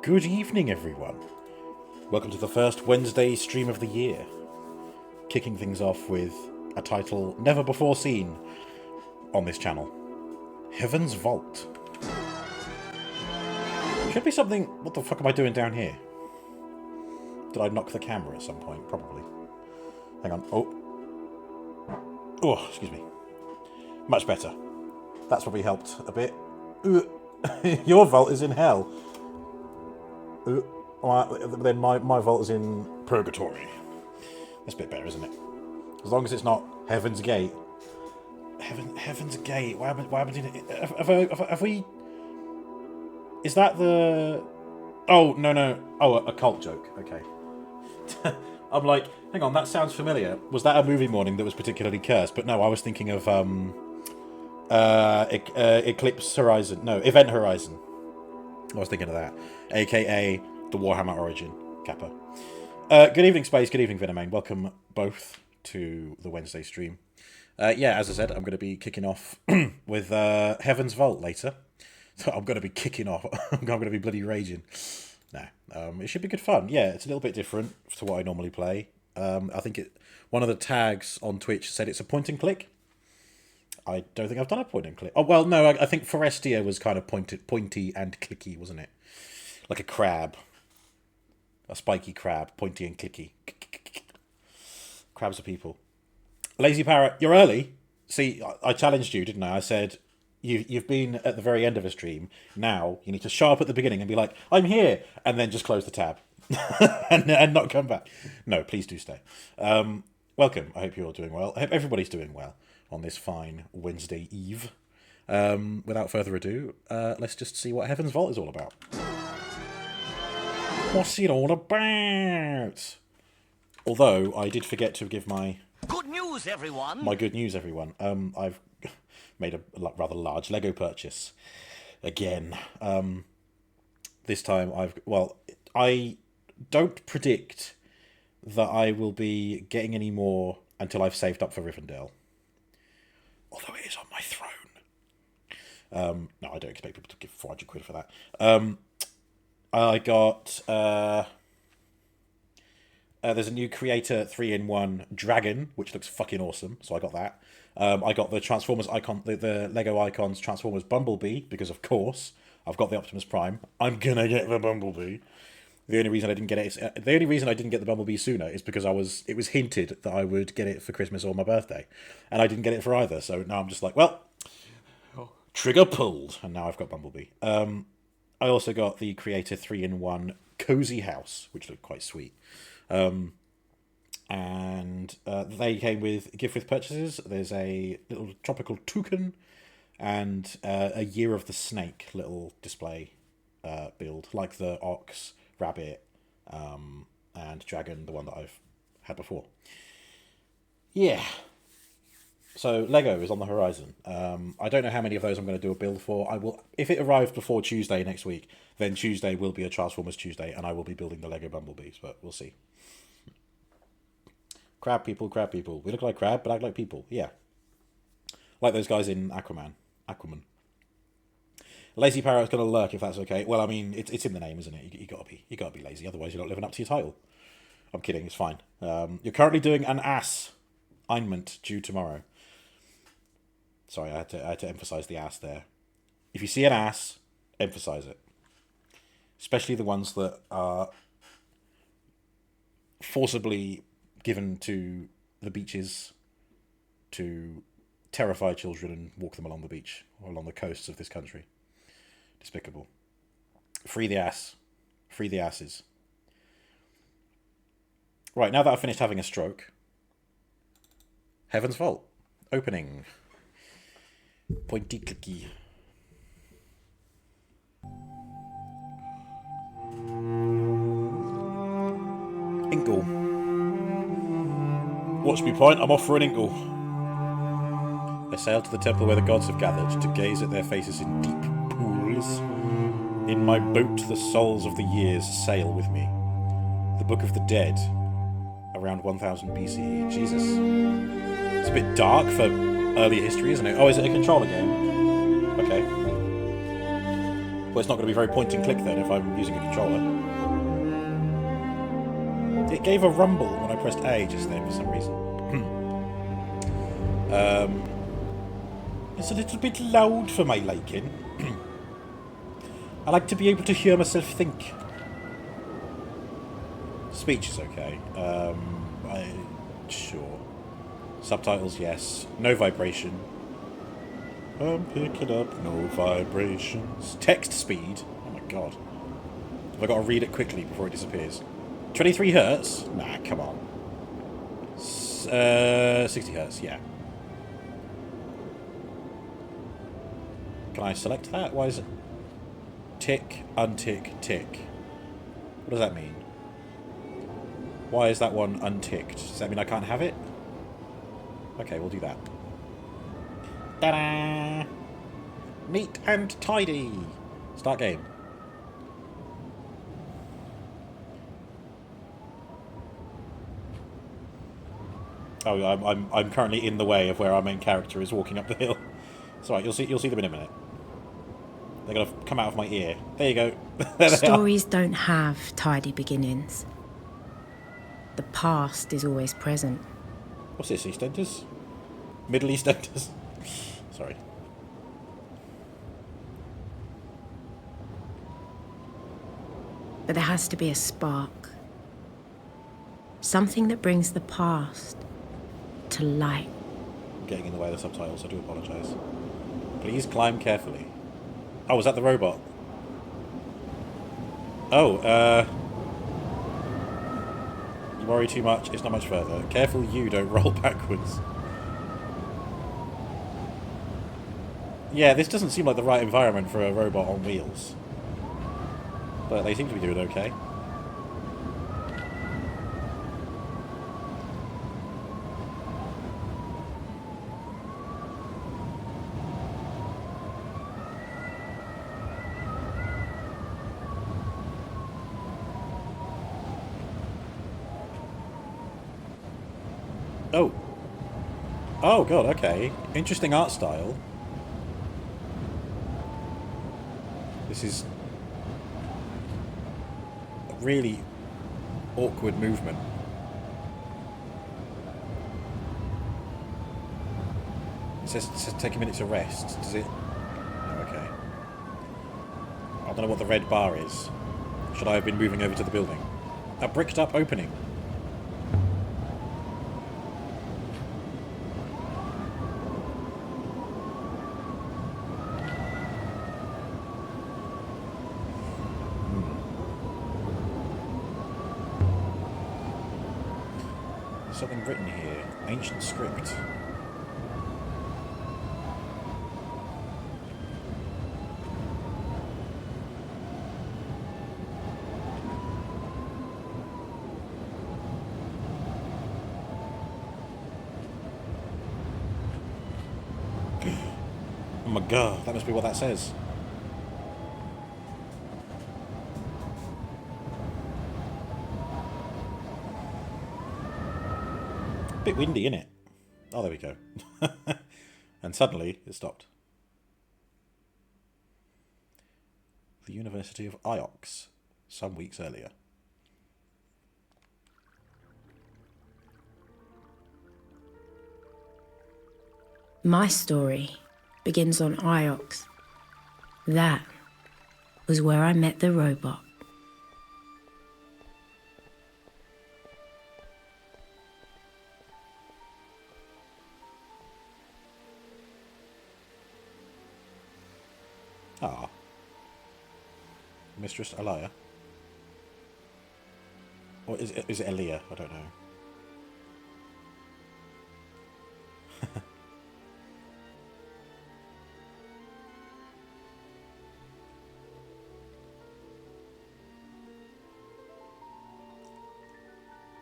Good evening, everyone. Welcome to the first Wednesday stream of the year. Kicking things off with a title never before seen on this channel, Heaven's Vault. Could be something... What the fuck am I doing down here? Did I knock the camera at some point? Probably. Hang on. Oh. Oh, excuse me. Much better. That's probably helped a bit. Your vault is in hell. Then my vault is in purgatory. That's a bit better, isn't it? As long as it's not Heaven's Gate. Heaven's Gate. What happened in it? Have we... Is that the... Oh, no. Oh, a cult joke. Okay. I'm like, hang on, that sounds familiar. Was that a movie morning that was particularly cursed? But no, I was thinking of Eclipse Horizon. No, Event Horizon. I was thinking of that. AKA the Warhammer Origin Kappa. Good evening, Space. Good evening, Venomane. Welcome both to the Wednesday stream. Yeah, as I said, I'm going to be kicking off with Heaven's Vault later. So I'm going to be kicking off. I'm going to be bloody raging. No, it should be good fun. Yeah, it's a little bit different to what I normally play. I think one of the tags on Twitch said it's a point and click. I don't think I've done a point and click. Oh, well, no, I think Forestia was kind of pointy and clicky, wasn't it? Like a crab. A spiky crab, pointy and clicky. Crabs are people. Lazy Parrot, you're early. See, I challenged you, didn't I? I said... You've been at the very end of a stream. Now you need to show up at the beginning and be like, I'm here, and then just close the tab and not come back. No, please do stay. Welcome. I hope you're all doing well. I hope everybody's doing well on this fine Wednesday eve. Without further ado, let's just see what Heaven's Vault is all about. What's it all about? Although I did forget to give my good news, everyone. My good news, everyone. I've made a rather large Lego purchase again. This time I don't predict that I will be getting any more until I've saved up for Rivendell. Although it is on my throne. No, I don't expect people to give 400 quid for that. I got... there's a new Creator 3-in-1 Dragon, which looks fucking awesome, so I got that. I got the Transformers icon, the Lego Icons Transformers Bumblebee, because of course I've got the Optimus Prime. I'm gonna get the Bumblebee. The only reason I didn't get the Bumblebee sooner is because it was hinted that I would get it for Christmas or my birthday, and I didn't get it for either. So now I'm just like, well, trigger pulled, and now I've got Bumblebee. I also got the Creator 3-in-1 Cozy House, which looked quite sweet. And they came with gift with purchases. There's a little tropical toucan and a Year of the Snake little display build, like the ox, rabbit, and dragon, the one that I've had before. Yeah. So Lego is on the horizon. I don't know how many of those I'm going to do a build for. I will, if it arrives before Tuesday next week, then Tuesday will be a Transformers Tuesday, and I will be building the Lego Bumblebees. But we'll see. Crab people. We look like crab, but act like people. Yeah. Like those guys in Aquaman. Lazy Parrot's going to lurk if that's okay. Well, I mean, it's in the name, isn't it? You gotta be lazy, otherwise you're not living up to your title. I'm kidding. It's fine. You're currently doing an assignment due tomorrow. Sorry, I had to emphasize the ass there. If you see an ass, emphasize it. Especially the ones that are forcibly given to the beaches to terrify children and walk them along the beach or along the coasts of this country. Despicable. Free the ass. Free the asses. Right, now that I've finished having a stroke, Heaven's Vault. Opening. Pointy clicky. Inkle. Watch me point, I'm off for an inkle. I sail to the temple where the gods have gathered to gaze at their faces in deep pools. In my boat the souls of the years sail with me. The Book of the Dead, around 1000 BCE. Jesus. It's a bit dark for early history, isn't it? Oh, is it a controller game? Okay. Well, it's not going to be very point and click then if I'm using a controller. It gave a rumble when I pressed A just then for some reason. It's a little bit loud for my liking. I like to be able to hear myself think. Speech is okay. Sure. Subtitles, yes. No vibration. I'm picking up no vibrations. Text speed. Oh my god. Have I got to read it quickly before it disappears? 23 hertz? Nah, come on. 60 hertz, yeah. Can I select that? Why is it? Tick, untick, tick. What does that mean? Why is that one unticked? Does that mean I can't have it? Okay, we'll do that. Ta-da! Neat and tidy! Start game. Oh, I'm currently in the way of where our main character is walking up the hill. It's alright, you'll see them in a minute. They're gonna come out of my ear. There you go. There they Stories don't have tidy beginnings. The past is always present. What's this, EastEnders? Middle EastEnders? Sorry. But there has to be a spark. Something that brings the past to light. I'm getting in the way of the subtitles, I do apologise. Please climb carefully. Oh, was that the robot? Oh, you worry too much, it's not much further. Careful you don't roll backwards. Yeah, this doesn't seem like the right environment for a robot on wheels. But they seem to be doing okay. Oh. Oh, God, okay. Interesting art style. This is a really awkward movement. It says take a minute to rest. Does it? Oh, okay. I don't know what the red bar is. Should I have been moving over to the building? A bricked up opening. Something written here. Ancient script. Oh my god, that must be what that says. Bit windy, innit? Oh, there we go. And suddenly, it stopped. The University of Iox, some weeks earlier. My story begins on Iox. That was where I met the robot. Ah. Mistress Alaya? Or is it Elia? I don't know.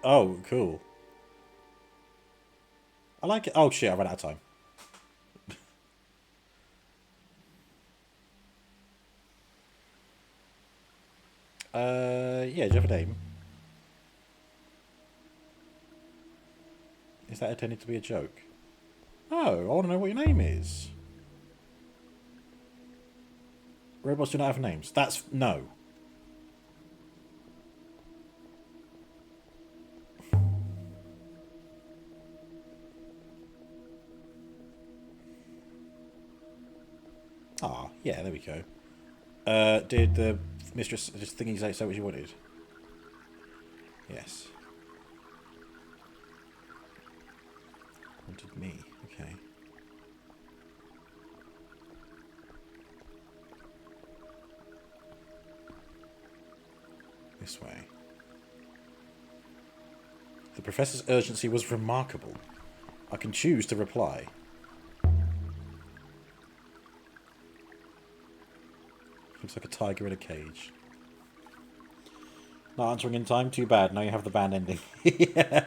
Oh, cool. I like it. Oh shit, I ran out of time. Yeah, do you have a name? Is that intended to be a joke? Oh, I want to know what your name is. Robots do not have names. That's... no. Ah, yeah, there we go. Did the mistress just thinking say what you wanted? Yes. Wanted me. Okay. This way. The professor's urgency was remarkable. I can choose to reply. Looks like a tiger in a cage. Not answering in time? Too bad. Now you have the band ending. Yeah.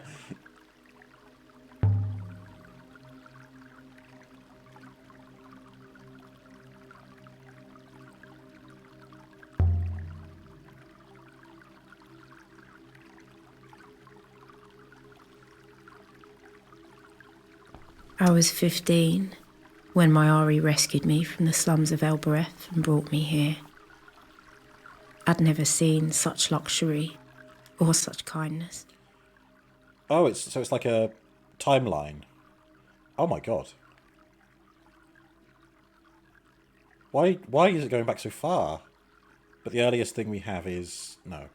I was 15 when my Ari rescued me from the slums of Elbereth and brought me here. I'd never seen such luxury or such kindness. Oh, it's like a timeline. Oh my god. Why is it going back so far? But the earliest thing we have is no.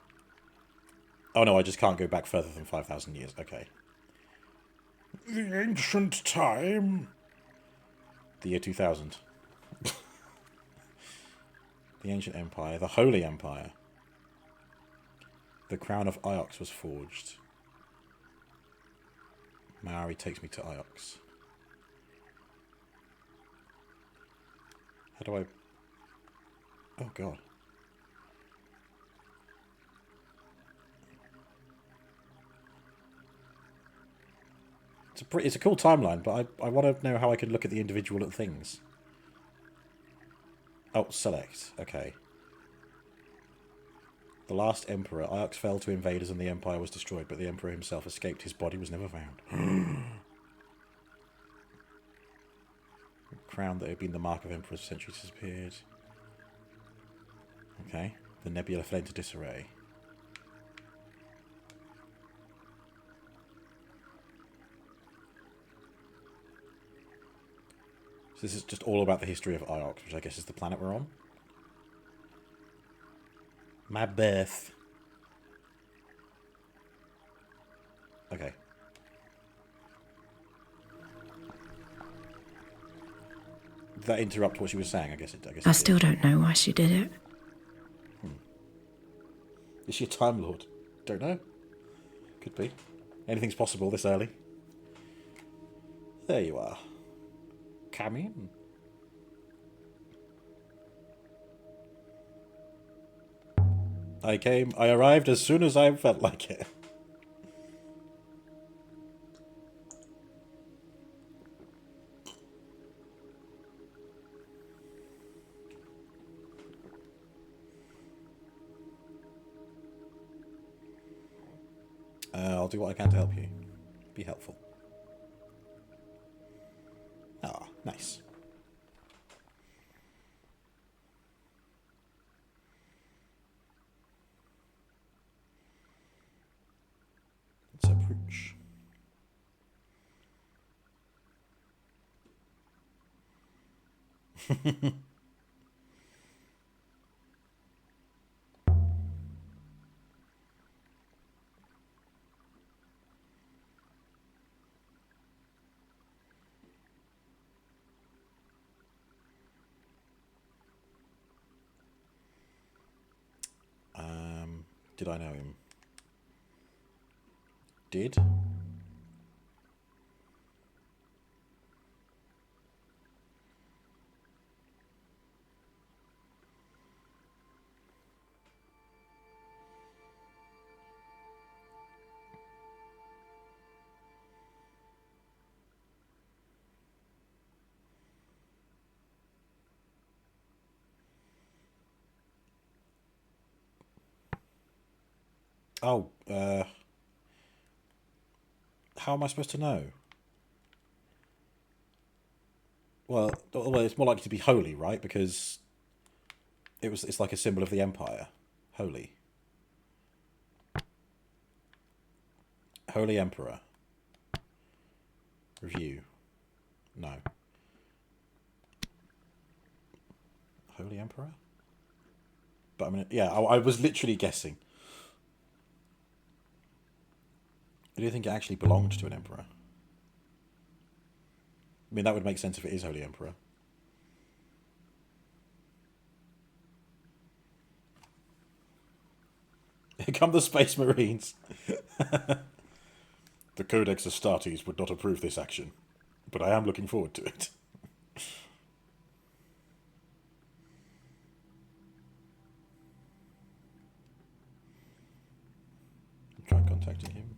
Oh no, I just can't go back further than 5,000 years. Okay. The ancient time. The year 2000. The ancient empire, the Holy Empire. The crown of Iox was forged. Maori takes me to Iox. How do I... Oh god. It's a cool timeline, but I want to know how I can look at the individual little things. Oh, select. Okay. The last emperor. Iox fell to invaders and the empire was destroyed, but the emperor himself escaped. His body was never found. Crown that had been the mark of emperors for centuries disappeared. Okay. The nebula fell into disarray. So this is just all about the history of Iox, which I guess is the planet we're on. My birth. Okay. Did that interrupt what she was saying? I guess it I still don't know why she did it. Is she a Time Lord? Don't know. Could be. Anything's possible this early. There you are. Come in. I arrived as soon as I felt like it. I'll do what I can to help you. Be helpful. Ah, nice. Let's approach. Did I know him? Did? Oh, how am I supposed to know? Well, it's more likely to be holy, right? Because it's like a symbol of the empire. Holy. Holy Emperor. Review. No. Holy Emperor? But I mean, yeah, I was literally guessing. Do you think it actually belonged to an emperor? I mean, that would make sense if it is Holy Emperor. Here come the Space Marines. The Codex Astartes would not approve this action, but I am looking forward to it. Try contacting him.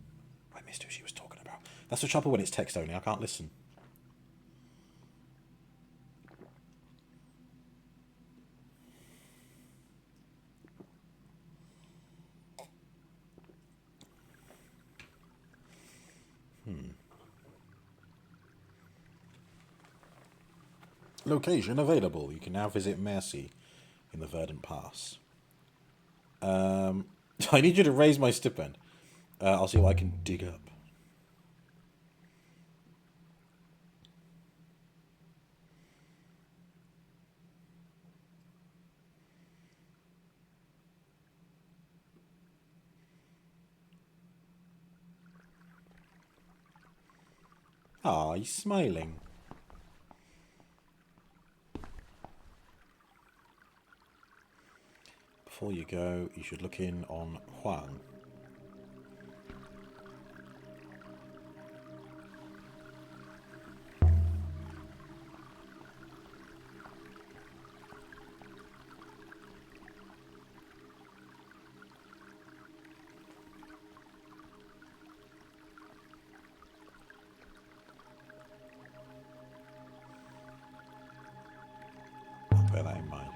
I missed who she was talking about. That's the trouble when it's text only. I can't listen. Location available. You can now visit Mercy in the Verdant Pass. I need you to raise my stipend. I'll see what I can dig up. Ah, he's smiling. Before you go, you should look in on Huang. Bear that in mind.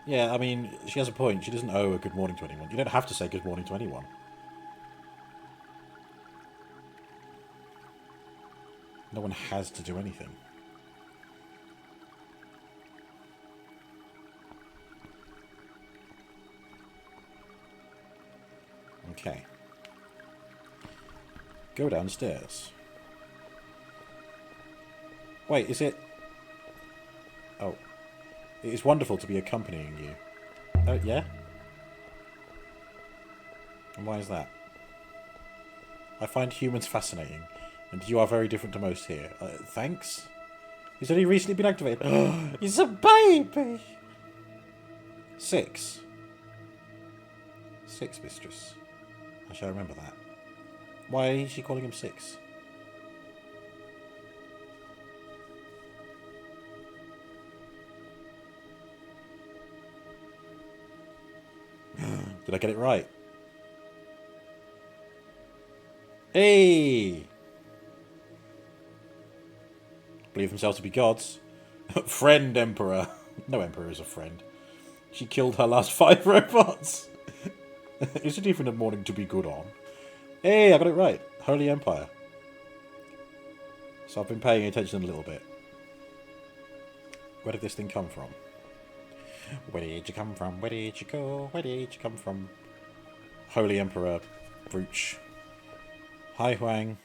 Yeah, I mean, she has a point. She doesn't owe a good morning to anyone. You don't have to say good morning to anyone. No one has to do anything. Okay. Go downstairs. Wait, is it... Oh. It is wonderful to be accompanying you. Oh, yeah? And why is that? I find humans fascinating, and you are very different to most here. Thanks? He's only recently been activated. He's a baby! 6. 6, mistress. I shall remember that. Why is she calling him 6? Did I get it right? Hey! Believe themselves to be gods. Friend Emperor. No Emperor is a friend. She killed her last 5 robots. Is it even a morning to be good on? Hey, I got it right. Holy Empire. So I've been paying attention a little bit. Where did this thing come from? Where did you come from? Where did you go? Where did you come from? Holy Emperor Brooch. Hi, Huang.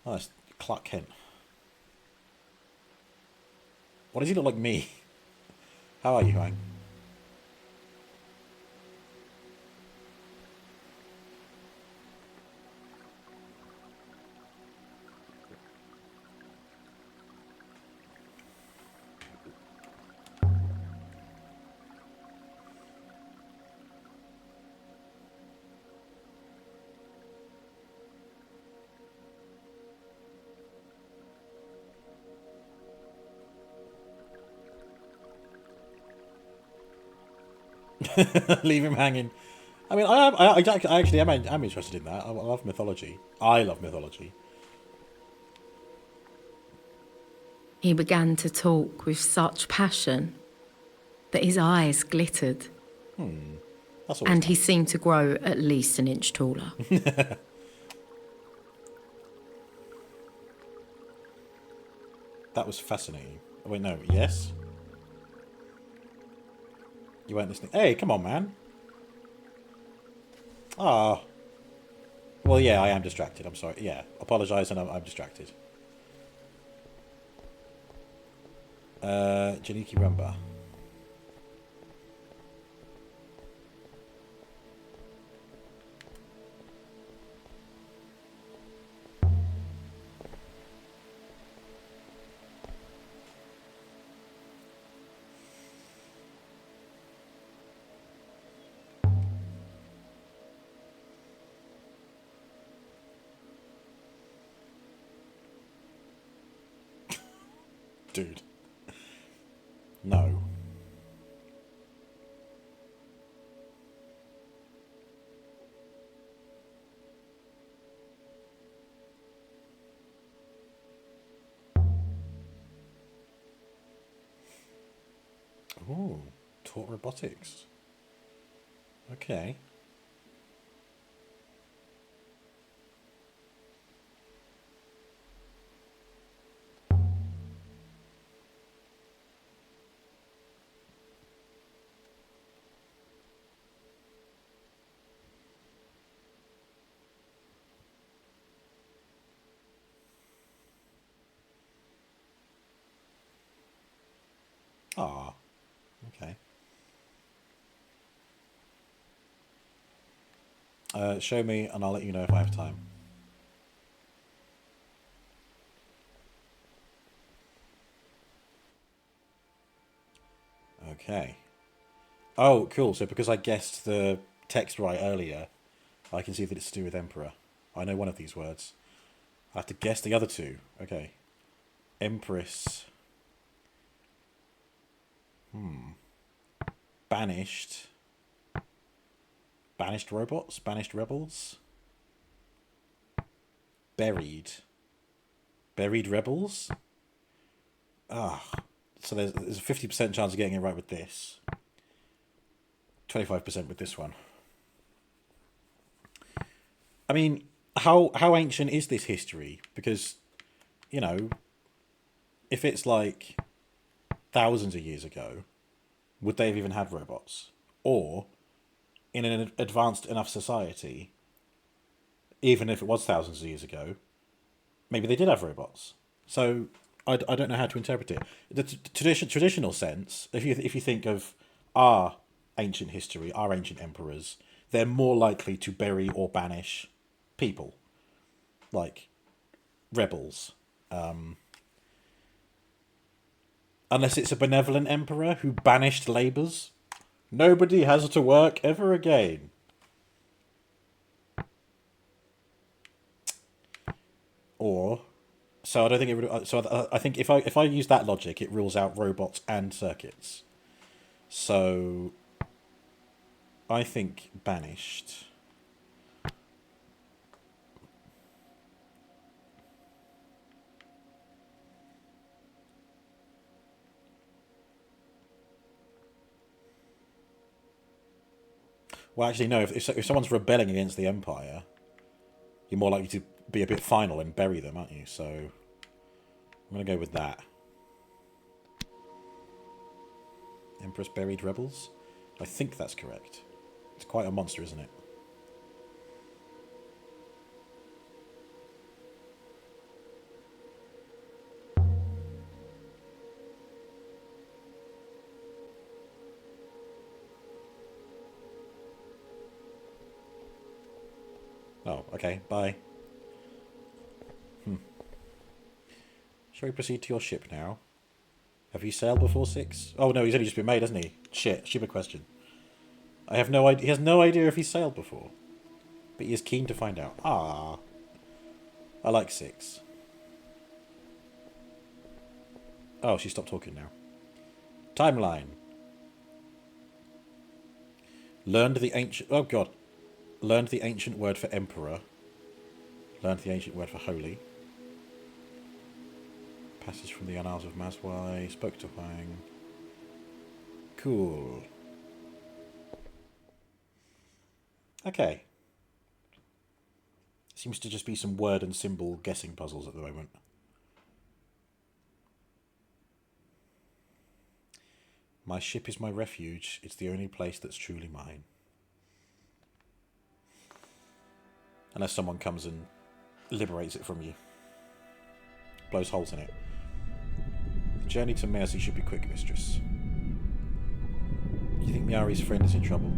Oh, that's Clark Kent. Why does he look like me? How are you, Huang? Leave him hanging. I mean, I actually am interested in that. I love mythology. I love mythology. He began to talk with such passion that his eyes glittered. That's always And he nice. seemed to grow at least an inch taller. That was fascinating. Oh, wait, no. Yes? You weren't listening. Hey, come on, man. Ah. Well, yeah, I am distracted. I'm sorry. Yeah, apologise, and I'm distracted. Janiki Rumba. Dude. No. Ooh, taught robotics. Okay. Ah, okay. Show me, and I'll let you know if I have time. Okay. Oh, cool. So because I guessed the text right earlier, I can see that it's to do with Emperor. I know one of these words. I have to guess the other two. Okay. Empress. Banished. Banished robots? Banished rebels? Buried. Buried rebels? Ah. So there's a 50% chance of getting it right with this. 25% with this one. I mean, how ancient is this history? Because, you know, if it's like thousands of years ago, would they have even had robots? Or, in an advanced enough society, even if it was thousands of years ago, maybe they did have robots. So I don't know how to interpret it. The traditional sense, if you think of our ancient history, our ancient emperors, they're more likely to bury or banish people, like rebels. Unless it's a benevolent emperor who banished labours. Nobody has to work ever again. Or, so I don't think it would. So I think if I use that logic, it rules out robots and circuits. So, I think banished. Well, actually, no. If someone's rebelling against the Empire, you're more likely to be a bit final and bury them, aren't you? So, I'm going to go with that. Empress buried rebels? I think that's correct. It's quite a monster, isn't it? Oh, okay. Bye. Shall we proceed to your ship now? Have you sailed before 6? Oh no, he's only just been made, hasn't he? Shit, stupid question. I have no idea. He has no idea if he's sailed before. But he is keen to find out. Ah. I like 6. Oh, she stopped talking now. Timeline. Learned the ancient... Oh god. Learned the ancient word for emperor. Learned the ancient word for holy. Passage from the Annals of Mazwai. Spoke to Huang. Cool. Okay. Seems to just be some word and symbol guessing puzzles at the moment. My ship is my refuge. It's the only place that's truly mine. Unless someone comes and liberates it from you. Blows holes in it. The journey to Mercy should be quick, mistress. Do you think Miari's friend is in trouble?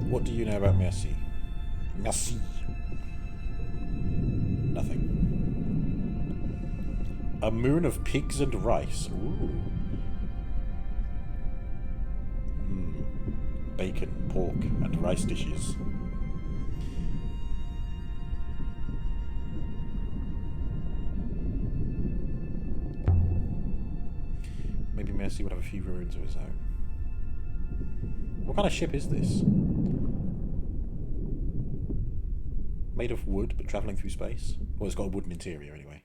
What do you know about Mercy? Merci. Nothing. A moon of pigs and rice. Ooh. bacon, pork, and rice dishes. Maybe Mercy would have a few ruins of his own. What kind of ship is this? Made of wood, but travelling through space? Well, it's got a wooden interior anyway.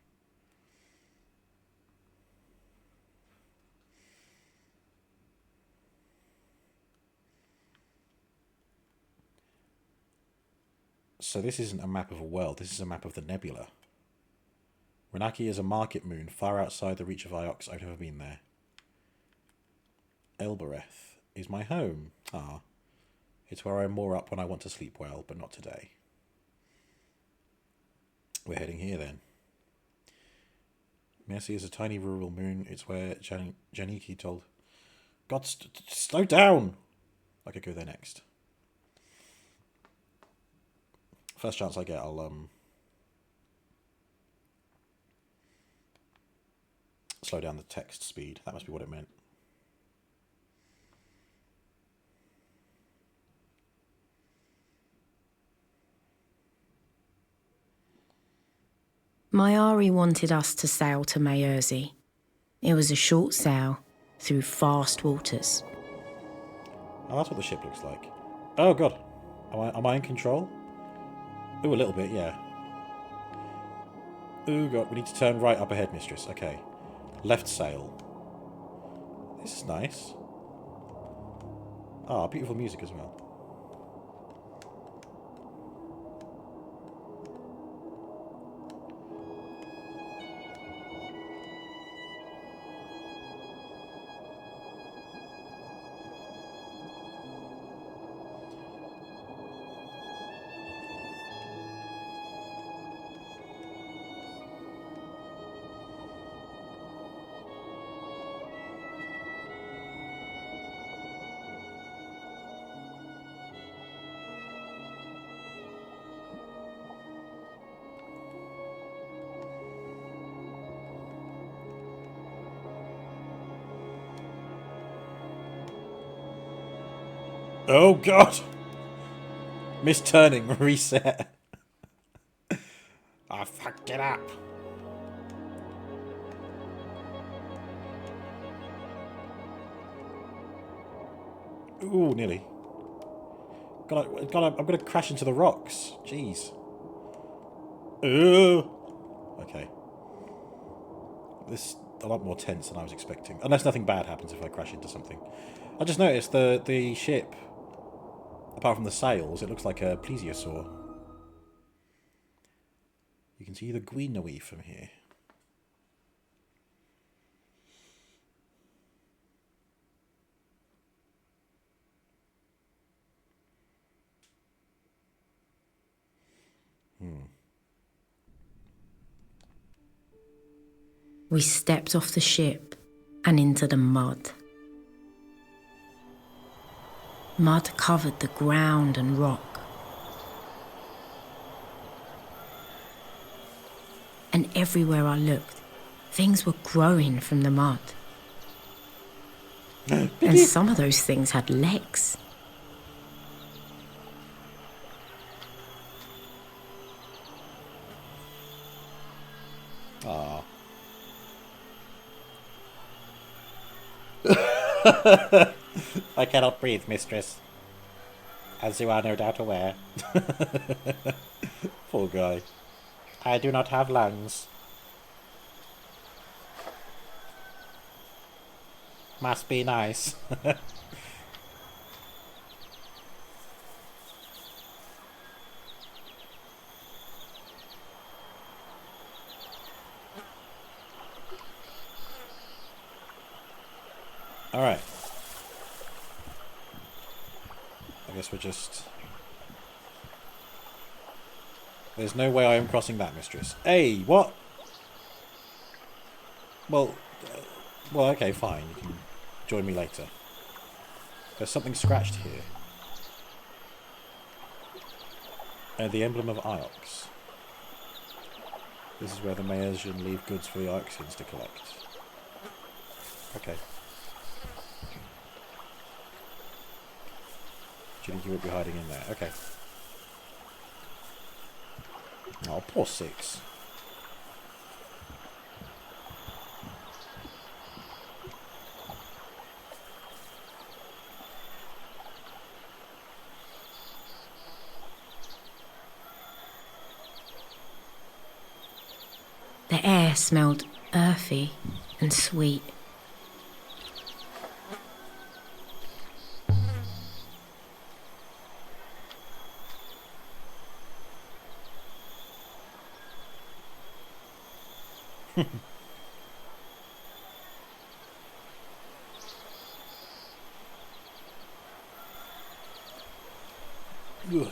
So this isn't a map of a world, this is a map of the nebula. Renaki is a market moon far outside the reach of Iox. I've never been there. Elbereth is my home. Ah. It's where I moor up when I want to sleep well, but not today. We're heading here then. Mercy is a tiny rural moon. It's where Janiki told... God, slow down! I could go there next. First chance I get, I'll slow down the text speed. That must be what it meant. Mayari wanted us to sail to Mayurzi. It was a short sail through fast waters. Oh, that's what the ship looks like. Oh god, am I in control? Ooh, a little bit, yeah. Ooh god, we need to turn right up ahead, mistress. Okay, left sail. This is nice. Ah, beautiful music as well. Oh god! Misturning, reset. I fucked it up. Ooh, nearly. I'm gonna crash into the rocks. Jeez. Ooh. Okay. This is a lot more tense than I was expecting. Unless nothing bad happens if I crash into something. I just noticed the ship, apart from the sails, it looks like a plesiosaur. You can see the Gwynawee from here. We stepped off the ship and into the mud. Mud covered the ground and rock. And everywhere I looked, things were growing from the mud. And some of those things had legs. Ah. I cannot breathe, mistress. As you are no doubt aware. Poor guy. I do not have lungs. Must be nice. Alright. I guess we're just... There's no way I am crossing that, mistress. Hey, what? Well, okay, fine. You can join me later. There's something scratched here. The emblem of Iox. This is where the Mayurzian leave goods for the Ioxians to collect. Okay. Do you think he would be hiding in there? Okay. Oh, poor Six. The air smelled earthy and sweet.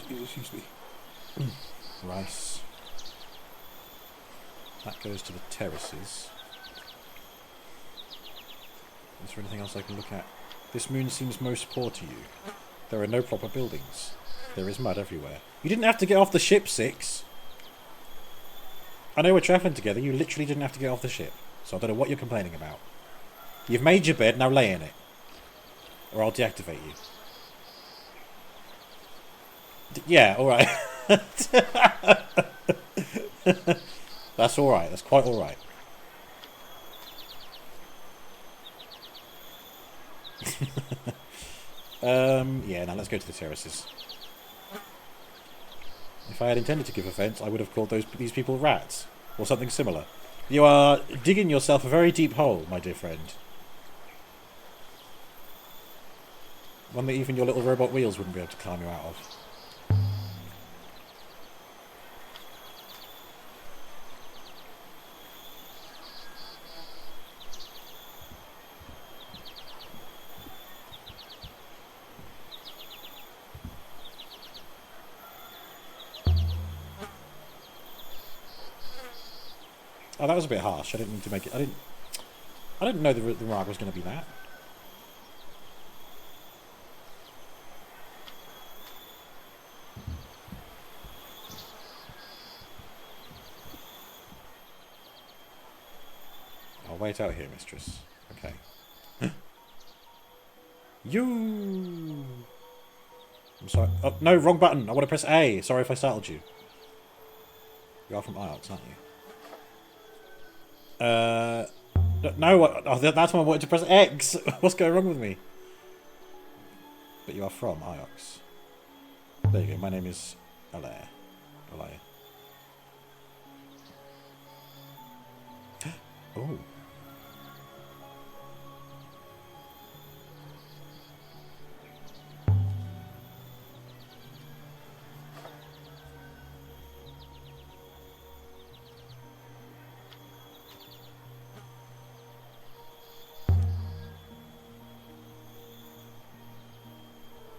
Excuse me. Rice. That goes to the terraces. Is there anything else I can look at? This moon seems most poor to you. There are no proper buildings. There is mud everywhere. You didn't have to get off the ship, Six. I know we're travelling together. You literally didn't have to get off the ship. So I don't know what you're complaining about. You've made your bed, now lay in it. Or I'll deactivate you. Yeah, alright. That's alright. That's quite alright. Yeah, now let's go to the terraces. If I had intended to give offence, I would have called these people rats. Or something similar. You are digging yourself a very deep hole, my dear friend. One that even your little robot wheels wouldn't be able to climb you out of. Oh, that was a bit harsh. I didn't mean to make it. I didn't know the remark was going to be that. I'll wait out here, mistress. Okay. You. I'm sorry. Oh, no, wrong button. I want to press A. Sorry if I startled you. You are from Iox, aren't you? No, that's why I wanted to press X. What's going wrong with me? But you are from Iox. There you go. My name is Alair. Alair. Oh.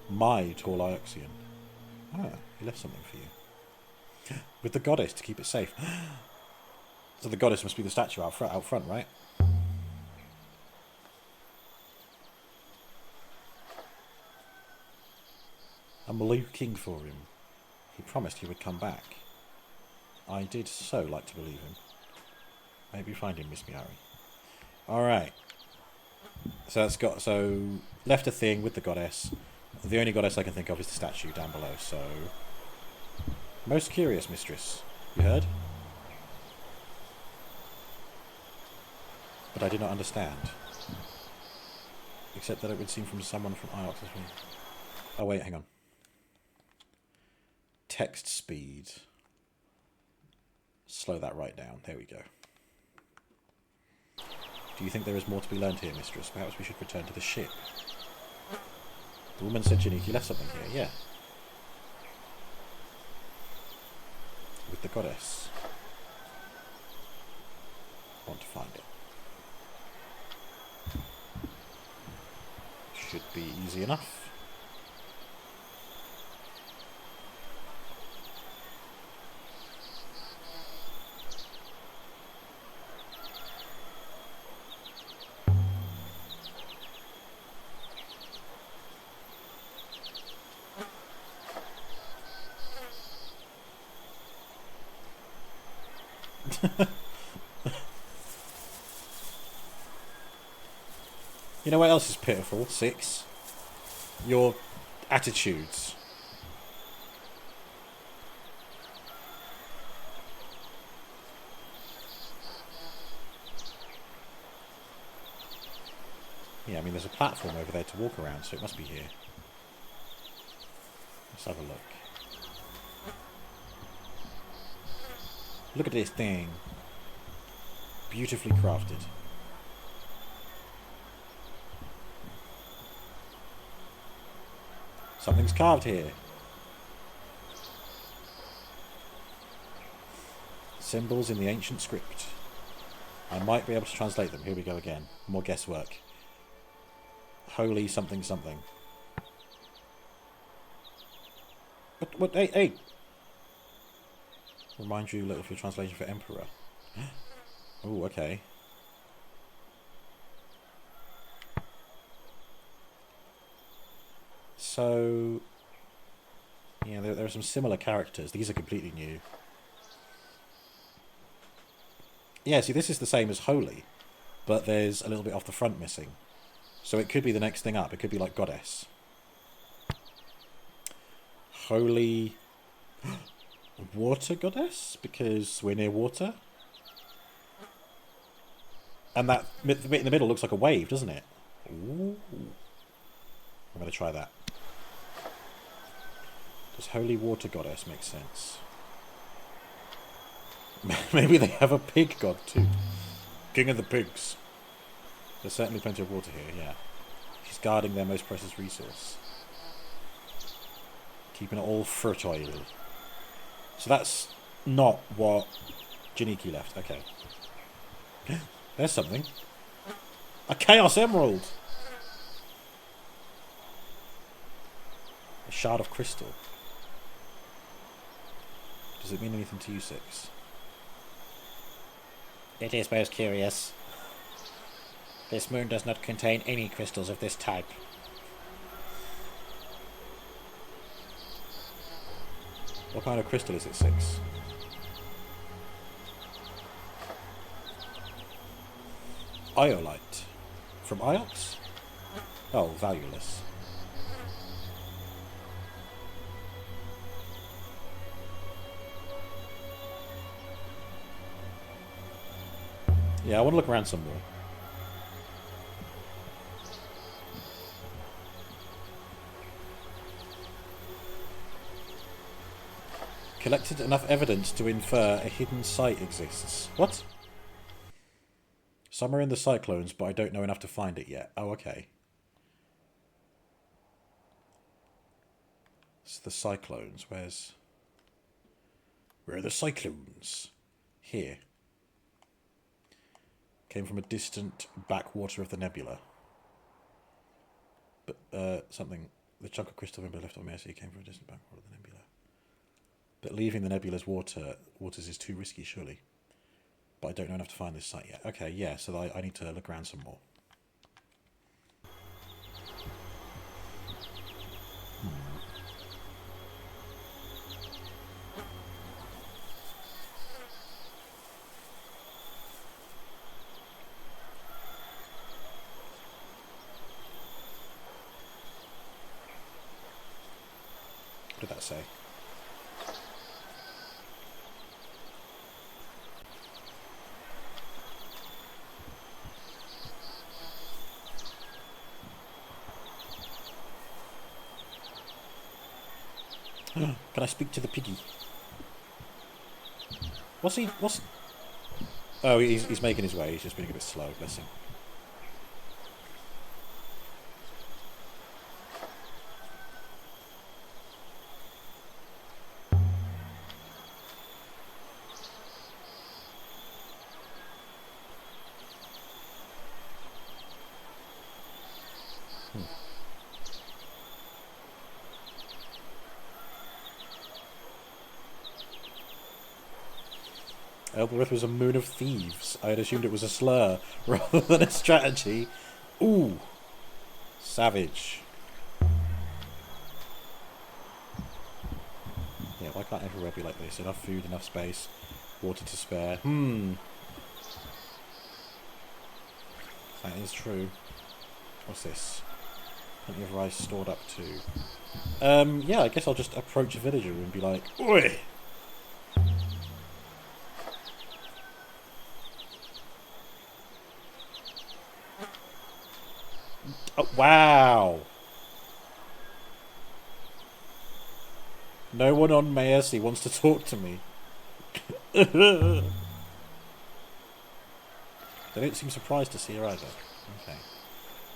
My tall Ioxian. Ah, he left something for you. With the goddess to keep it safe. So the goddess must be the statue out front, right? I'm looking for him. He promised he would come back. I did so like to believe him. I hope you find him, Miss Miari. Alright. So left a thing with the goddess. The only goddess I can think of is the statue down below, so... Most curious, mistress. You heard? But I did not understand. Except that it would seem from someone from Iox as well. Oh wait, hang on. Text speed. Slow that right down. There we go. Do you think there is more to be learned here, mistress? Perhaps we should return to the ship. The woman said Janiki left something here, yeah. With the goddess. I want to find it. Should be easy enough. You know what else is pitiful? 6. Your attitudes. Yeah, I mean, there's a platform over there to walk around, so it must be here. Let's have a look. Look at this thing. Beautifully crafted. Something's carved here. Symbols in the ancient script. I might be able to translate them. Here we go again. More guesswork. Holy something something. What? Hey, hey! Remind you of your translation for Emperor. Oh, okay. So... yeah, there are some similar characters. These are completely new. Yeah, see, this is the same as Holy, but there's a little bit off the front missing. So it could be the next thing up. It could be like Goddess. Holy... water goddess? Because we're near water? And that bit in the middle looks like a wave, doesn't it? Ooh. I'm going to try that. Does Holy Water Goddess make sense? Maybe they have a pig god too. King of the pigs. There's certainly plenty of water here, yeah. She's guarding their most precious resource. Keeping it all fertile. So that's not what Janiki left. Okay. There's something. A Chaos Emerald! A shard of crystal. Does it mean anything to you, Six? It is most curious. This moon does not contain any crystals of this type. What kind of crystal is it, Six? Iolite. From Iox? Oh, valueless. Yeah, I want to look around some more. Collected enough evidence to infer a hidden site exists. What? Some are in the cyclones, but I don't know enough to find it yet. Oh, okay. It's the cyclones. Where are the cyclones? Here. Came from a distant backwater of the nebula. But, something... The chunk of crystal member left on Mercy came from a distant backwater of the nebula. But leaving the nebula's waters is too risky, surely. But I don't know enough to find this site yet. Okay, yeah, so I need to look around some more. What did that say? Can I speak to the piggy? What's... Oh, he's making his way. He's just being a bit slow, bless him. Elbereth was a moon of thieves. I had assumed it was a slur rather than a strategy. Ooh. Savage. Yeah, why can't everywhere be like this? Enough food, enough space, water to spare. That is true. What's this? Plenty of rice stored up too. Yeah, I guess I'll just approach a villager and be like, oi! Oh, wow! No one on Maercy wants to talk to me. They don't seem surprised to see her either. Okay.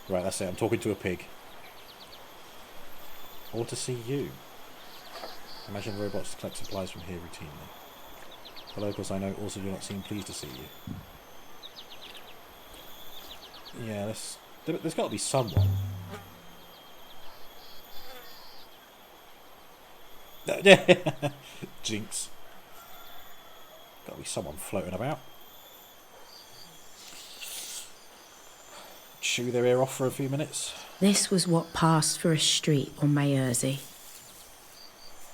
Right, that's it. I'm talking to a pig. Or to see you. Imagine robots collect supplies from here routinely. The locals I know also do not seem pleased to see you. Yeah, there's got to be someone. Jinx. Got to be someone floating about. Chew their ear off for a few minutes. This was what passed for a street on Maerzy.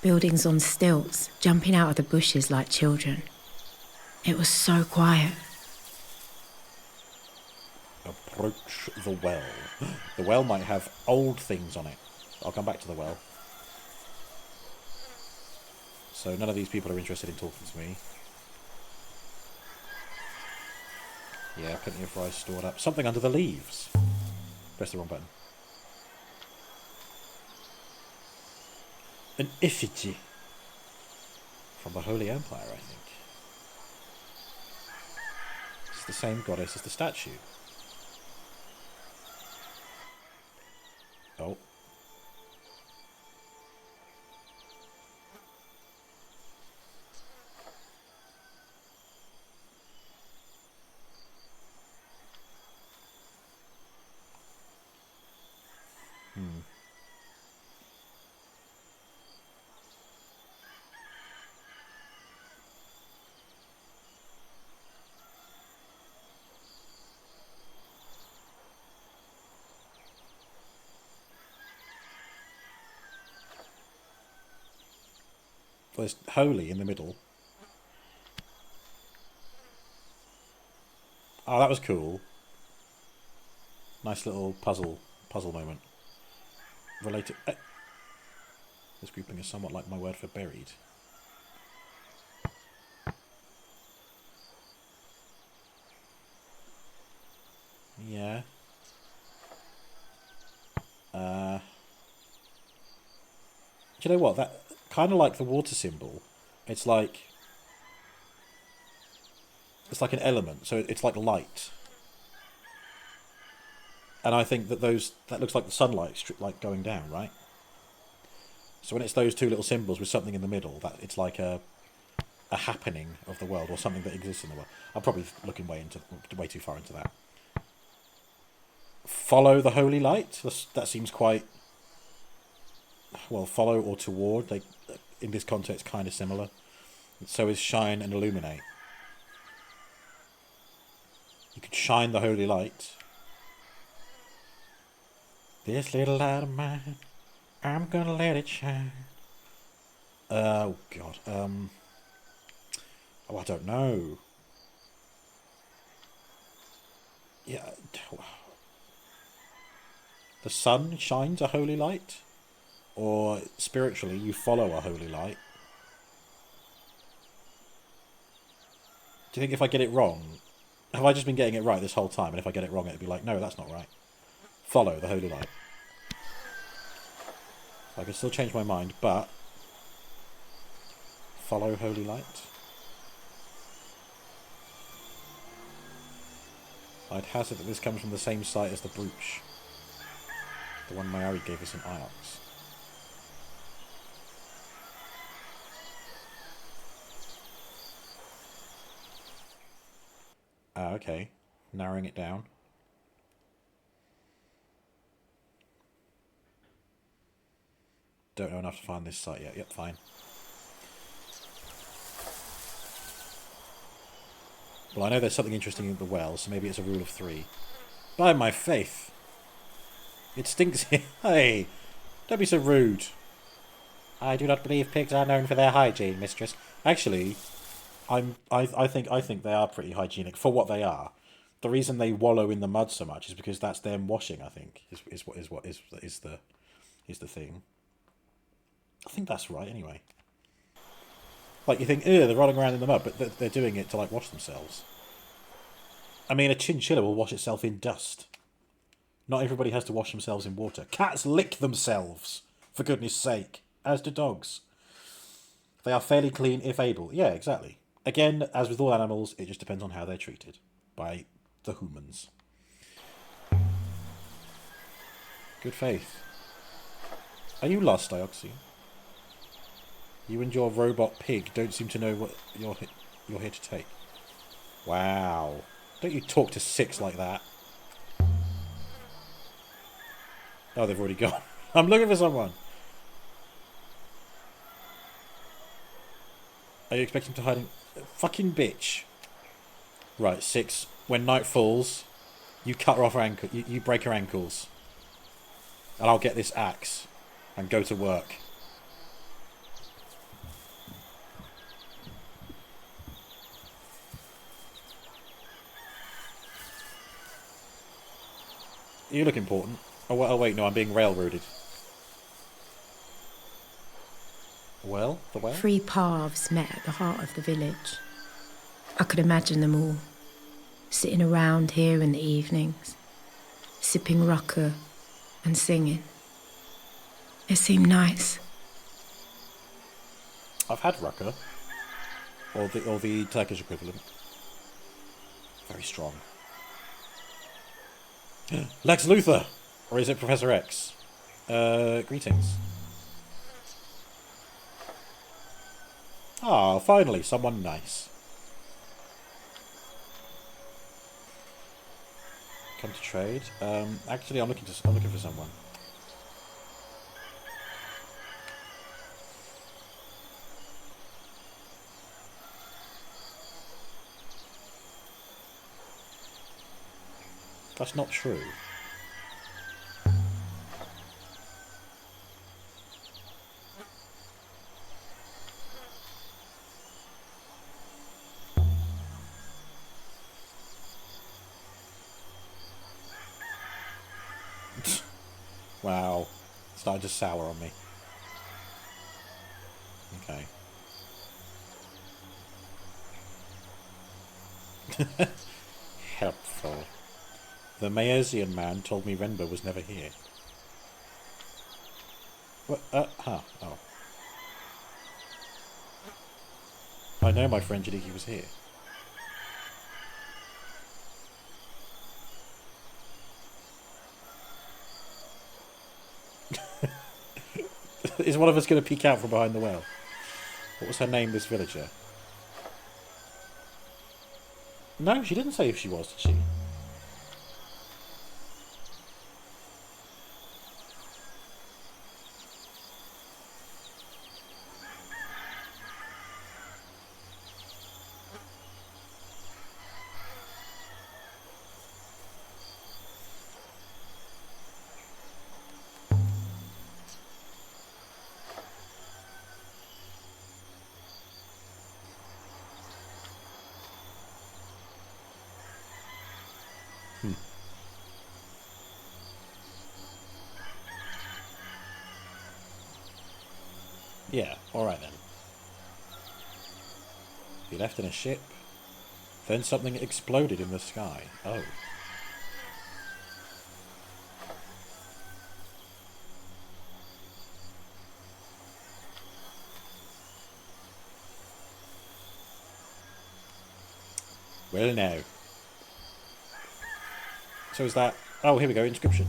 Buildings on stilts, jumping out of the bushes like children. It was so quiet. Approach the well. The well might have old things on it. I'll come back to the well. So none of these people are interested in talking to me. Yeah, plenty of rice stored up. Something under the leaves. Press the wrong button. An effigy. From the Holy Empire, I think. It's the same goddess as the statue. Oh. Well, there's holy in the middle. Oh, that was cool. Nice little puzzle moment. Related. This grouping is somewhat like my word for buried. Yeah. Do you know what? That kind of like the water symbol. It's like an element, so it's like light. And I think that that looks like the sunlight like going down, right? So when it's those two little symbols with something in the middle, that it's like a happening of the world or something that exists in the world. I'm probably looking way too far into that. Follow the holy light. That seems quite well. Follow or toward. They in this context kind of similar. So is shine and illuminate. You could shine the holy light. This little light of mine, I'm gonna let it shine. Oh God. Oh, I don't know. Yeah. The sun shines a holy light, or spiritually you follow a holy light. Do you think if I get it wrong, have I just been getting it right this whole time? And if I get it wrong, it'd be like, no, that's not right. Follow the holy light. I can still change my mind, but follow holy light. I'd hazard that this comes from the same site as the brooch. The one Mayari gave us in Iox. Ah, okay. Narrowing it down. Don't know enough to find this site yet. Yep, fine. Well, I know there's something interesting in the well, so maybe it's a rule of 3. By my faith! It stinks here. Hey! Don't be so rude. I do not believe pigs are known for their hygiene, mistress. Actually, I think they are pretty hygienic for what they are. The reason they wallow in the mud so much is because that's them washing. I think is the thing. I think that's right. Anyway, like you think, they're running around in the mud, but they're doing it to like wash themselves. I mean, a chinchilla will wash itself in dust. Not everybody has to wash themselves in water. Cats lick themselves, for goodness sake, as do dogs. They are fairly clean if able. Yeah, exactly. Again, as with all animals, it just depends on how they're treated by the humans. Good faith. Are you lost, Dioxy? You and your robot pig don't seem to know what you're here to take. Wow. Don't you talk to Six like that. Oh, they've already gone. I'm looking for someone. Are you expecting to hide in... Fucking bitch. Right, Six. When night falls, you cut her off her ankle. You break her ankles. And I'll get this axe and go to work. You look important. Oh wait, no, I'm being railroaded. Well, the way? 3 paths met at the heart of the village. I could imagine them all, sitting around here in the evenings, sipping rucker and singing. It seemed nice. I've had rucker, or the Turkish equivalent. Very strong. Lex Luthor! Or is it Professor X? Greetings. Ah, finally, someone nice. Come to trade. Actually, I'm looking for someone. That's not true. Wow. It's starting to sour on me. Okay. Helpful. The Maosian man told me Renbo was never here. What? Oh. I know my friend Jadiki was here. Is one of us going to peek out from behind the well? What was her name, this villager? No, she didn't say if she was, did she? Yeah, alright then. He left in a ship. Then something exploded in the sky. Oh. Well, now. So is that... Oh, here we go, inscription.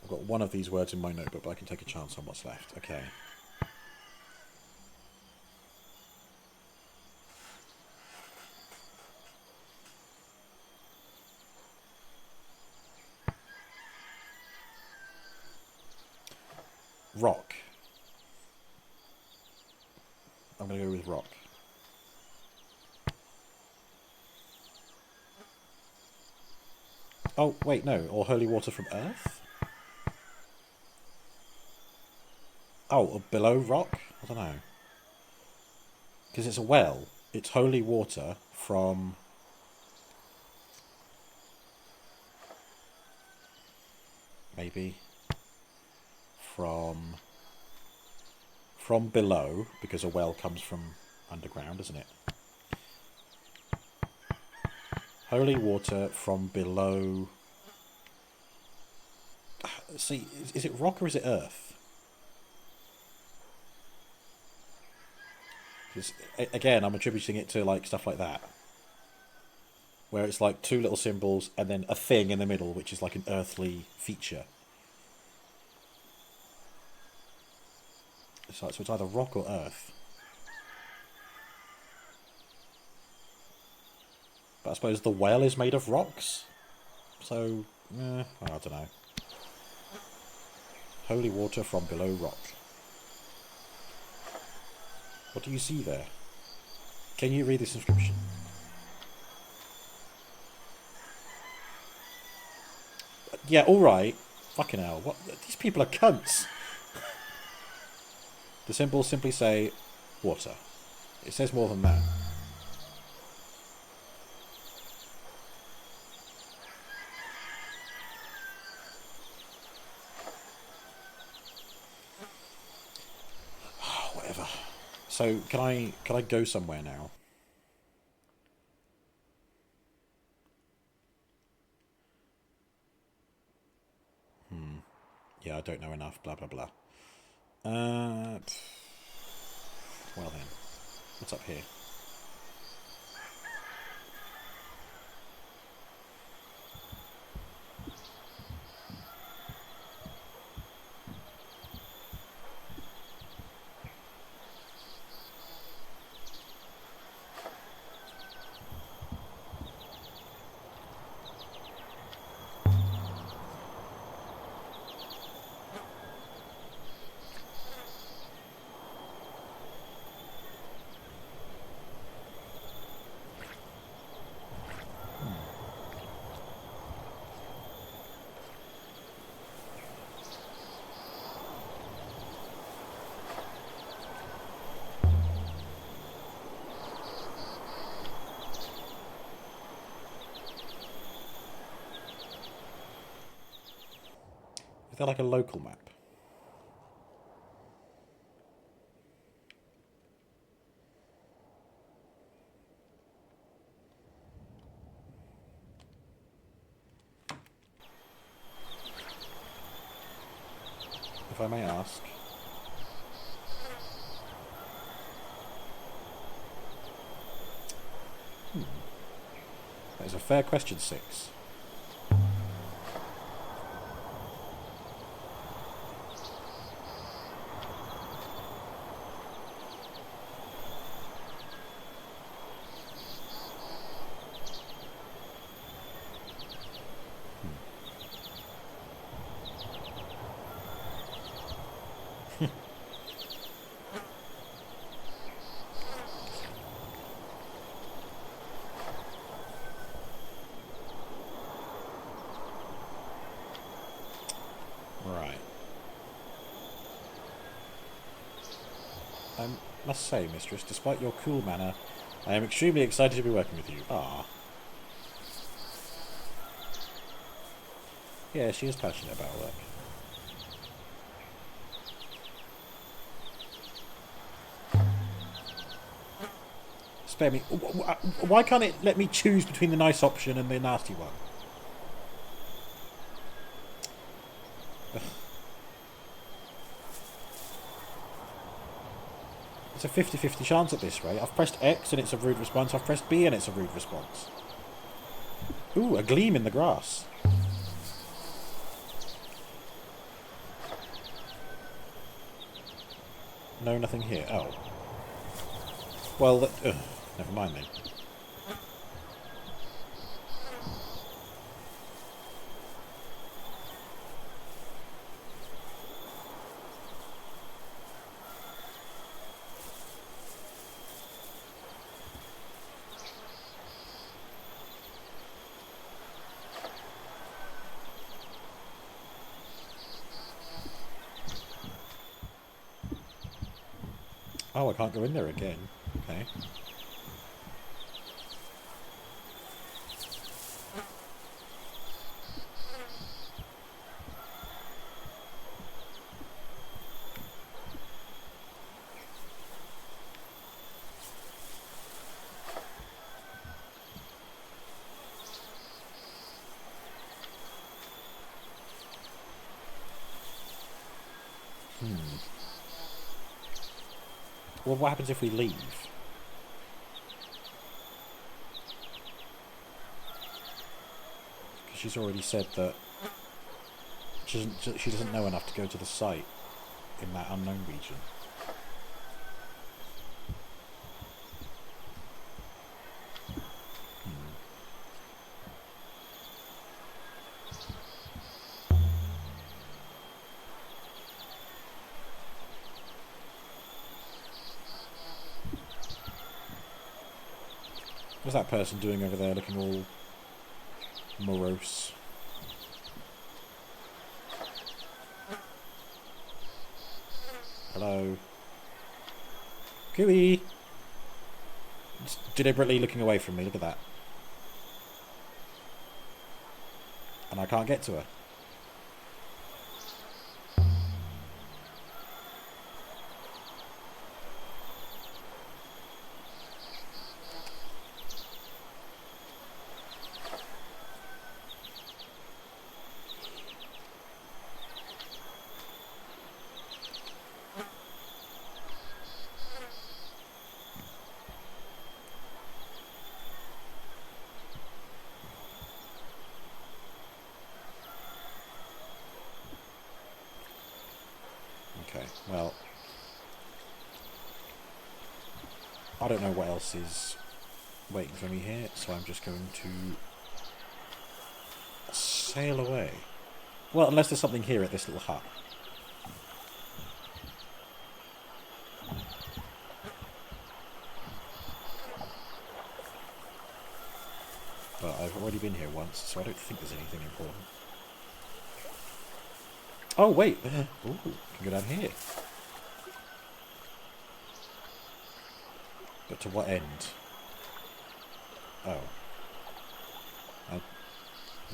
I've got one of these words in my notebook, but I can take a chance on what's left. Okay. Rock. I'm going to go with rock. Oh, wait, no. Or holy water from earth? Oh, or below rock? I don't know. Because it's a well. It's holy water from... Maybe... From below, because a well comes from underground, isn't it? Holy water from below... See, is it rock or is it earth? Because, again, I'm attributing it to, like, stuff like that. Where it's like two little symbols and then a thing in the middle, which is like an earthly feature. So it's either rock or earth. But I suppose the well is made of rocks? So, I don't know. Holy water from below rock. What do you see there? Can you read this inscription? Yeah, alright. Fucking hell. What? These people are cunts. The symbols simply say water. It says more than that. Whatever. So can I go somewhere now? Yeah, I don't know enough. Blah blah blah. Well then, what's up here? Is there like a local map? If I may ask. That is a fair question, 6. Right. I must say, mistress, despite your cool manner, I am extremely excited to be working with you. Ah. Yeah, she is passionate about work. Spare me. Why can't it let me choose between the nice option and the nasty one? It's a 50-50 chance at this rate. I've pressed X and it's a rude response. I've pressed B and it's a rude response. Ooh, a gleam in the grass. No, nothing here. Oh. Well, never mind then. Oh, I can't go in there again. Okay. Well, what happens if we leave? Because she's already said that she doesn't know enough to go to the site in that unknown region. What's that person doing over there looking all morose? Hello? Cooey! It's deliberately looking away from me, look at that. And I can't get to her. Okay, well, I don't know what else is waiting for me here, so I'm just going to sail away. Well, unless there's something here at this little hut. But I've already been here once, so I don't think there's anything important. Oh, wait! Ooh, can go down here. But to what end? Oh. I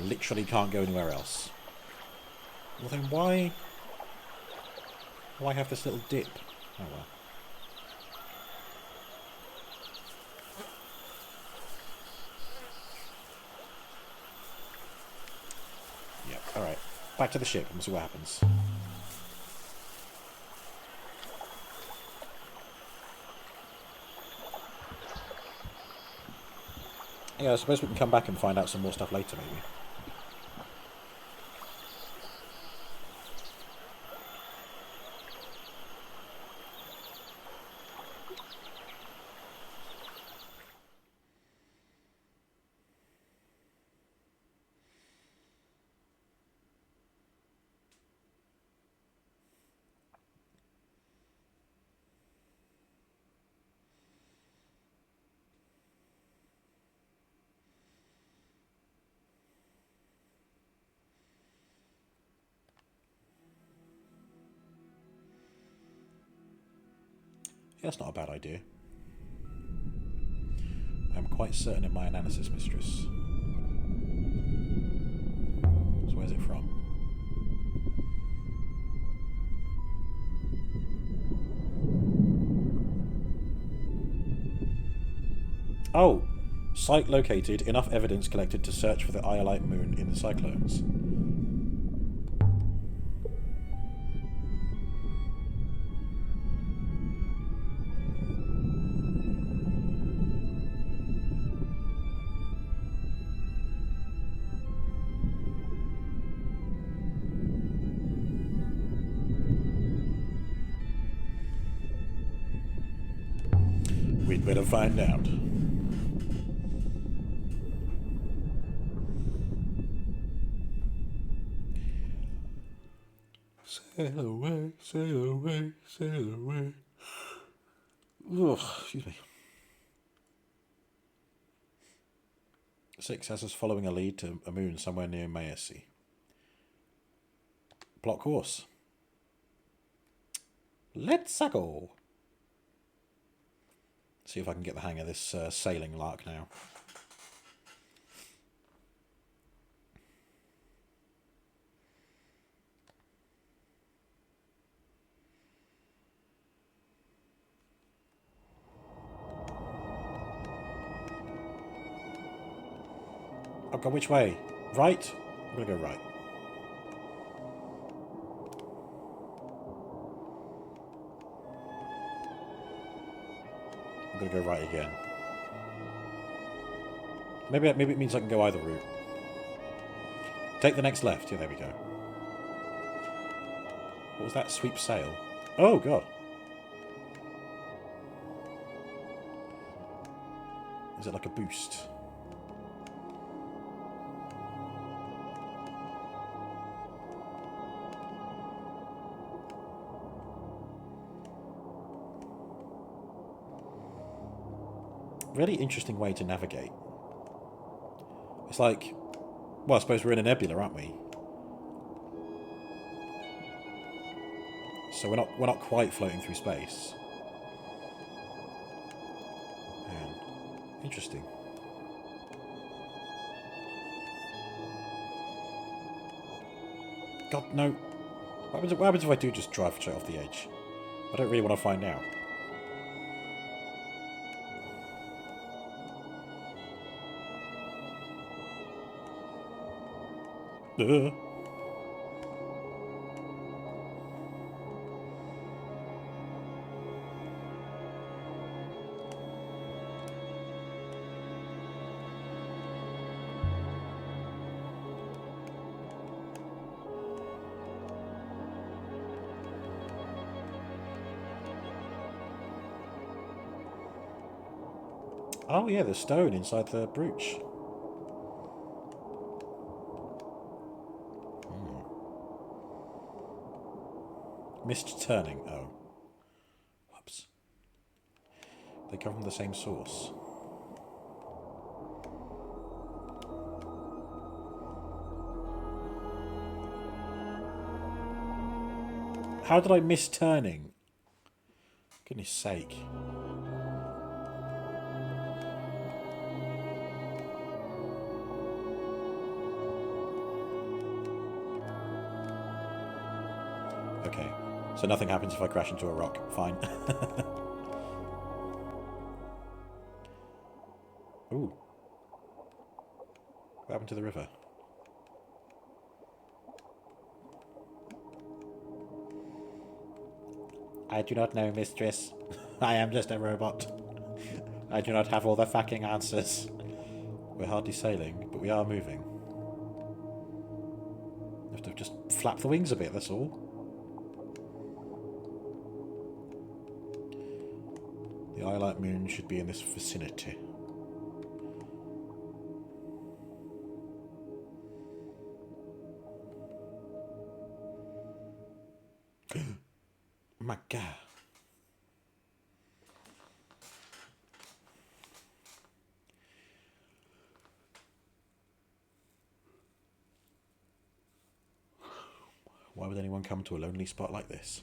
literally can't go anywhere else. Well then why have this little dip? Oh well. Yep, alright. Back to the ship and we'll see what happens. Yeah, I suppose we can come back and find out some more stuff later, maybe. Yeah, that's not a bad idea. I'm quite certain in my analysis, mistress. So where's it from? Oh! Site located. Enough evidence collected to search for the Iolite moon in the cyclones. We'd better find out. Sail away, sail away, sail away. Ugh, excuse me. 6 has us following a lead to a moon somewhere near Maersi. Plot course. Let's go. See if I can get the hang of this sailing lark now. I'll go which way? Right? I'm going to go right. I'm going to go right again. Maybe it means I can go either route. Take the next left. Yeah, there we go. What was that? Sweep sail? Oh, God. Is it like a boost? Really interesting way to navigate. It's like, well, I suppose we're in a nebula, aren't we? So we're not quite floating through space. Man, interesting. God, no. What happens if I do just drive straight off the edge? I don't really want to find out. Oh yeah, the stone inside the brooch. Missed turning. Oh. Whoops. They come from the same source. How did I miss turning? Goodness sake. Okay. So nothing happens if I crash into a rock. Fine. Ooh. What happened to the river? I do not know, mistress. I am just a robot. I do not have all the fucking answers. We're hardly sailing, but we are moving. You have to just flap the wings a bit, that's all. The Eyelight Moon should be in this vicinity. My God. Why would anyone come to a lonely spot like this?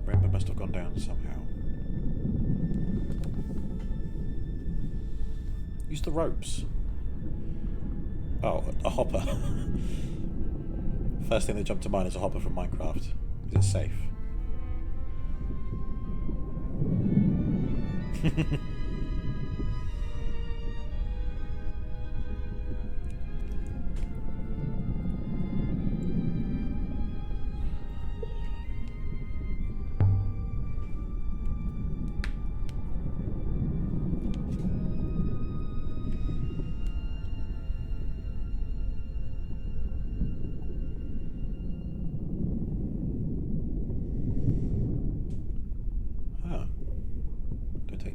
Remember must have gone down somehow. Use the ropes. Oh, a hopper. First thing that jumped to mind is a hopper from Minecraft. Is it safe?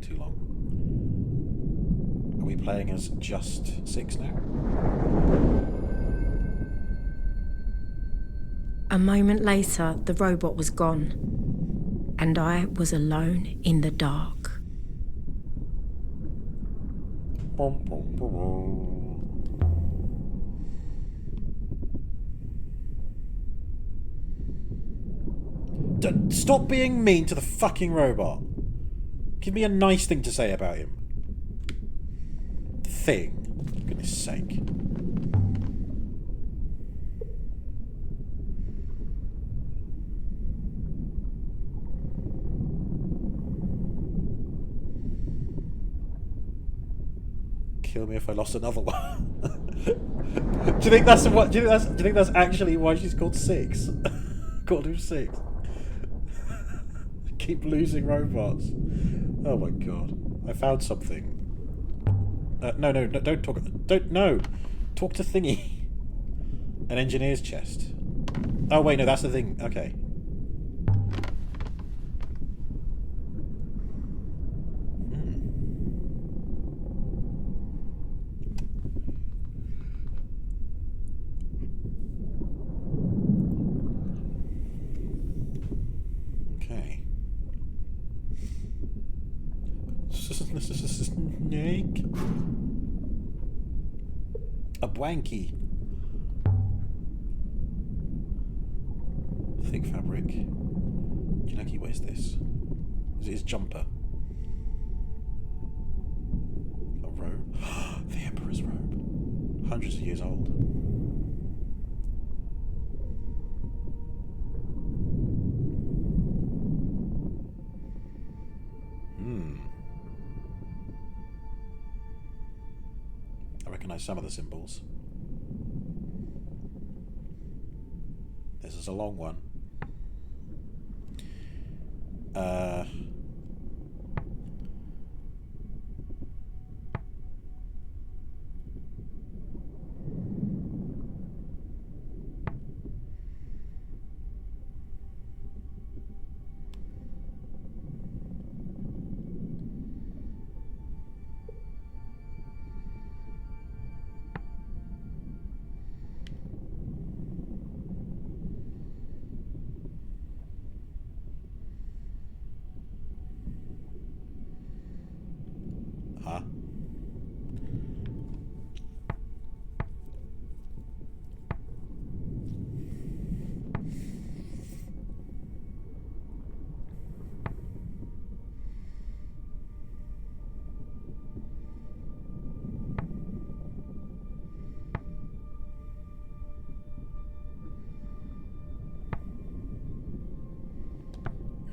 Too long. Are we playing as just 6 now? A moment later, the robot was gone, and I was alone in the dark. Stop being mean to the fucking robot. Give me a nice thing to say about him. Thing. For goodness sake. Kill me if I lost another one. Do you think that's what? Do you think that's actually why she's called Six? Called him Six. Keep losing robots. Oh my god! I found something. No, don't talk. No. Talk to Thingy. An engineer's chest. Oh wait, no, that's the thing. Okay. Snake. A blankie. Thick fabric. Janaki, what is this? Is it his jumper? A robe? The Emperor's robe. Hundreds of years old. I recognise some of the symbols. This is a long one. Huh?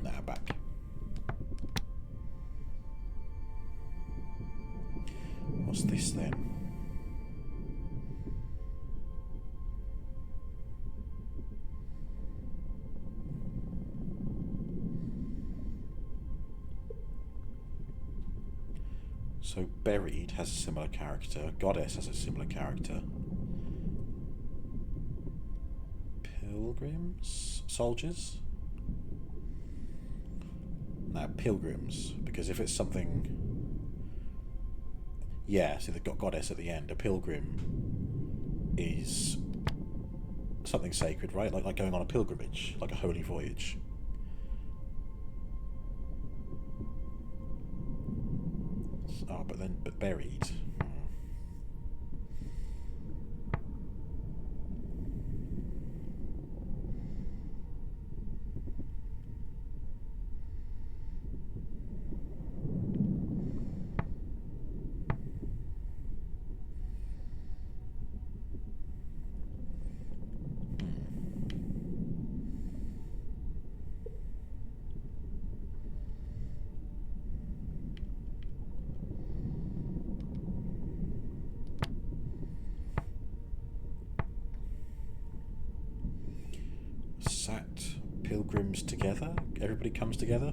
Now back. What's this then? So Buried has a similar character. Goddess has a similar character. Pilgrims? Soldiers? No, pilgrims. Because if it's something... Yeah, see, they've got goddess at the end. A pilgrim is something sacred, right? Like going on a pilgrimage, like a holy voyage. Oh, but buried. Sat pilgrims together? Everybody comes together?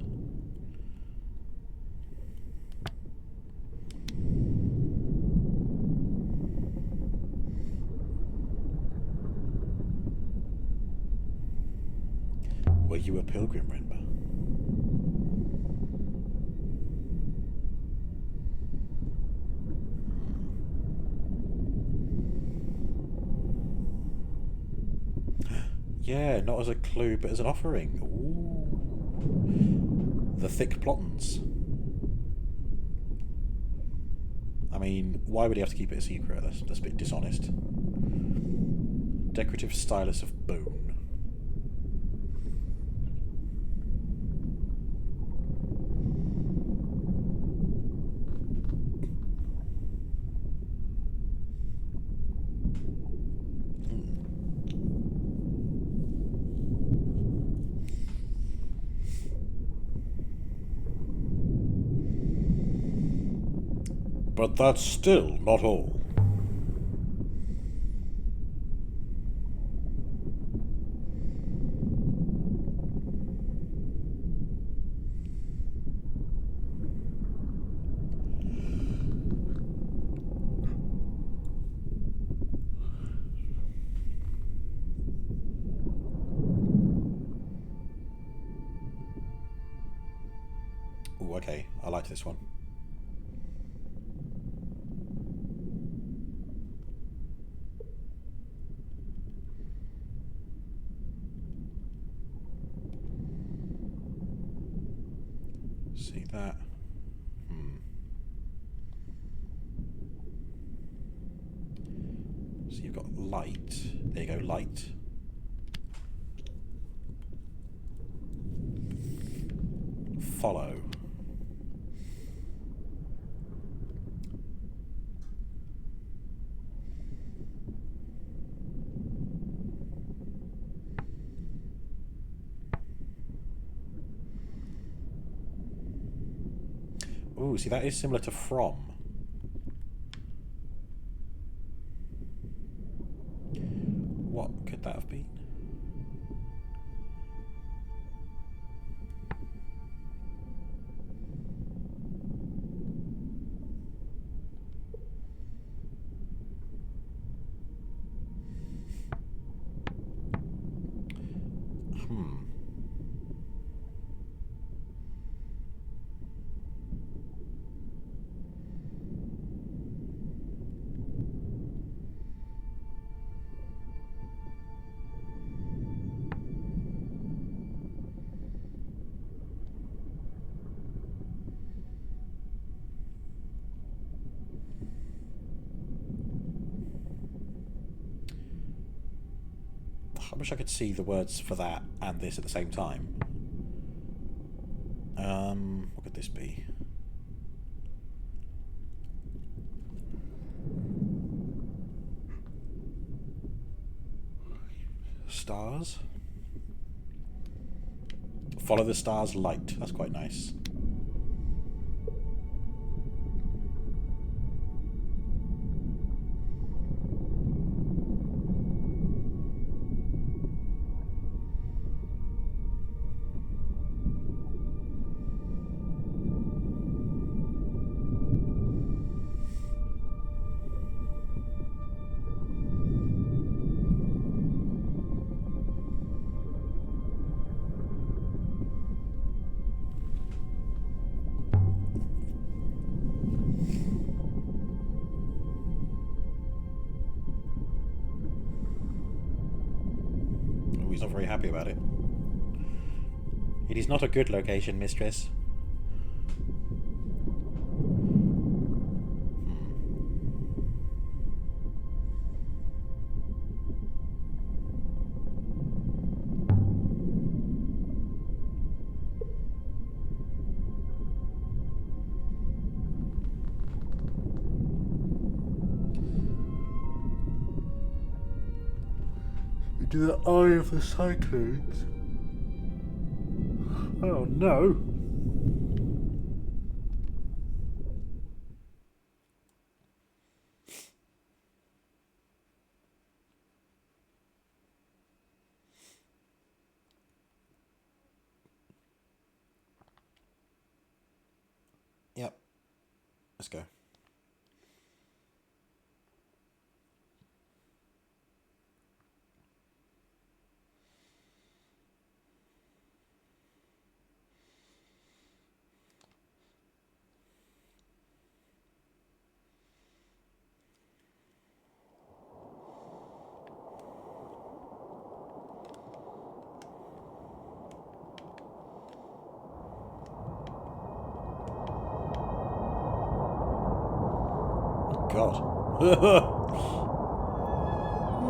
Were you a pilgrim, Renba? Yeah, not as a clue, but as an offering. Ooh. The thick plottons. I mean, why would he have to keep it a secret? That's a bit dishonest. Decorative stylus of bone. But that's still not all. Ooh, okay, I liked this one. See that? So you've got light. There you go, light. Follow. Ooh, see, that is similar to from. What could that have been? I wish I could see the words for that and this at the same time. What could this be? Stars? Follow the stars light. That's quite nice. Oh, he's not very happy about it. It is not a good location, mistress. Into the eye of the cyclones. Oh no. Yep. Let's go. God.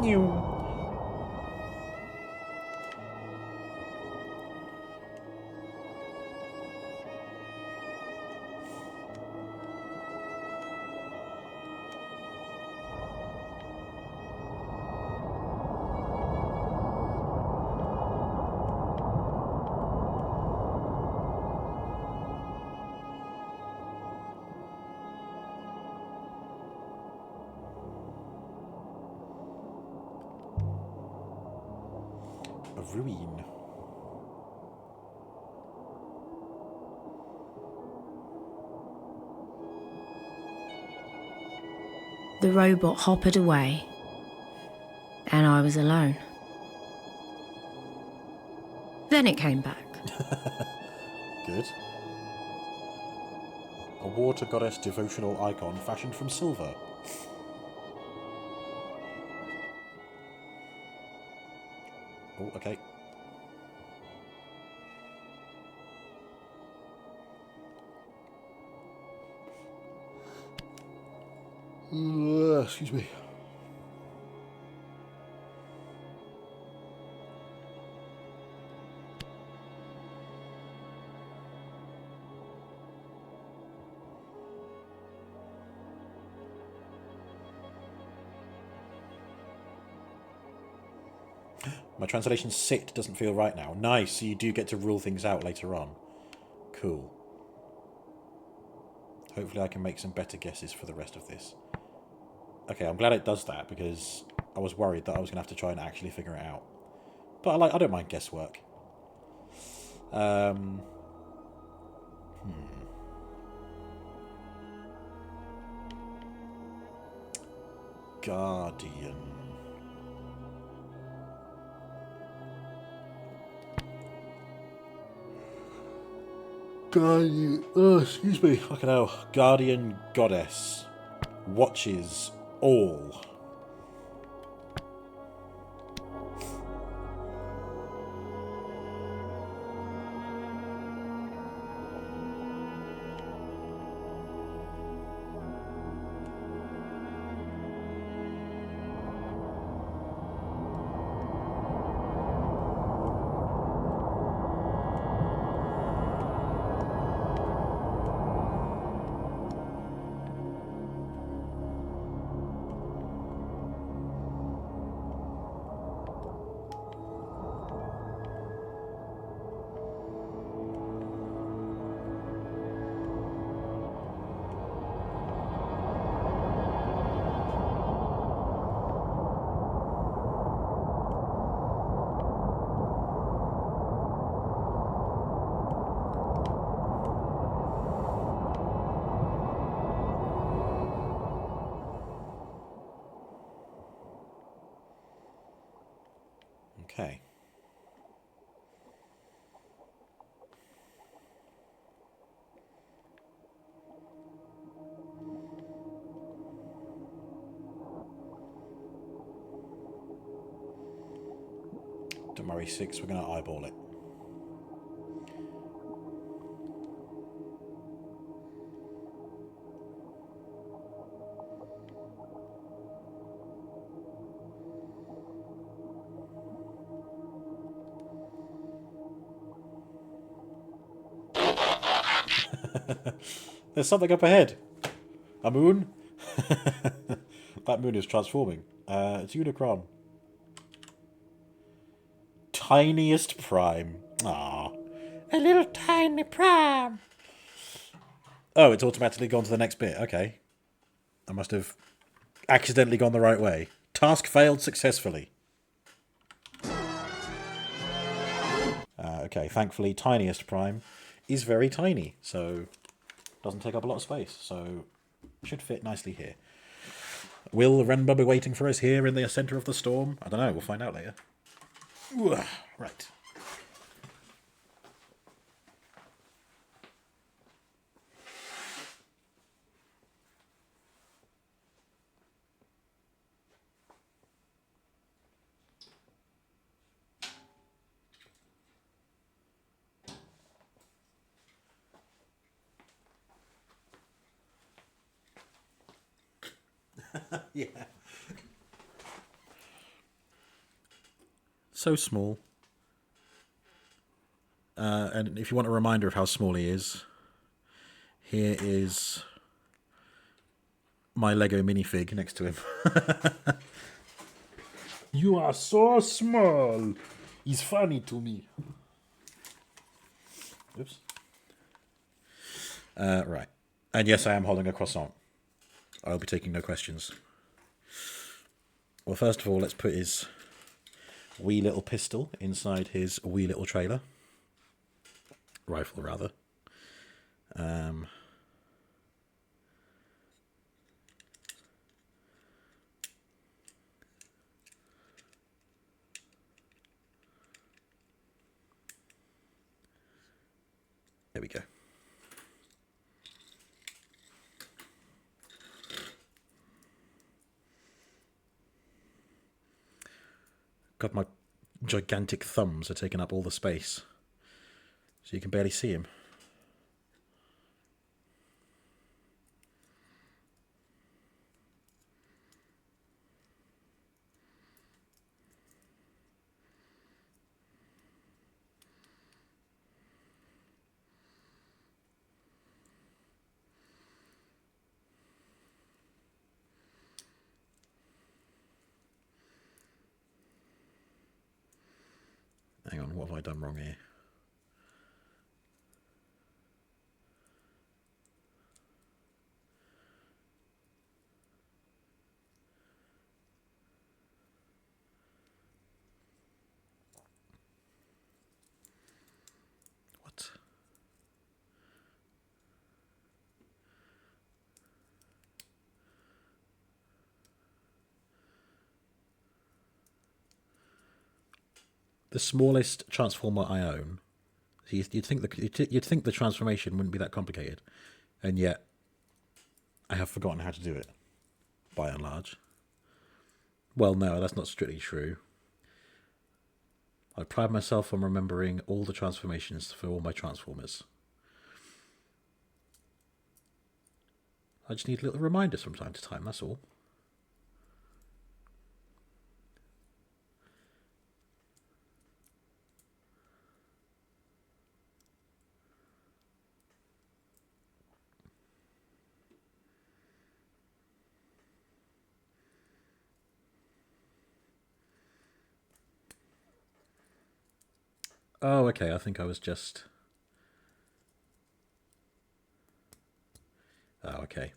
New. A ruin. The robot hoppered away, and I was alone. Then it came back. Good. A water goddess devotional icon fashioned from silver. Oh, okay. Excuse me. My translation sit doesn't feel right now. Nice, so you do get to rule things out later on. Cool. Hopefully I can make some better guesses for the rest of this. Okay, I'm glad it does that, because I was worried that I was going to have to try and actually figure it out. But I don't mind guesswork. Guardian. Guardian. Oh, excuse me. Fucking hell. Guardian goddess. Watches all. Okay. Don't worry, 6, we're going to eyeball it. There's something up ahead. A moon? That moon is transforming. It's Unicron. Tiniest prime. Ah, a little tiny prime. Oh, it's automatically gone to the next bit. Okay. I must have accidentally gone the right way. Task failed successfully. Okay, thankfully, tiniest prime is very tiny, so doesn't take up a lot of space, so should fit nicely here. Will Renba be waiting for us here in the centre of the storm? I don't know, we'll find out later. Ooh, right. Yeah. So small. And if you want a reminder of how small he is, here is my Lego minifig next to him. You are so small. He's funny to me. Oops. Right. And yes, I am holding a croissant. I'll be taking no questions. Well, first of all, let's put his wee little pistol inside his wee little trailer. Rifle, rather. There we go. God, my gigantic thumbs are taking up all the space. So you can barely see him. Hang on, what have I done wrong here? What? The smallest transformer I own. You'd think the transformation wouldn't be that complicated, and yet I have forgotten how to do it, by and large. Well, no, that's not strictly true. I pride myself on remembering all the transformations for all my transformers. I just need little reminders from time to time, that's all. Oh, okay, I think I was just... Oh, okay.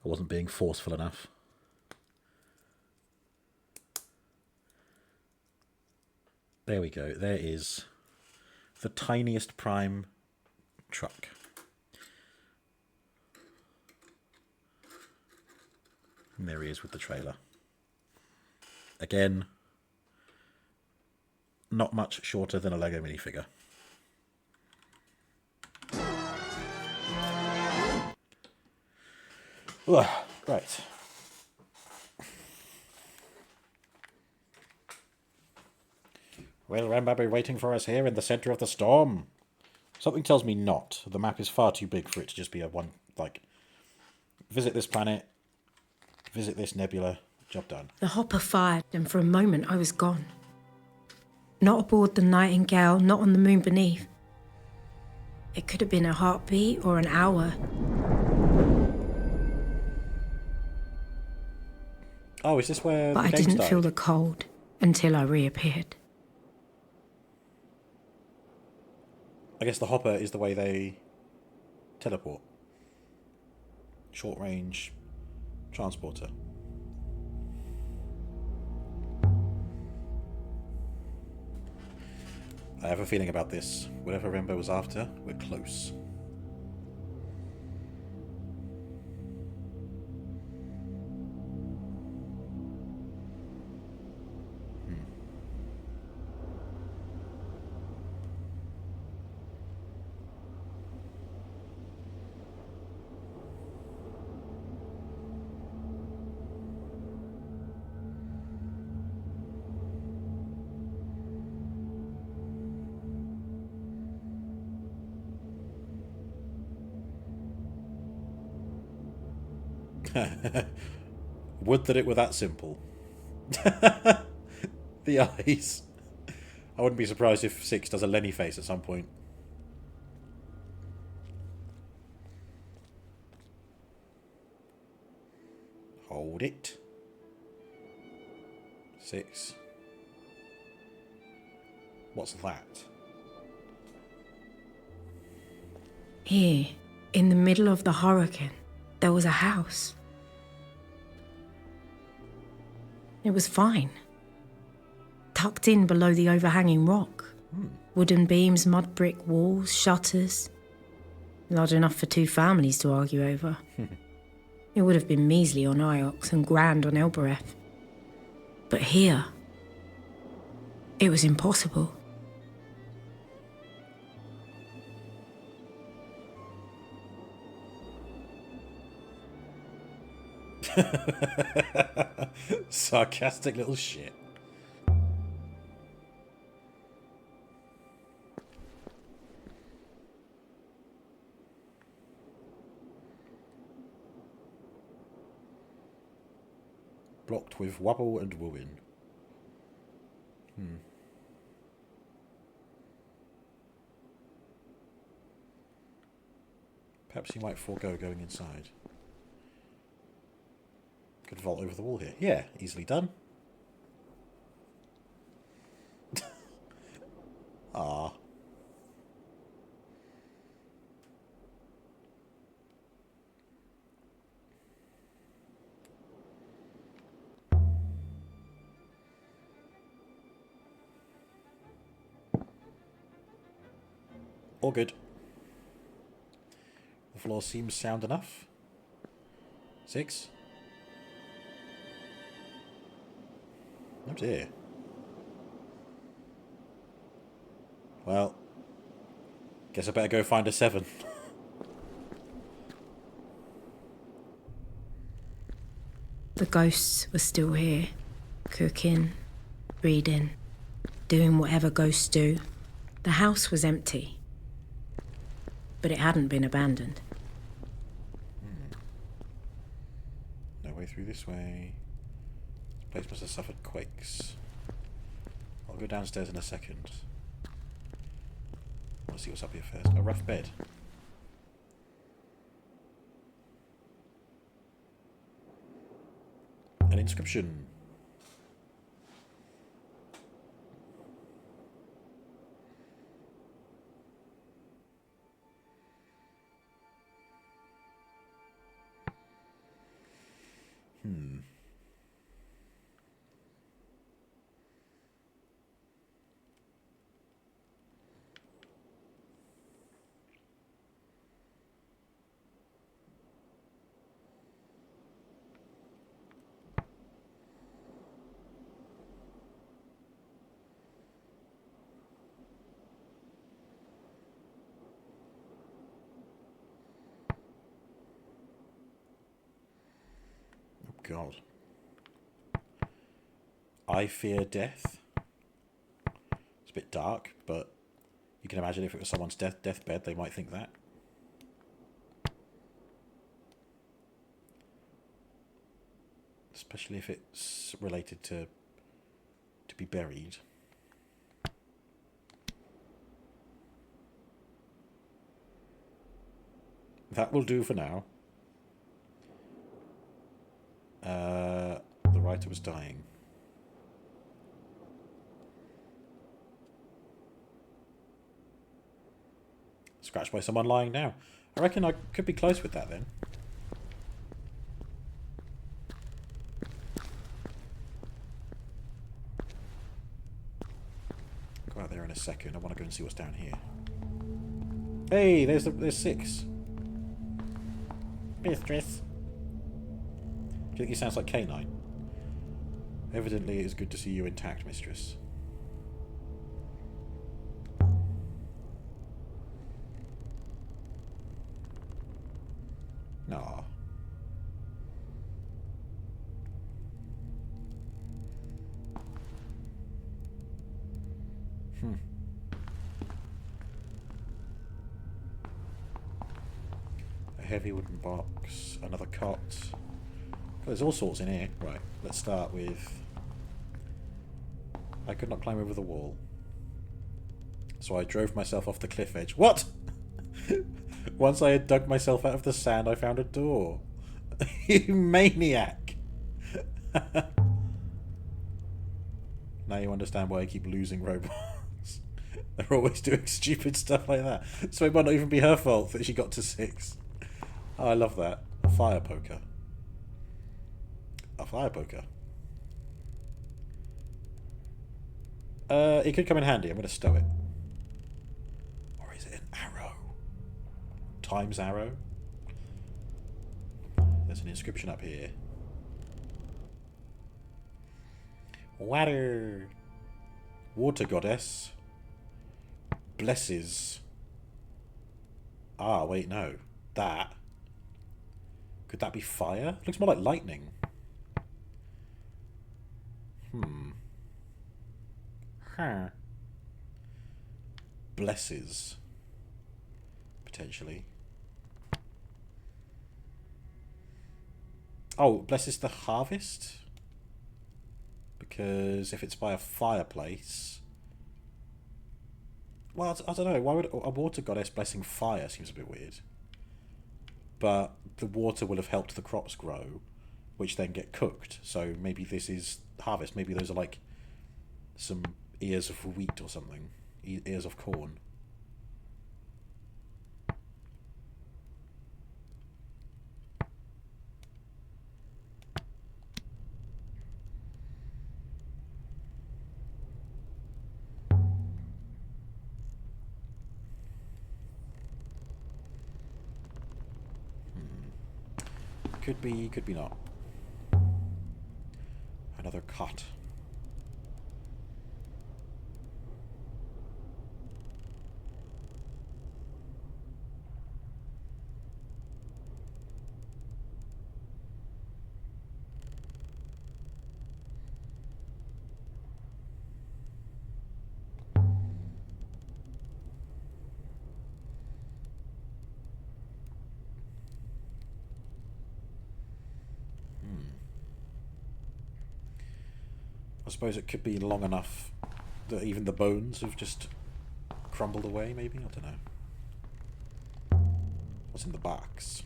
I wasn't being forceful enough. There we go. There is the tiniest prime truck. And there he is with the trailer. Again, not much shorter than a Lego minifigure. Ugh, right. Will Remember be waiting for us here in the centre of the storm? Something tells me not. The map is far too big for it to just be a one, like, visit this planet, visit this nebula, job done. The hopper fired, and for a moment I was gone. Not aboard the Nightingale, not on the moon beneath. It could have been a heartbeat or an hour. Oh, is this where But the I games didn't died? feel the cold until I reappeared. I guess the hopper is the way they teleport. Short range transporter. I have a feeling about this. Whatever Rembo was after, we're close. Would that it were that simple. The eyes. I wouldn't be surprised if 6 does a Lenny face at some point. Hold it. 6. What's that? Here, in the middle of the hurricane, there was a house. It was fine. Tucked in below the overhanging rock. Wooden beams, mud brick walls, shutters. Large enough for 2 families to argue over. It would have been measly on Iox and grand on Elbereth. But here, it was impossible. Sarcastic little shit. Blocked with wobble and wooing. Perhaps he might forego going inside. Could vault over the wall here. Yeah, easily done. Ah. All good. The floor seems sound enough. 6. Oh dear. Well, guess I better go find a 7. The ghosts were still here, cooking, reading, doing whatever ghosts do. The house was empty, but it hadn't been abandoned. No way through this way. This place must have suffered quakes. I'll go downstairs in a second. I want to see what's up here first. A rough bed. An inscription. God. I fear death. It's a bit dark, but you can imagine if it was someone's deathbed, they might think that. Especially if it's related to be buried. That will do for now. The writer was dying. Scratched by someone lying now. I reckon I could be close with that then. Go out there in a second. I want to go and see what's down here. Hey, there's 6. Mistress. Do you think he sounds like K9? Evidently, it is good to see you intact, mistress. Nah. A heavy wooden box, another cot. There's all sorts in here. Right, let's start with... I could not climb over the wall. So I drove myself off the cliff edge. What? Once I had dug myself out of the sand, I found a door. You maniac! Now you understand why I keep losing robots. They're always doing stupid stuff like that. So it might not even be her fault that she got to 6. Oh, I love that. A fire poker. A fire poker. It could come in handy. I'm going to stow it. Or is it an arrow? Times arrow? There's an inscription up here. Water. Water goddess. Blesses. Ah, wait, no. That. Could that be fire? Looks more like lightning. Huh. Blesses. Potentially. Oh, blesses the harvest? Because if it's by a fireplace... Well, I don't know. Why would a water goddess blessing fire? Seems a bit weird. But the water will have helped the crops grow, which then get cooked. So maybe this is harvest. Maybe those are like some ears of wheat or something. Ears of corn. Could be not. Another cot. I suppose it could be long enough that even the bones have just crumbled away, maybe? I don't know. What's in the box?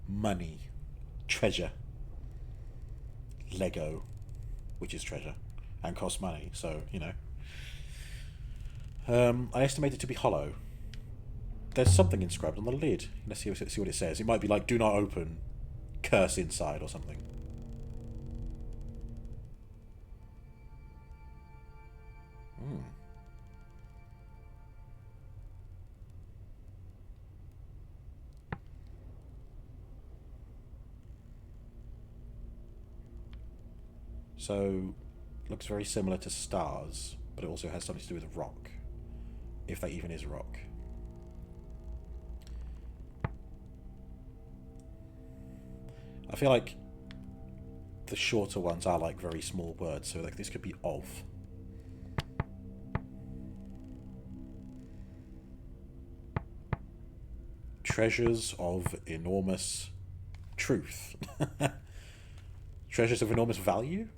Money. Treasure. Lego. Which is treasure. And costs money, so, you know. I estimate it to be hollow. There's something inscribed on the lid. Let's see what it says. It might be like, do not open. Curse inside or something. So, looks very similar to stars, but it also has something to do with rock. If that even is rock. I feel like the shorter ones are like very small words, so like this could be of. Treasures of enormous truth. Treasures of enormous value?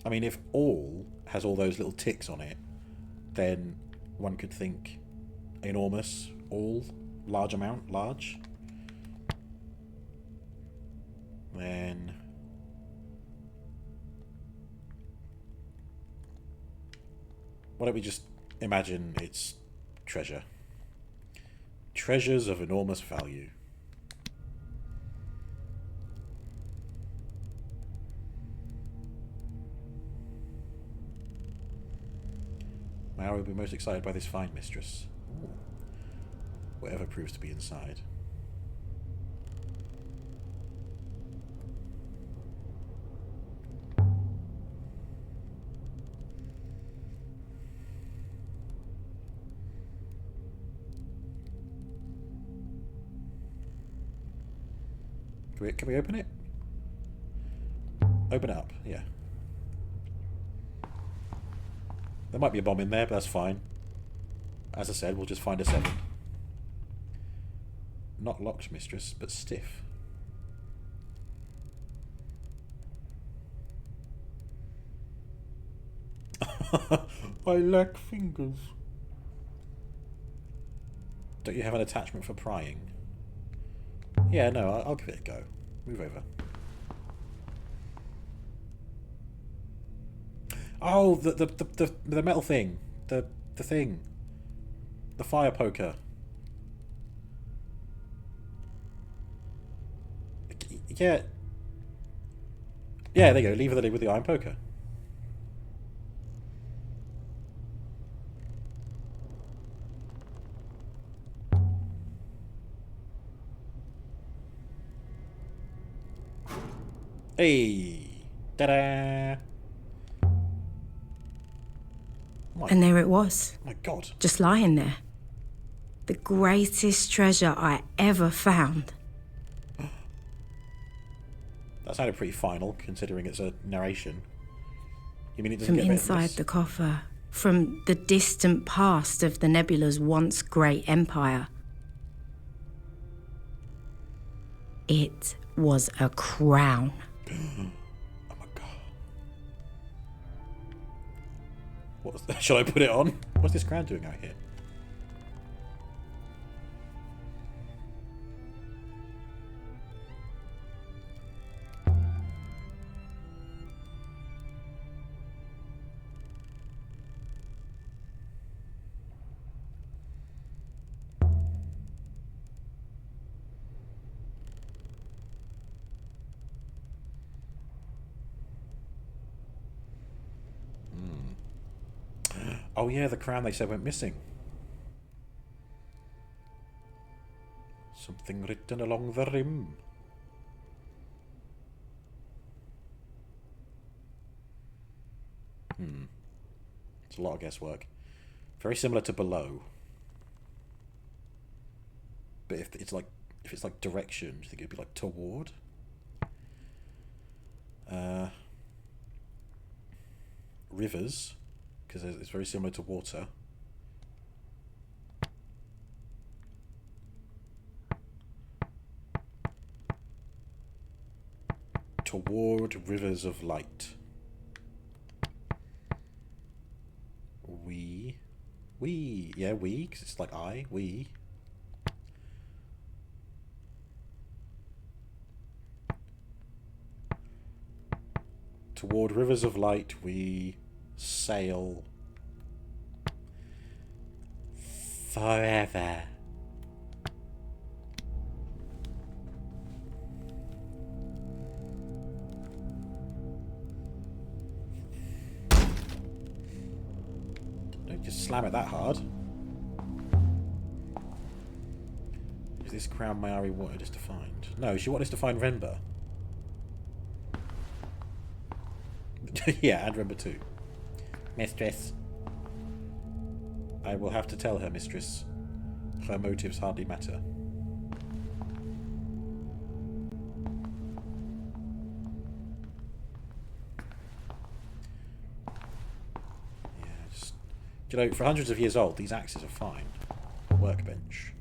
I mean, if all has all those little ticks on it, then one could think enormous, all, large amount, large. Then... why don't we just imagine it's treasure. Treasures of enormous value. Mara will be most excited by this find, mistress. Ooh. Whatever proves to be inside. Can we open it? Open it up, yeah. There might be a bomb in there, but that's fine. As I said, we'll just find a 7. Not locked, mistress, but stiff. I lack fingers. Don't you have an attachment for prying? Yeah, no, I'll give it a go. Move over. Oh, the metal thing. The thing. The fire poker. Yeah. Yeah, there you go. Leave it with the iron poker. Hey. Ta-da. And there it was. My God. Just lying there. The greatest treasure I ever found. That sounded pretty final, considering it's a narration. You mean it doesn't From get better than inside this? the coffer, from the distant past of the Nebula's once great empire. It was a crown. Oh my God. Shall I put it on? What's this crown doing out here? Oh yeah, the crown they said went missing. Something written along the rim. It's a lot of guesswork. Very similar to Below. But if it's like direction, do you think it'd be like toward? Rivers, because it's very similar to water. Toward rivers of light. Yeah, because it's like we. Toward rivers of light we sail forever. Don't just slam it that hard. Is this crown Mayari wanted us to find? No, she wanted us to find Renba. Yeah, and Renba too. Mistress. I will have to tell her, mistress. Her motives hardly matter. Yeah, just... You know, for hundreds of years old, these axes are fine. Workbench.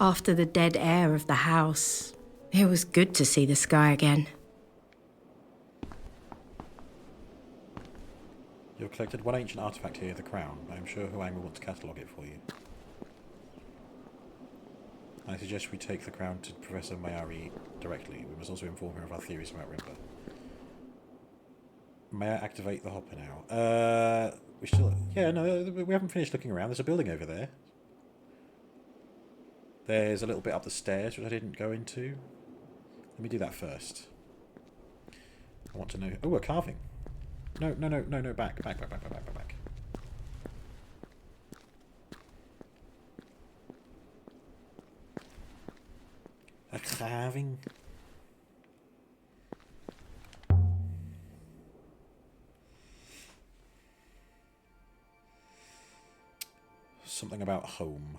After the dead air of the house, it was good to see the sky again. You've collected one ancient artifact here, the crown. I am sure Huang will want to catalogue it for you. I suggest we take the crown to Professor Mayari directly. We must also inform her of our theories about Rimba. May I activate the hopper now? We still... Yeah, no, we haven't finished looking around. There's a building over there. There's a little bit up the stairs, which I didn't go into. Let me do that first. I want to know... Oh, a carving. No, back. A beschaving. Something about home.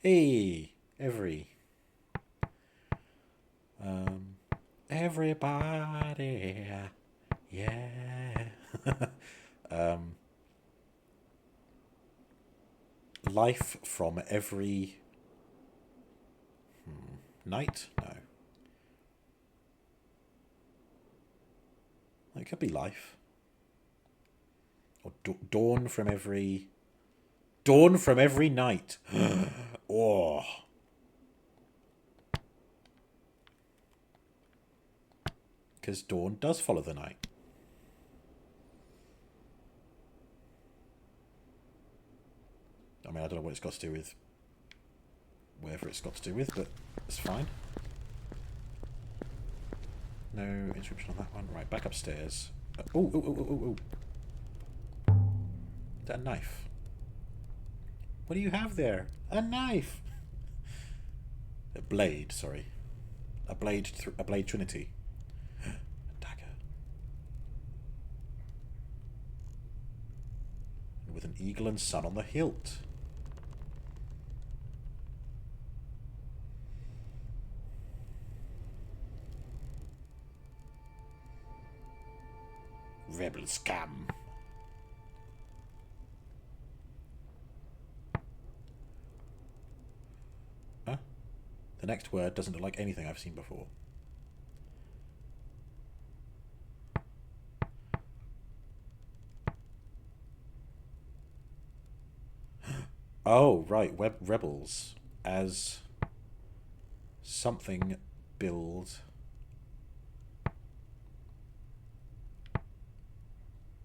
Hey, everybody, yeah. Life from every night? No. It could be life. Or dawn from every night. Oh. Because dawn does follow the night. I mean, I don't know what it's got to do with whatever it's got to do with, but it's fine. No inscription on that one. Right, back upstairs. Oh. Is that a knife? What do you have there? A knife! A blade, sorry. A blade trinity. A dagger. And with an eagle and sun on the hilt. Rebel scam. Huh? The next word doesn't look like anything I've seen before. Oh, right. Rebels as something build.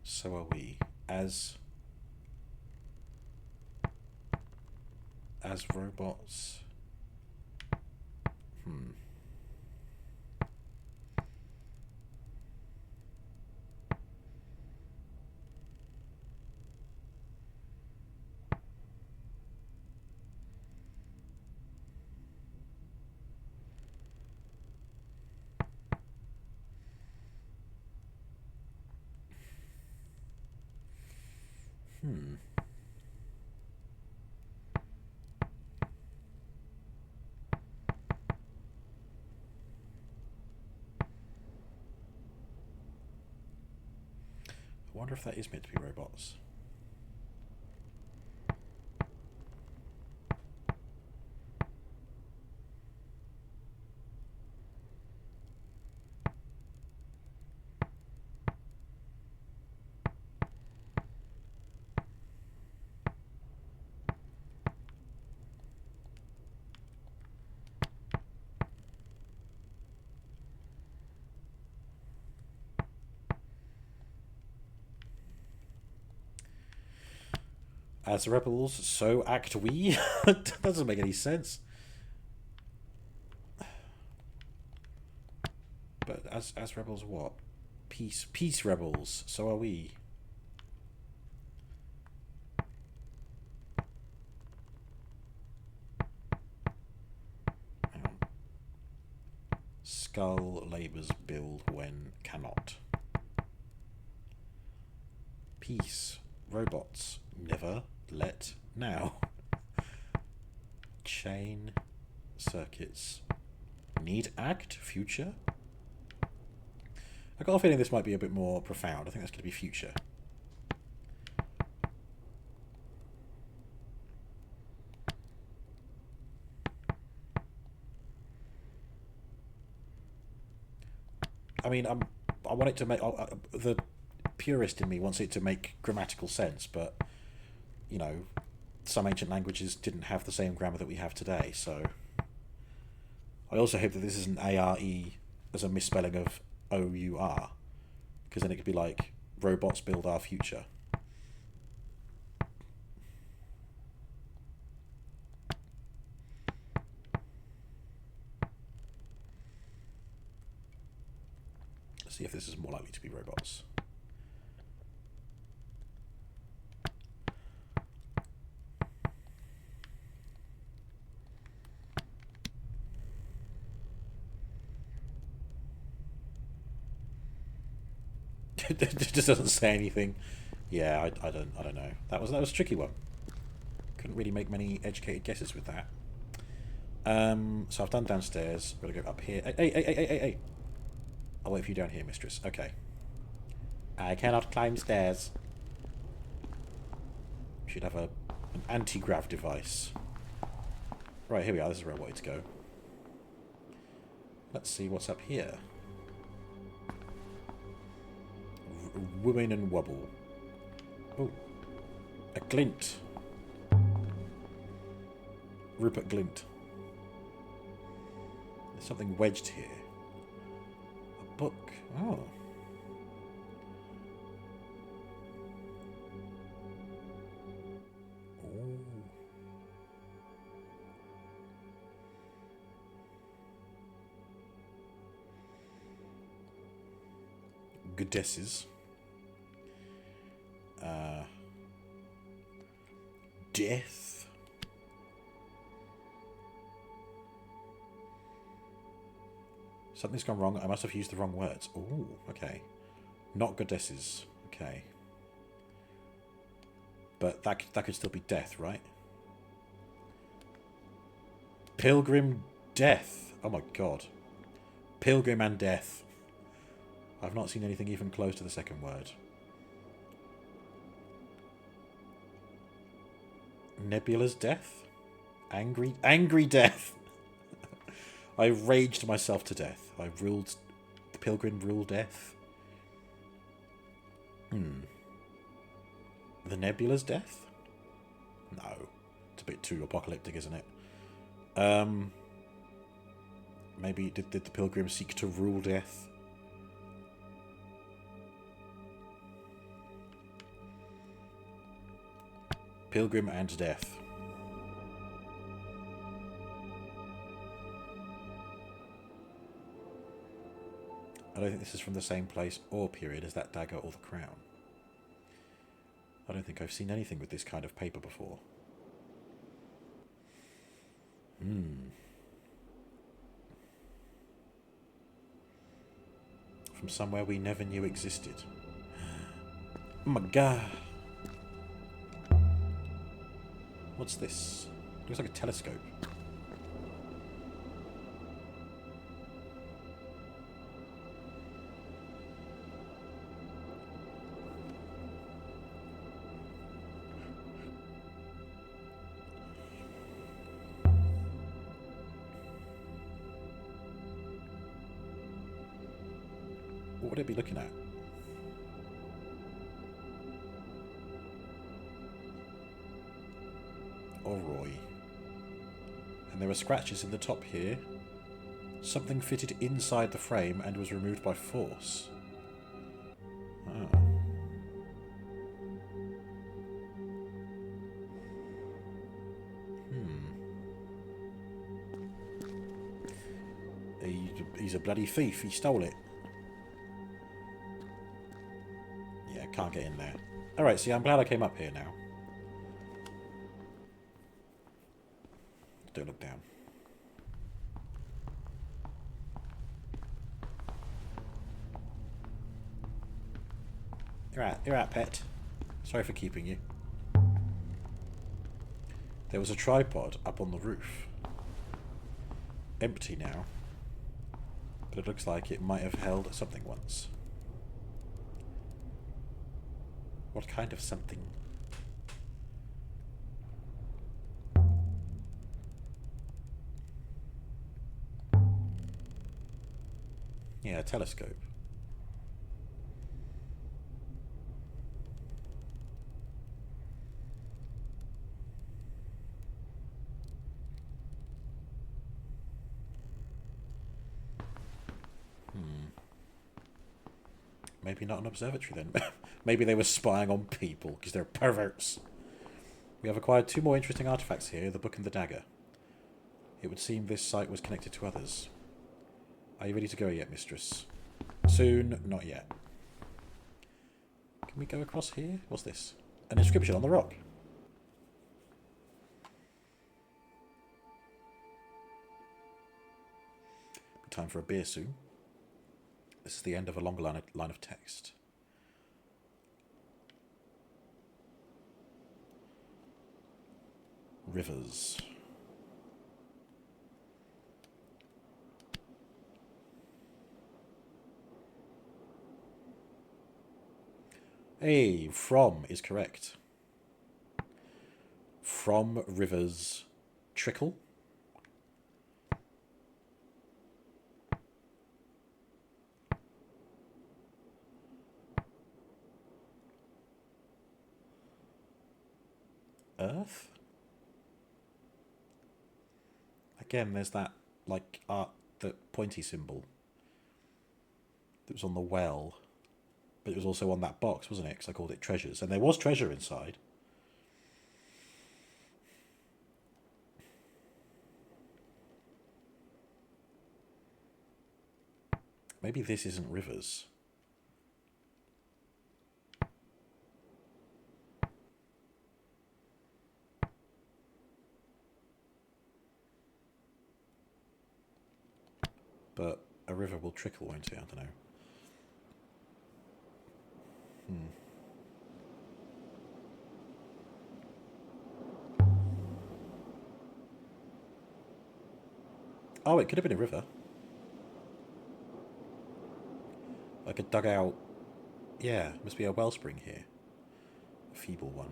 So are we. As robots. I wonder if that is meant to be robots. As rebels, so act we? That doesn't make any sense. But as rebels what? Peace rebels, so are we. Hang on. Skull labors build when cannot. Peace. Robots. Never. Let. Now. Chain. Circuits. Need act. Future. I got a feeling this might be a bit more profound. I think that's going to be future. I mean, I want it to make... the purist in me wants it to make grammatical sense, but, you know, some ancient languages didn't have the same grammar that we have today, so... I also hope that this isn't A-R-E as a misspelling of O-U-R, because then it could be like, robots build our future. Let's see if this is more likely to be robots. It just doesn't say anything. Yeah, I don't know. That was a tricky one. Couldn't really make many educated guesses with that. So I've done downstairs. Gotta go up here. Hey! I'll wait for you down here, mistress. Okay. I cannot climb stairs. Should have an anti-grav device. Right, here we are. This is where I wanted to go. Let's see what's up here. Woman and wobble. Oh, a glint. Rupert Glint. There's something wedged here. A book. Oh. Oh. Goddesses. Death. Something's gone wrong. I must have used the wrong words. Oh, okay. Not goddesses. Okay. But that could still be death, right? Pilgrim death. Oh my god. Pilgrim and death. I've not seen anything even close to the second word. Nebula's death? Angry death. I raged myself to death. I ruled... The pilgrim ruled death. The Nebula's death? No. It's a bit too apocalyptic, isn't it? Maybe did the pilgrim seek to rule death? Pilgrim and death. I don't think this is from the same place or period as that dagger or the crown. I don't think I've seen anything with this kind of paper before. From somewhere we never knew existed. Oh my god. What's this? Looks like a telescope. What would it be looking at? Oroy. And there are scratches in the top here. Something fitted inside the frame and was removed by force. Oh. He's a bloody thief. He stole it. Yeah, can't get in there. Alright, see, I'm glad I came up here now. Don't look down. You're out, pet. Sorry for keeping you. There was a tripod up on the roof. Empty now. But it looks like it might have held something once. What kind of something? Yeah, a telescope. Maybe not an observatory then. Maybe they were spying on people because they're perverts. We have acquired 2 more interesting artifacts here, the book and the dagger. It would seem this site was connected to others. Are you ready to go yet, mistress? Soon, not yet. Can we go across here? What's this? An inscription on the rock. Time for a beer soon. This is the end of a longer line of text. Rivers. Hey, from is correct. From rivers trickle. Earth? Again, there's that, like, the pointy symbol that was on the well, but it was also on that box, wasn't it? Because I called it treasures, and there was treasure inside. Maybe this isn't rivers. But a river will trickle, won't it? I don't know. Oh, it could have been a river. Like a dugout. Yeah, must be a wellspring here. A feeble one.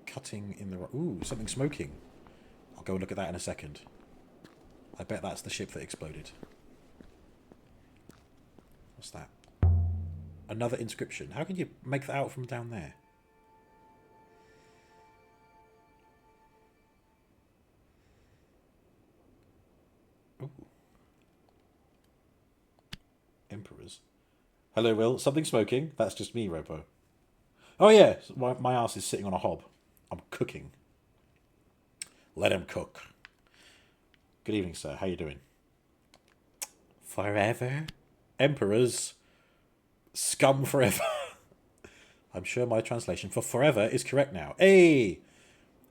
Cutting in the... Ooh, something smoking. I'll go and look at that in a second. I bet that's the ship that exploded. What's that? Another inscription. How can you make that out from down there? Ooh. Emperors. Hello, Will. Something smoking. That's just me, Robo. Oh, yeah. My ass is sitting on a hob. I'm cooking. Let him cook. Good evening, sir. How you doing? Forever? Emperors? Scum forever. I'm sure my translation for forever is correct now. Hey!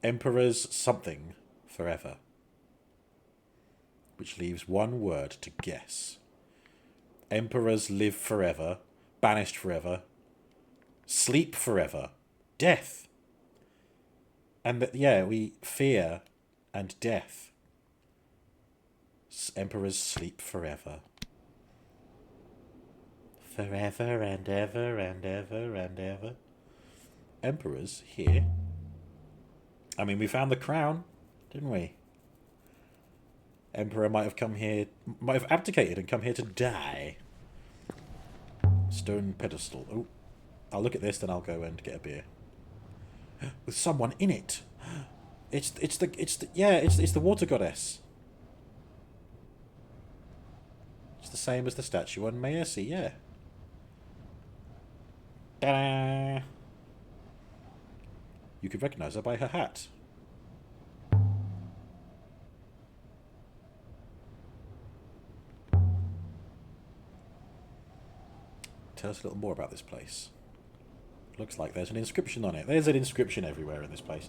Emperors something forever. Which leaves one word to guess. Emperors live forever. Banished forever. Sleep forever. Death. And yeah, we fear and death. Emperors sleep forever. Forever and ever and ever and ever. Emperors here. I mean, we found the crown, didn't we? Emperor might have come here, might have abdicated and come here to die. Stone pedestal. Oh, I'll look at this, then I'll go and get a beer. With someone in it. It's the water goddess. It's the same as the statue on Maersi, yeah. Ta-da! You could recognise her by her hat. Tell us a little more about this place. Looks like there's an inscription on it. There's an inscription everywhere in this place.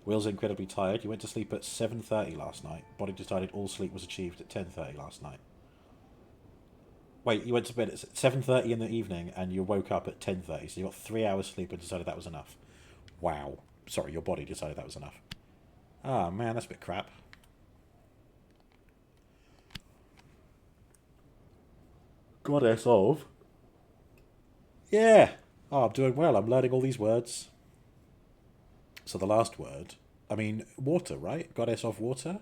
Will's incredibly tired. You went to sleep at 7:30 last night. Body decided all sleep was achieved at 10:30 last night. Wait, you went to bed at 7:30 in the evening and you woke up at 10:30. So you got 3 hours sleep and decided that was enough. Wow. Sorry, your body decided that was enough. Ah, man, that's a bit crap. Goddess of... Yeah. Oh, I'm doing well. I'm learning all these words. So the last word... I mean, water, right? Goddess of water?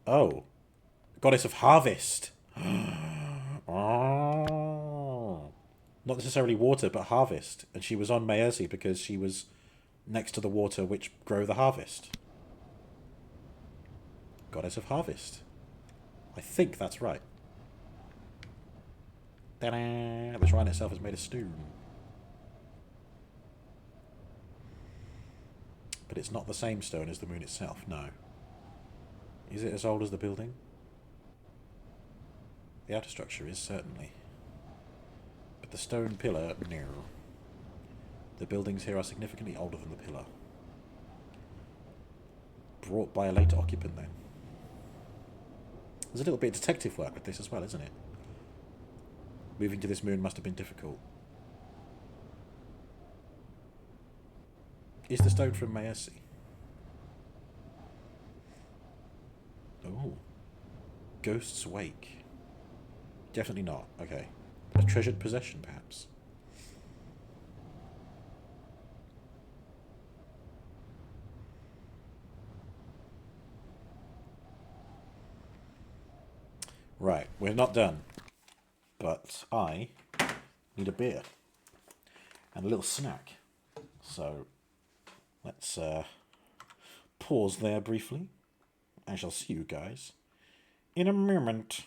Oh. Goddess of harvest. Oh. Not necessarily water, but harvest. And she was on Maersi because she was next to the water which grow the harvest. Goddess of harvest. I think that's right. Ta-da! The shrine itself is made of stone. But it's not the same stone as the moon itself, no. Is it as old as the building? The outer structure is, certainly. But the stone pillar, no. The buildings here are significantly older than the pillar. Brought by a later occupant, then. There's a little bit of detective work with this as well, isn't it? Moving to this moon must have been difficult. Is the stone from Maersi? Oh. Ghost's Wake. Definitely not. Okay. A treasured possession, perhaps. Right, we're not done. But I need a beer. And a little snack. So, let's pause there briefly. I shall see you guys in a moment.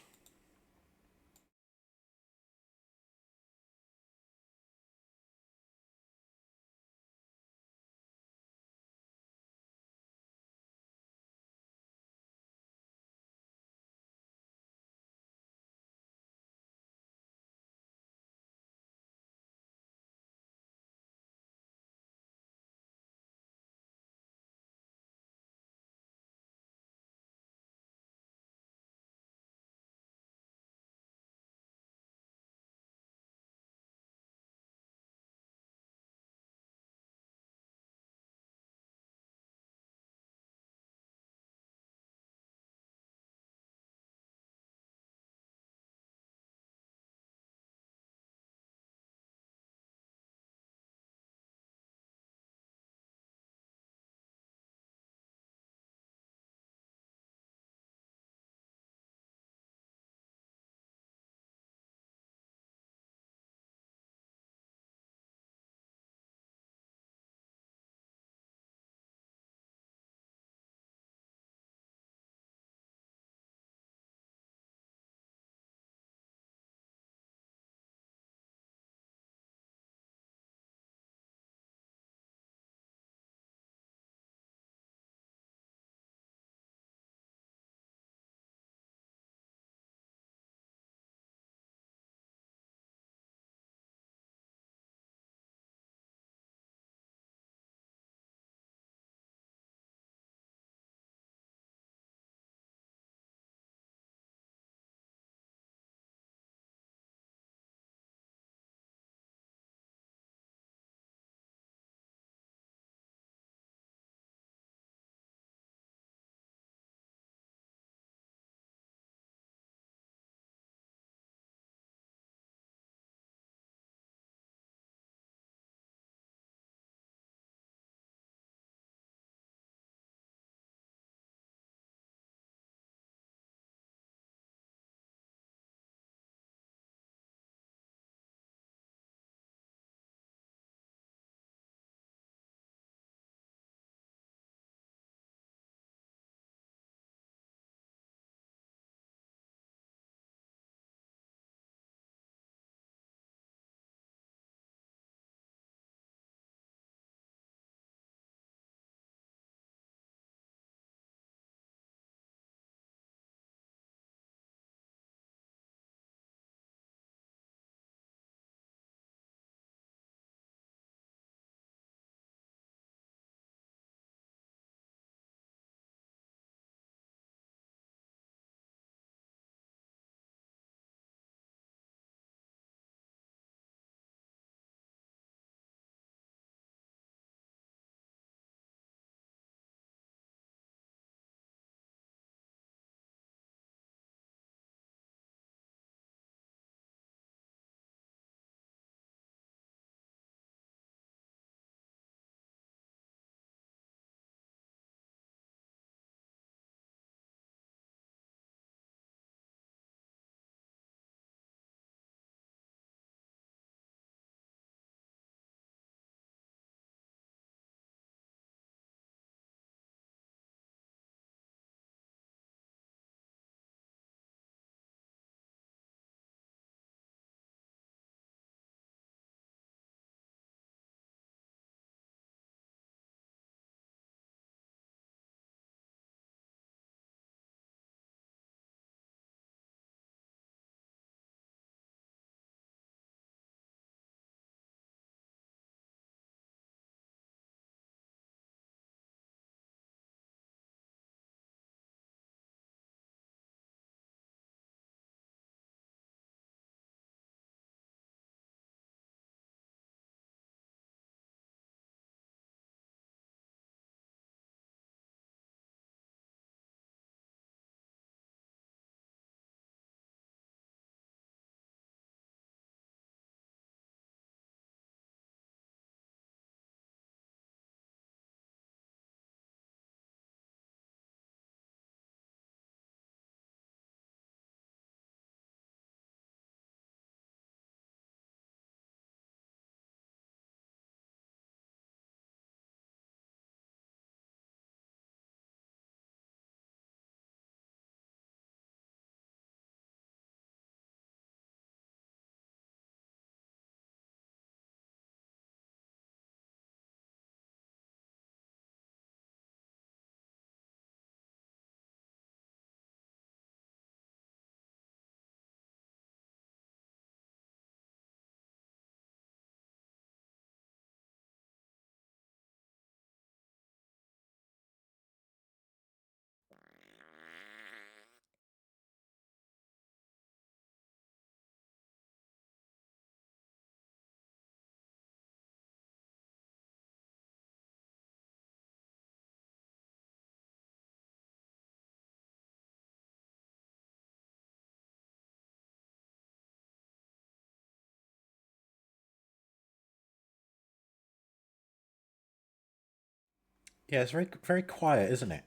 Yeah, it's very very quiet, isn't it?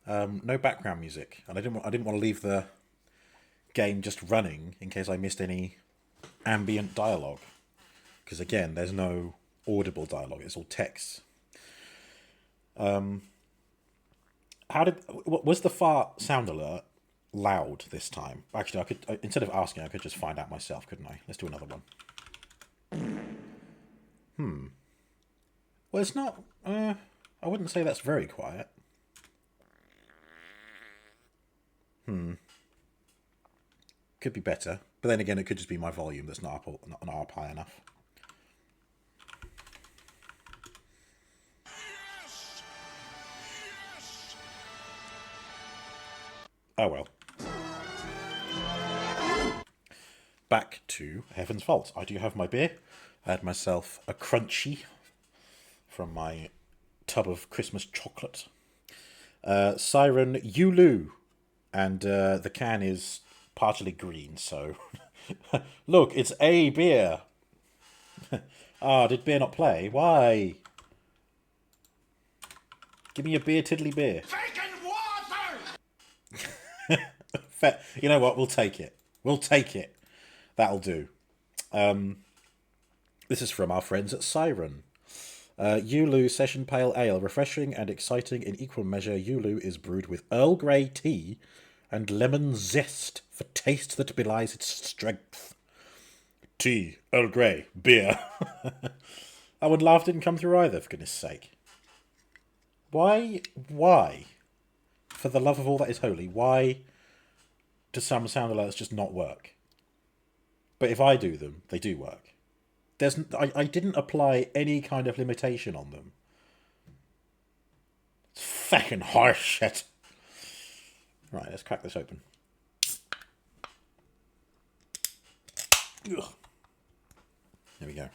No background music, and I didn't want to leave the game just running in case I missed any ambient dialogue. Because again, there's no audible dialogue; it's all text. How did was the fart sound alert loud this time? Actually, I could instead of asking, I could just find out myself, couldn't I? Let's do another one. Well, it's not. I wouldn't say that's very quiet. Could be better, but then again, it could just be my volume that's not up high enough. Oh well. Back to Heaven's Vault. I do have my beer. I had myself a crunchy from my tub of Christmas chocolate. Siren Yulu. And the can is partially green, so... Look, it's a beer. Ah, did beer not play? Why? Give me a beer, tiddly beer. Vacant water! You know what? We'll take it. We'll take it. That'll do. This is from our friends at Siren. Yulu Session Pale Ale. Refreshing and exciting in equal measure, Yulu is brewed with Earl Grey tea and lemon zest for taste that belies its strength. Tea, Earl Grey, beer. I would laugh didn't come through either, for goodness sake. Why? For the love of all that is holy, why do some sound alerts just not work? But if I do them, they do work. I didn't apply any kind of limitation on them. It's fucking horse shit. Right, let's crack this open. Ugh. There we go.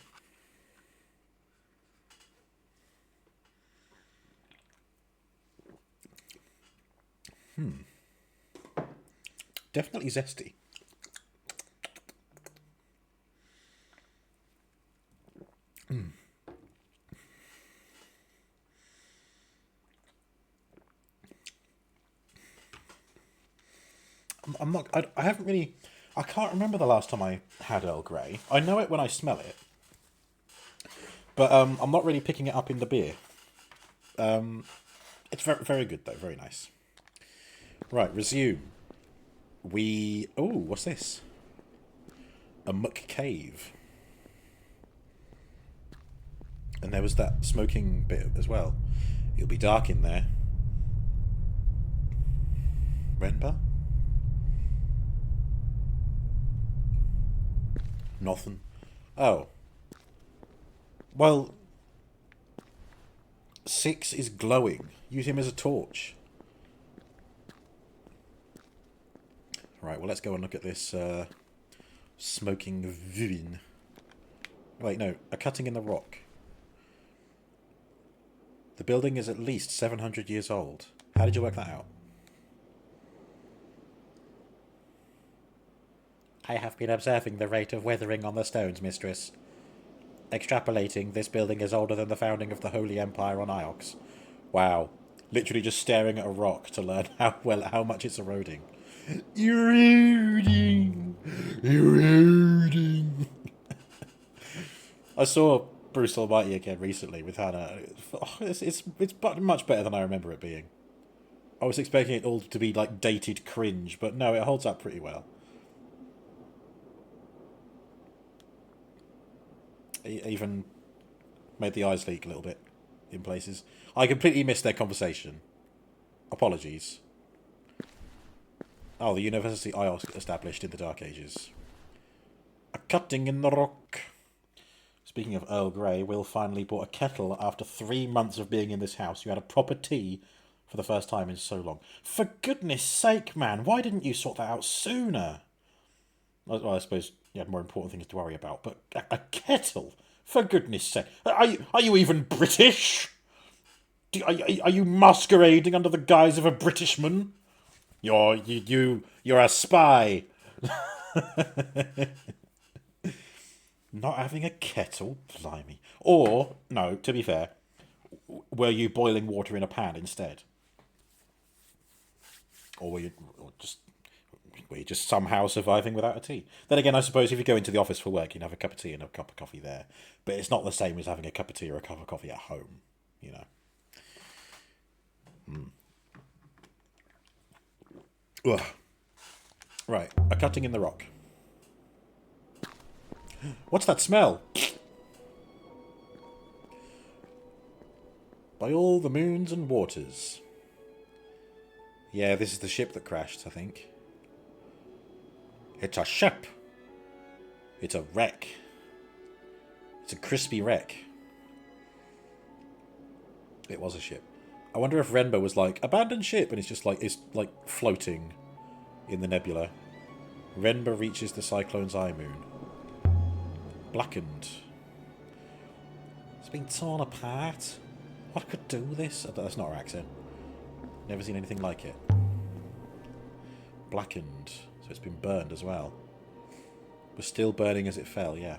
Definitely zesty. I'm not. I haven't really. I can't remember the last time I had Earl Grey. I know it when I smell it, but I'm not really picking it up in the beer. It's very very good though. Very nice. Right, resume. Oh, what's this? A muck cave. And there was that smoking bit as well. It'll be dark in there. Renba? Nothing. Oh. Well, 6 is glowing. Use him as a torch. Right, well, let's go and look at this smoking villain. Wait, no, a cutting in the rock. The building is at least 700 years old. How did you work that out? I have been observing the rate of weathering on the stones, mistress. Extrapolating, this building is older than the founding of the Holy Empire on Iox. Wow. Literally just staring at a rock to learn how much it's eroding. Eroding! Eroding! I saw Bruce Almighty again recently with Hannah. It's much better than I remember it being. I was expecting it all to be like dated cringe, but no, it holds up pretty well. It even made the eyes leak a little bit in places. I completely missed their conversation. Apologies. Oh, the university I established in the Dark Ages. A cutting in the rock. Speaking of Earl Grey, Will finally bought a kettle after 3 months of being in this house. You had a proper tea for the first time in so long. For goodness sake, man, why didn't you sort that out sooner? Well, I suppose you had more important things to worry about, but a kettle? For goodness sake. Are you even British? Are you masquerading under the guise of a Britishman? You're a spy. Not having a kettle? Blimey. Or, no, to be fair, were you boiling water in a pan instead? Or were you just somehow surviving without a tea? Then again, I suppose if you go into the office for work, you'd have a cup of tea and a cup of coffee there. But it's not the same as having a cup of tea or a cup of coffee at home, you know. Ugh. Right, a cutting in the rock. What's that smell? By all the moons and waters. Yeah, this is the ship that crashed, I think. It's a ship. It's a wreck. It's a crispy wreck. It was a ship. I wonder if Renbo was like, abandoned ship, and it's like floating in the nebula. Renbo reaches the cyclone's eye moon. Blackened. It's been torn apart. What could do this? That's not her accent. Never seen anything like it. Blackened. So it's been burned as well. Was still burning as it fell, yeah.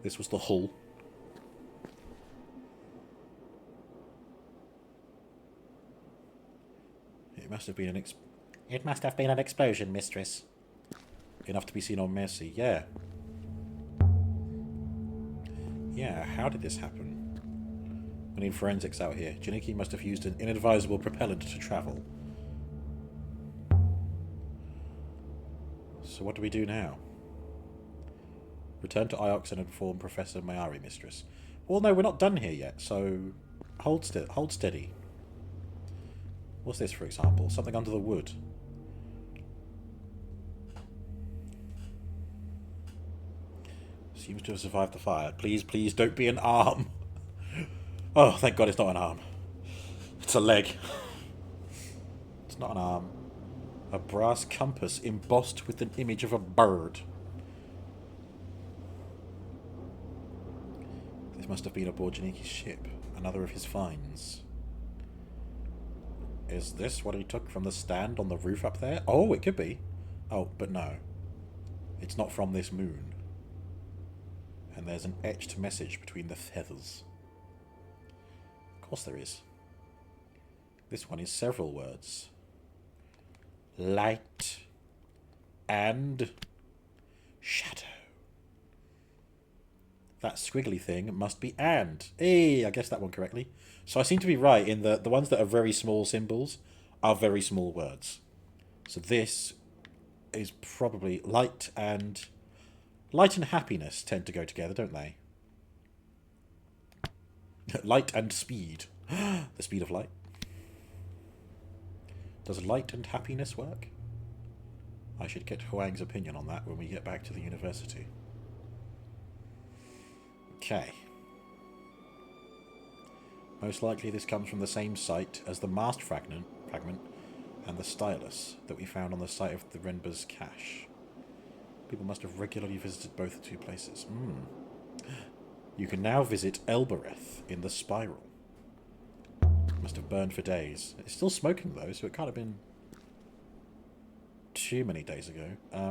This was the hull. It must have been an explosion, mistress. Enough to be seen on Mercy, yeah. Yeah, how did this happen? We need forensics out here. Janiki must have used an inadvisable propellant to travel. So what do we do now? Return to Iox and inform Professor Mayari, mistress. Well, no, we're not done here yet, so hold steady. What's this, for example? Something under the wood. Seems to have survived the fire. Please, please, don't be an arm. Oh, thank God it's not an arm. It's a leg. It's not an arm. A brass compass embossed with an image of a bird. This must have been aboard Janiki's ship. Another of his finds. Is this what he took from the stand on the roof up there? Oh, it could be. Oh, but no. It's not from this moon. And there's an etched message between the feathers. Of course there is. This one is several words. Light and shadow. That squiggly thing must be and. Hey, I guessed that one correctly. So I seem to be right in the ones that are very small symbols are very small words. So this is probably light and happiness tend to go together, don't they? Light and speed. The speed of light. Does light and happiness work? I should get Huang's opinion on that when we get back to the university. Okay. Most likely this comes from the same site as the mast fragment and the stylus that we found on the site of the Renba's cache. People must have regularly visited both the two places. You can now visit Elbereth in the spiral. Must have burned for days. It's still smoking though, so it can't have been too many days ago. I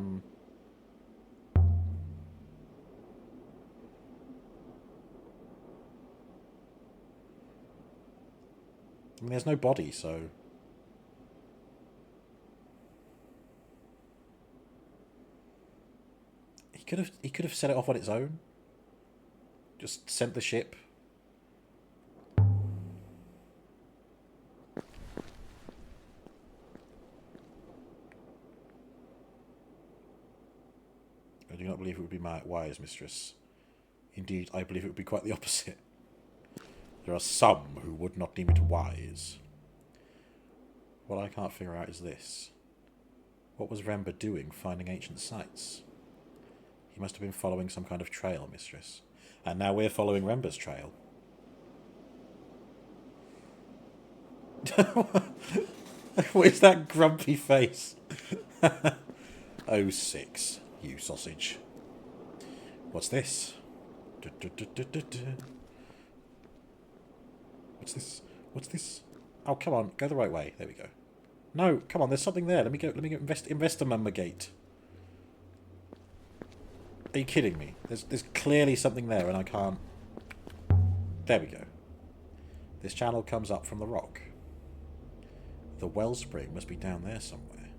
mean, there's no body, so... He could have set it off on its own. Just sent the ship. I do not believe it would be wise, mistress. Indeed, I believe it would be quite the opposite. There are some who would not deem it wise. What I can't figure out is this. What was Renba doing finding ancient sites? He must have been following some kind of trail, mistress. And now we're following Renba's trail. What is that grumpy face? 06, you sausage. What's this? What's this? What's this? Oh, come on, go the right way. There we go. No, come on, there's something there. Let me go investigate. Are you kidding me? There's clearly something there and I can't... There we go. This channel comes up from the rock. The wellspring must be down there somewhere.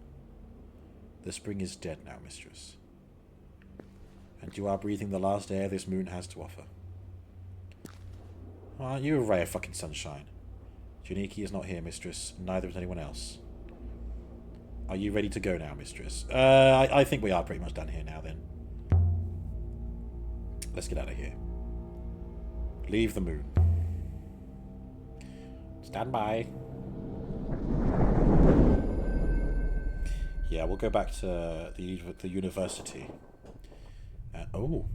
The spring is dead now, mistress. And you are breathing the last air this moon has to offer. Oh, aren't you a ray of fucking sunshine? Janiki is not here, mistress. Neither is anyone else. Are you ready to go now, mistress? I think we are pretty much done here now, then. Let's get out of here. Leave the moon. Stand by. Yeah, we'll go back to the university. Oh.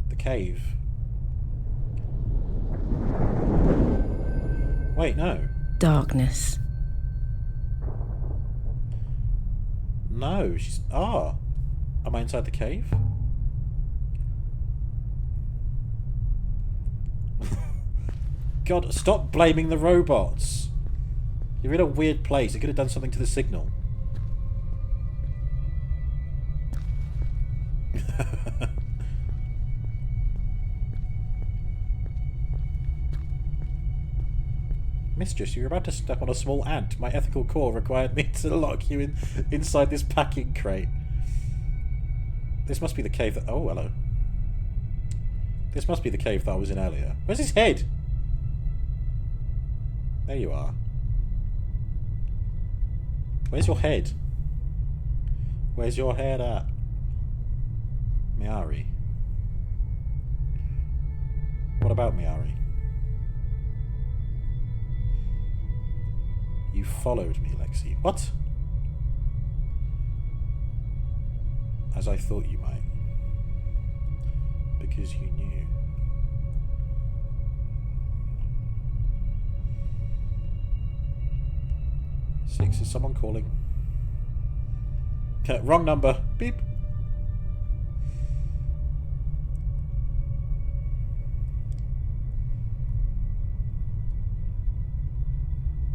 The cave. Wait, no. Darkness. No, she's... Ah. Am I inside the cave? God, stop blaming the robots. You're in a weird place. It could have done something to the signal. Mistress, you're about to step on a small ant. My ethical core required me to lock you inside this packing crate. This must be the cave that... Oh, hello. This must be the cave that I was in earlier. Where's his head? There you are. Where's your head? Where's your head at? Miari. What about Miari? You followed me, Lexi. What? As I thought you might. Because you knew. Six, is someone calling? Wrong number. Beep.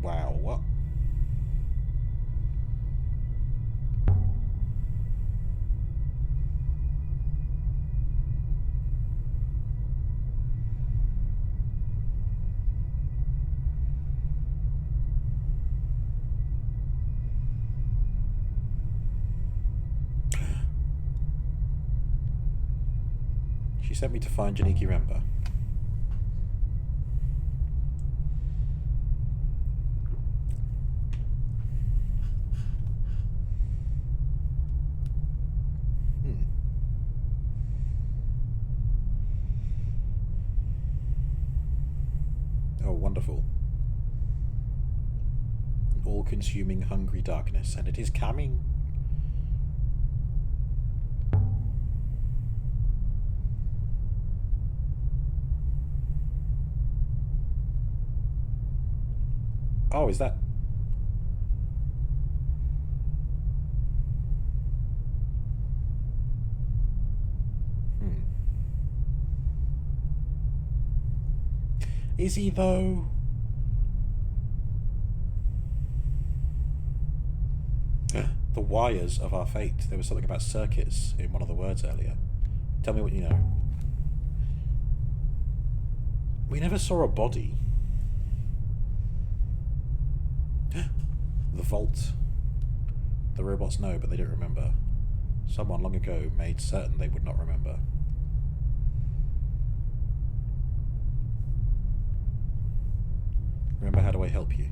Wow, what? She sent me to find Janiki Remba. Oh, wonderful. An all-consuming hungry darkness, and it is coming. Oh, is that... Is he, though? The wires of our fate. There was something about circuits in one of the words earlier. Tell me what you know. We never saw a body. The vault. The robots know, but they don't remember. Someone long ago made certain they would not remember. Remember, how do I help you?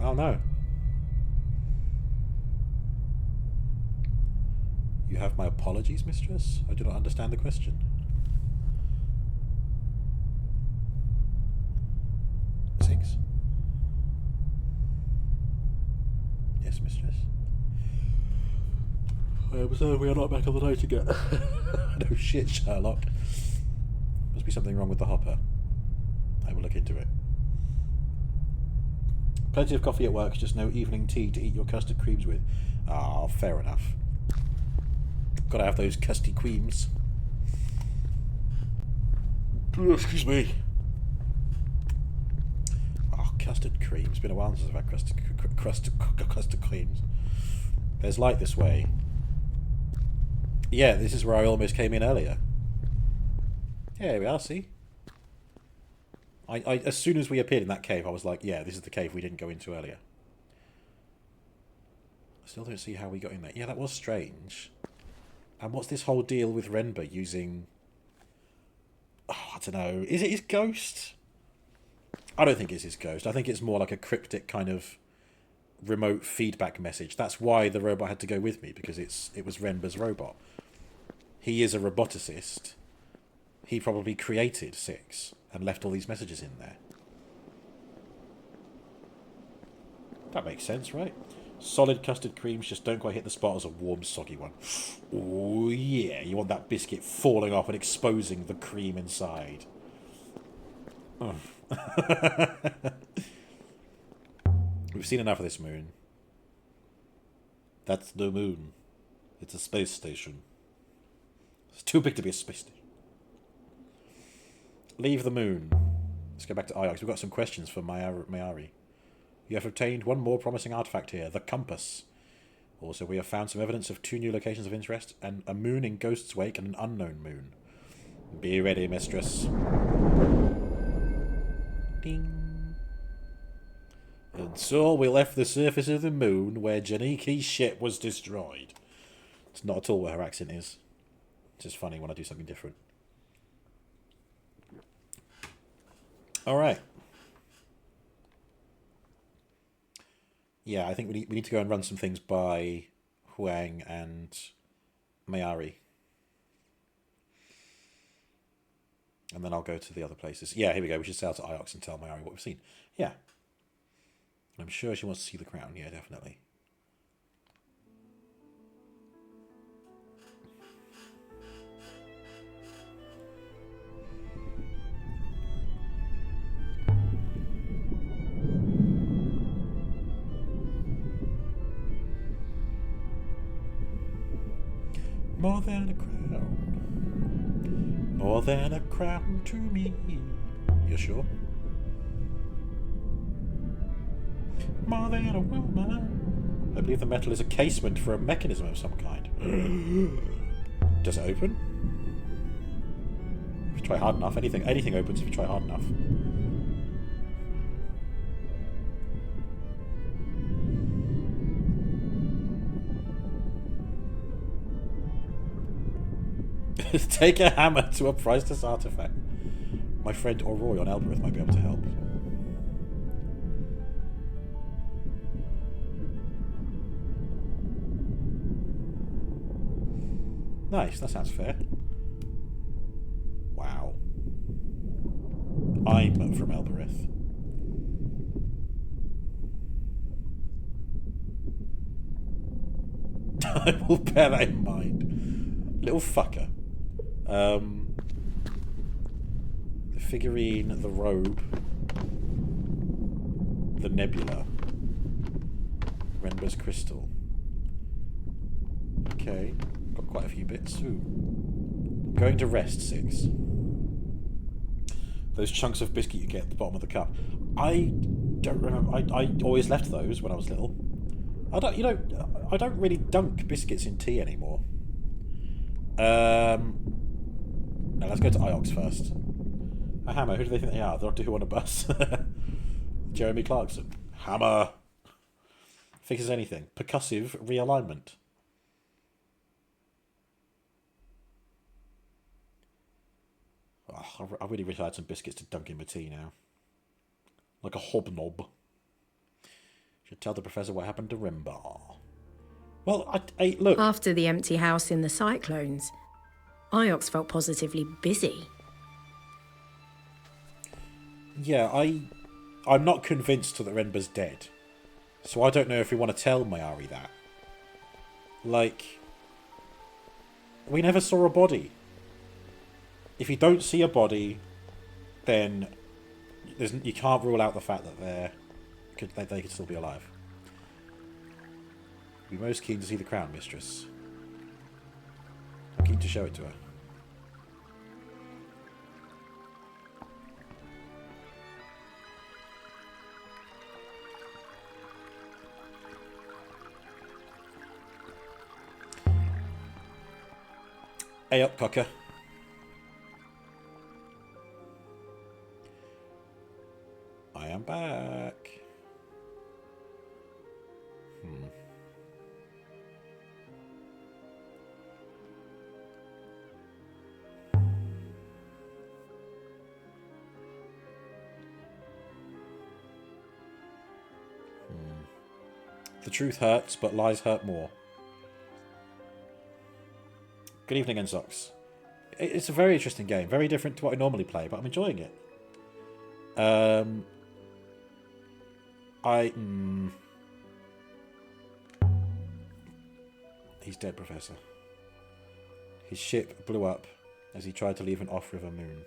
Oh no. You have my apologies, mistress? I do not understand the question. Six. Yes, mistress. I observe we are not back on the night again. No shit, Sherlock. Must be something wrong with the hopper. I will look into it. Plenty of coffee at work, just no evening tea to eat your custard creams with. Ah, fair enough. Gotta have those custy creams. Excuse me. Oh, custard cream. It's been a while since I've had custard creams. There's light this way. Yeah, this is where I almost came in earlier. Yeah, here we are, see? As soon as we appeared in that cave, I was like, yeah, this is the cave we didn't go into earlier. I still don't see how we got in there. Yeah, that was strange. And what's this whole deal with Renber using... Oh, I don't know. Is it his ghost? I don't think it's his ghost. I think it's more like a cryptic kind of remote feedback message. That's why the robot had to go with me, because it was Renber's robot. He is a roboticist. He probably created Six and left all these messages in there. That makes sense, right? Solid custard creams just don't quite hit the spot as a warm, soggy one. Oh, yeah. You want that biscuit falling off and exposing the cream inside. Oh. We've seen enough of this moon. That's no moon. It's a space station. It's too big to be a space station. Leave the moon. Let's go back to Iox. We've got some questions for Mayari. You have obtained one more promising artifact here, the compass. Also, we have found some evidence of 2 new locations of interest, and a moon in Ghost's Wake and an unknown moon. Be ready, mistress. Ding. And so we left the surface of the moon where Janiki's ship was destroyed. It's not at all what her accent is. It's just funny when I do something different. Alright. Yeah, I think we need to go and run some things by Huang and Mayari. And then I'll go to the other places. Yeah, here we go. We should sail to Iox and tell Mayari what we've seen. Yeah. I'm sure she wants to see the crown. Yeah, definitely. More than a crown. More than a crown to me. You sure? More than a woman. I believe the metal is a casement for a mechanism of some kind. Does it open? If you try hard enough, anything opens if you try hard enough. Take a hammer to a priceless artifact. My friend Oroy on Elbereth might be able to help. Nice, that sounds fair. Wow. I'm from Elbereth. I will bear that in mind. Little fucker. The figurine, the robe, the nebula, Renber's crystal. Okay, got quite a few bits. Ooh. I'm going to rest, Six. Those chunks of biscuit you get at the bottom of the cup. I don't remember. I always left those when I was little. I don't really dunk biscuits in tea anymore. Now let's go to Iox first. A Hammer, who do they think they are? The Doctor Who on a bus? Jeremy Clarkson. Hammer. Fixes anything. Percussive realignment. Oh, I really wish I had some biscuits to dunk in my tea now. Like a hobnob. Should tell the professor what happened to Renber. Well, look. After the empty house in the cyclones, Iox felt positively busy. Yeah, I'm not convinced that Renber's dead. So I don't know if we want to tell Mayari that. Like, we never saw a body. If you don't see a body, then you can't rule out the fact that they could still be alive. I'd be most keen to see the crown, mistress. I'm keen to show it to her. Hey up, cocker. I am back. The truth hurts, but lies hurt more. Good evening, Enzox. It's a very interesting game. Very different to what I normally play, but I'm enjoying it. He's dead, Professor. His ship blew up as he tried to leave an off-river moon.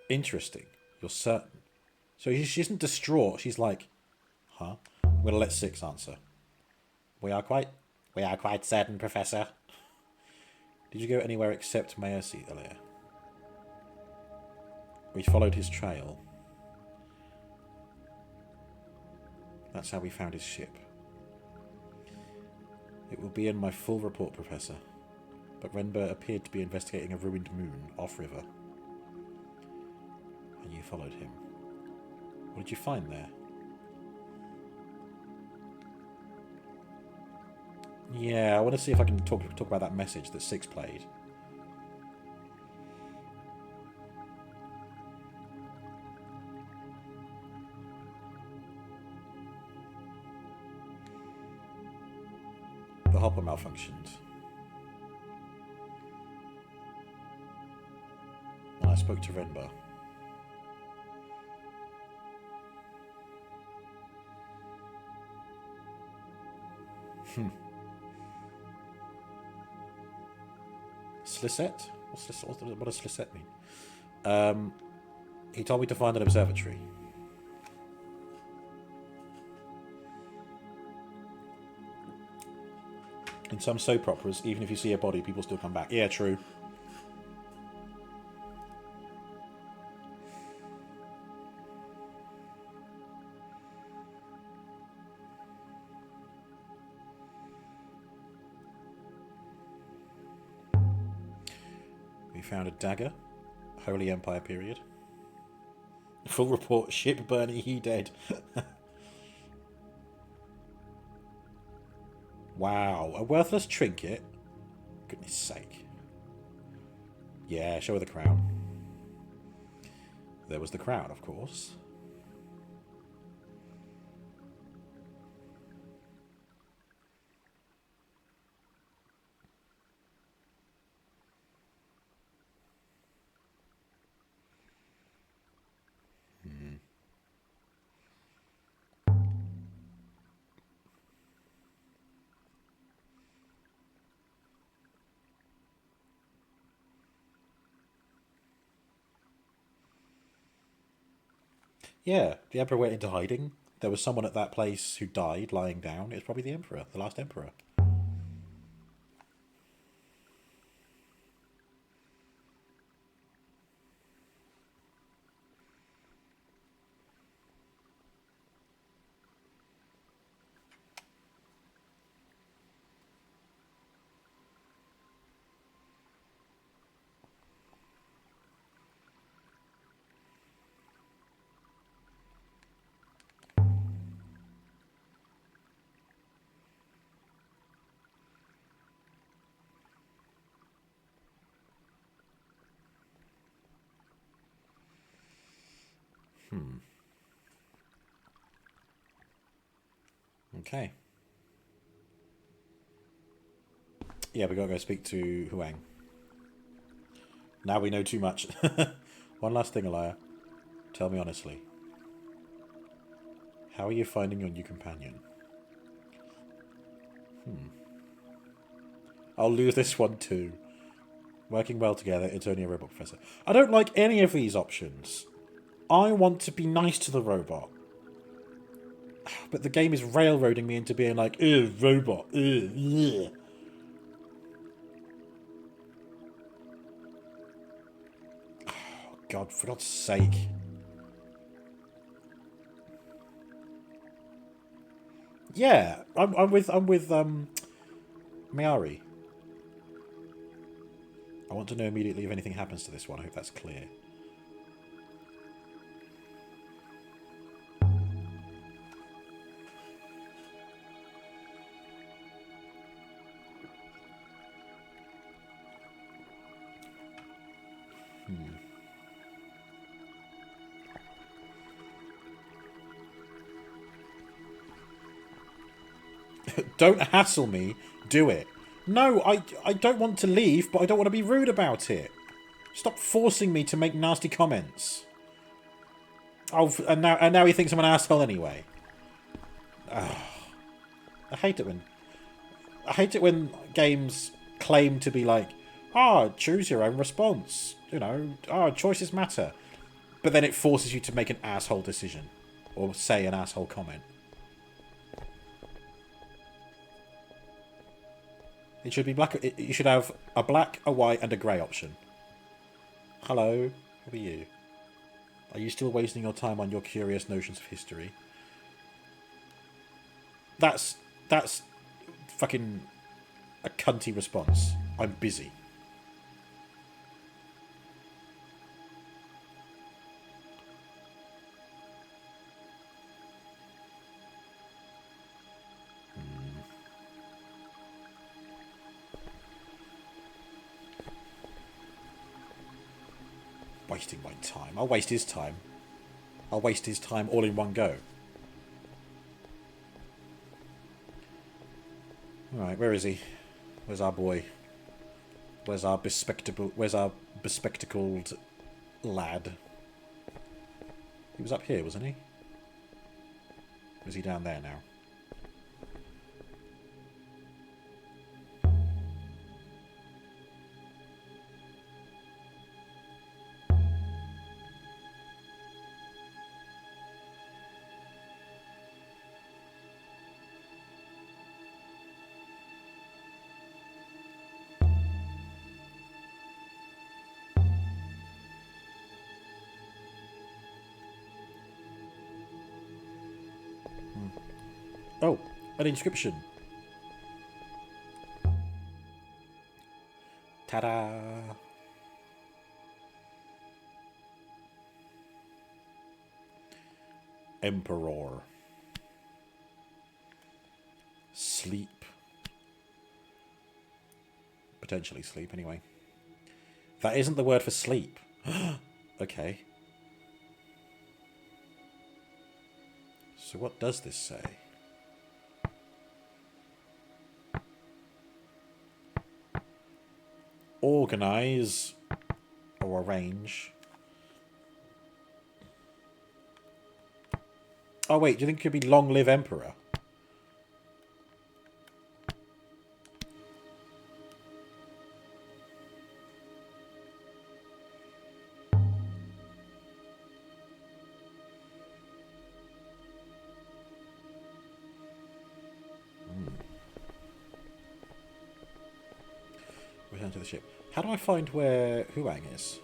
Interesting. You're certain. So she isn't distraught. She's like, huh? I'm going to let Six answer. We are quite certain, Professor. Did you go anywhere except Mayasi earlier? We followed his trail. That's how we found his ship. It will be in my full report, Professor. But Renber appeared to be investigating a ruined moon off-river. And you followed him. What did you find there? Yeah, I want to see if I can talk about that message that Six played. The hopper malfunctioned. And I spoke to Renber. Slisette? What does Slisette mean? He told me to find an observatory. In some soap operas, even if you see a body, people still come back. Yeah, true. We found a dagger. Holy Empire period. Full report, ship burning, he dead. Wow, a worthless trinket? Goodness sake. Yeah, show her the crown. There was the crown, of course. Yeah, the Emperor went into hiding. There was someone at that place who died lying down. It's probably the Emperor, the last Emperor. Okay. Yeah, we gotta go speak to Huang. Now we know too much. One last thing, Alaya. Tell me honestly. How are you finding your new companion? I'll lose this one too. Working well together, it's only a robot, Professor. I don't like any of these options. I want to be nice to the robot. But the game is railroading me into being like, ugh, robot, ugh. Oh, God, for God's sake. Yeah, I'm with Mayari. I want to know immediately if anything happens to this one. I hope that's clear. Don't hassle me. Do it. No, I don't want to leave, but I don't want to be rude about it. Stop forcing me to make nasty comments. Oh, and now he thinks I'm an asshole anyway. Oh, I hate it when games claim to be like, choose your own response. You know, choices matter. But then it forces you to make an asshole decision. Or say an asshole comment. It should be black. You should have a black, a white, and a grey option. Hello, who are you? Are you still wasting your time on your curious notions of history? That's fucking a cunty response. I'm busy. Wasting my time. I'll waste his time. I'll waste his time all in one go. Alright, where is he? Where's our boy? Where's our bespectacled lad? He was up here, wasn't he? Or is he down there now? Oh, an inscription. Ta-da! Emperor. Sleep. Potentially sleep, anyway. That isn't the word for sleep. Okay. So what does this say? Organize or arrange. Oh wait, do you think it could be long live emperor? Return to the ship. How do I find where Huang is?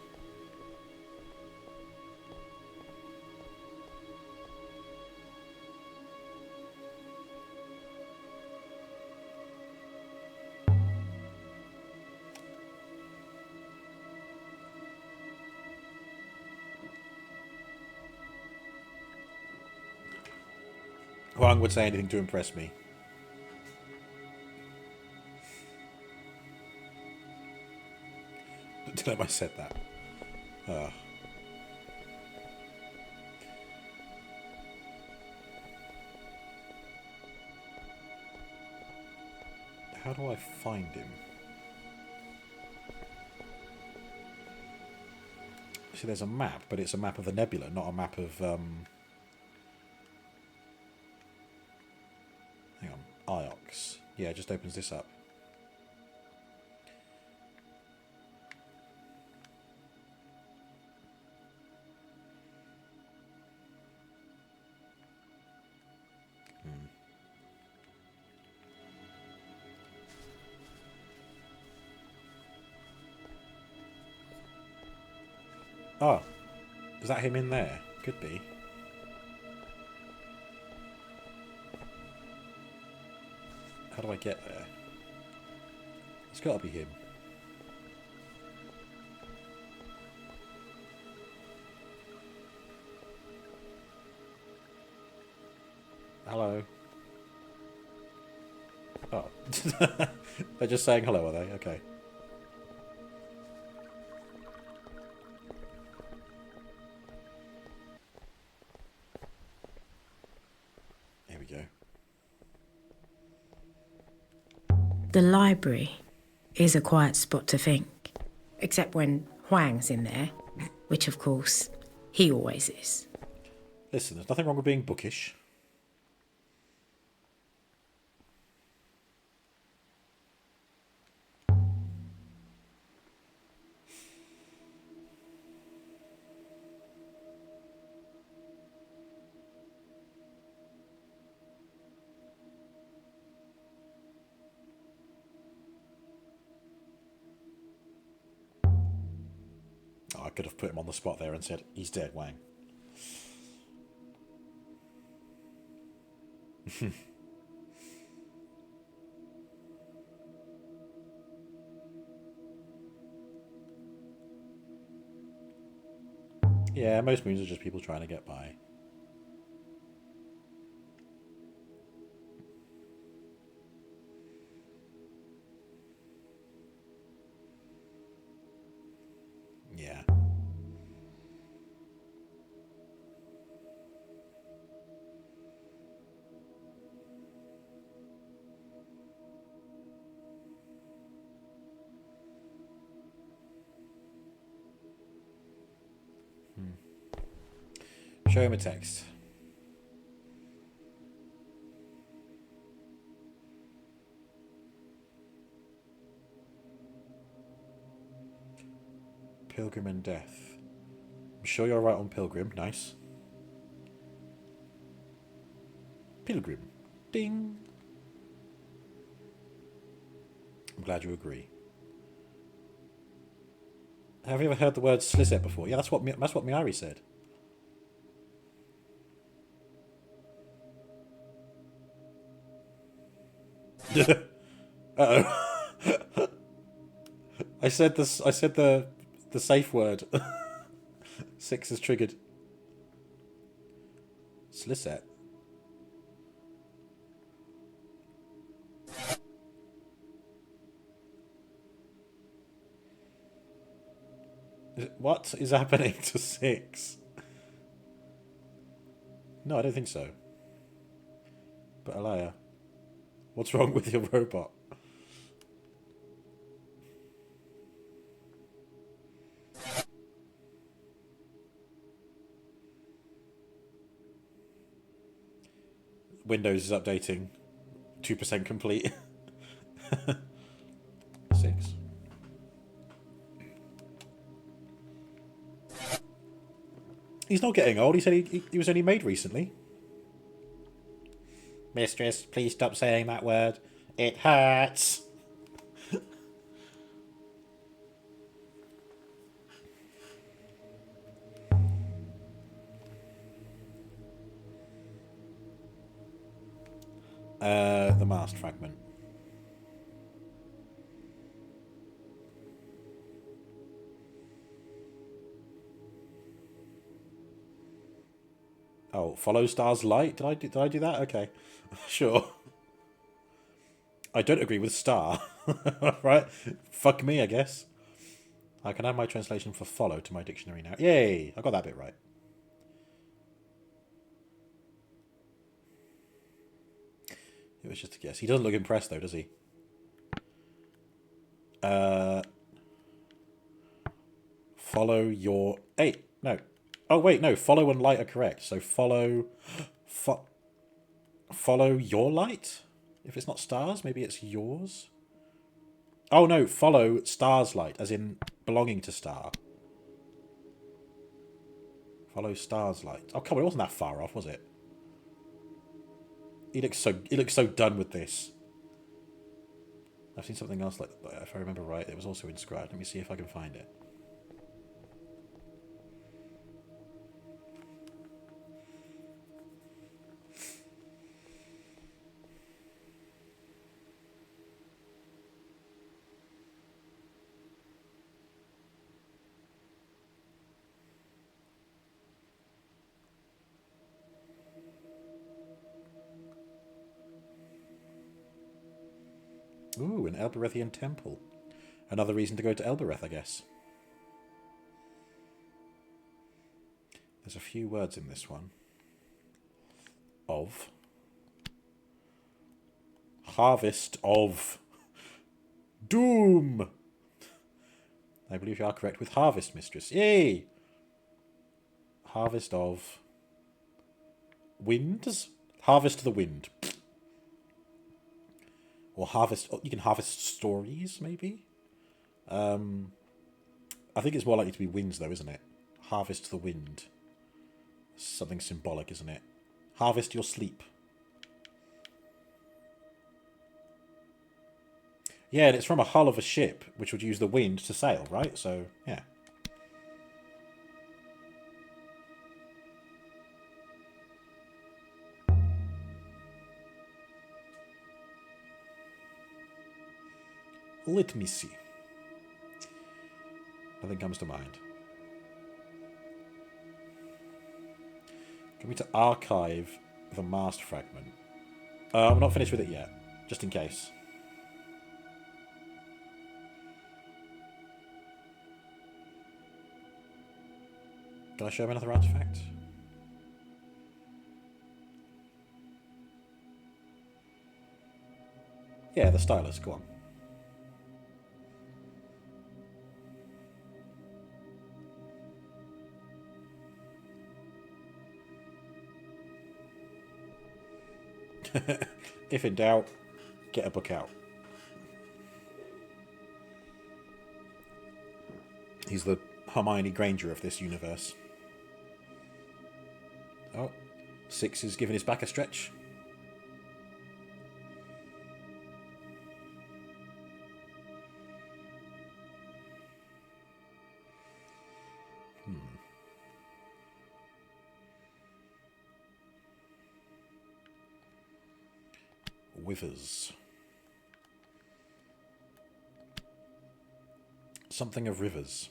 Huang would say anything to impress me. Tell him I said that. How do I find him? See, there's a map, but it's a map of the nebula, not a map of... Hang on. Iox. Yeah, it just opens this up. Oh, is that him in there? Could be. How do I get there? It's got to be him. Hello. Oh. They're just saying hello, are they? Okay. Here we go. The library is a quiet spot to think, except when Huang's in there, which of course he always is. Listen, there's nothing wrong with being bookish. Oh, I could have put him on the spot there and said, he's dead, Wang. Yeah, most moons are just people trying to get by. Yeah. Show him a text. Pilgrim and Death. I'm sure you're right on Pilgrim. Nice. Pilgrim. Ding. I'm glad you agree. Have you ever heard the word slisset before? Yeah, that's what Miari said. Uh-oh. I said this. I said the safe word. 6 is triggered. Slisset. What is happening to 6? No, I don't think so. But Alaya, what's wrong with your robot? Windows is updating. 2% complete. 6. He's not getting old. He said he was only made recently. Mistress, please stop saying that word. It hurts. The mast fragment. Oh, follow stars light. Did I do that? Okay, sure. I don't agree with star. Right? Fuck me, I guess. I can add my translation for follow to my dictionary now. Yay! I got that bit right. It was just a guess. He doesn't look impressed though, does he? Follow your... Hey, no. Oh, wait, no. Follow and light are correct. So follow... follow your light? If it's not stars, maybe it's yours? Oh, no. Follow stars light, as in belonging to star. Follow stars light. Oh, come on. It wasn't that far off, was it? He looks so done with this. I've seen something else like that, if I remember right. It was also inscribed. Let me see if I can find it. Ooh, an Elberethian temple. Another reason to go to Elbereth, I guess. There's a few words in this one. Of. Harvest of Doom. I believe you are correct with harvest, mistress. Yay! Harvest of winds? Harvest the wind. Or harvest... You can harvest stories, maybe? I think it's more likely to be winds, though, isn't it? Harvest the wind. Something symbolic, isn't it? Harvest your sleep. Yeah, and it's from a hull of a ship, which would use the wind to sail, right? So, yeah. Let me see. Nothing comes to mind. Can we to archive the mast fragment? I'm not finished with it yet, just in case. Can I show him another artifact? Yeah, the stylus, go on. If in doubt, get a book out. He's the Hermione Granger of this universe. Oh, Six is giving his back a stretch. Withers. Something of rivers.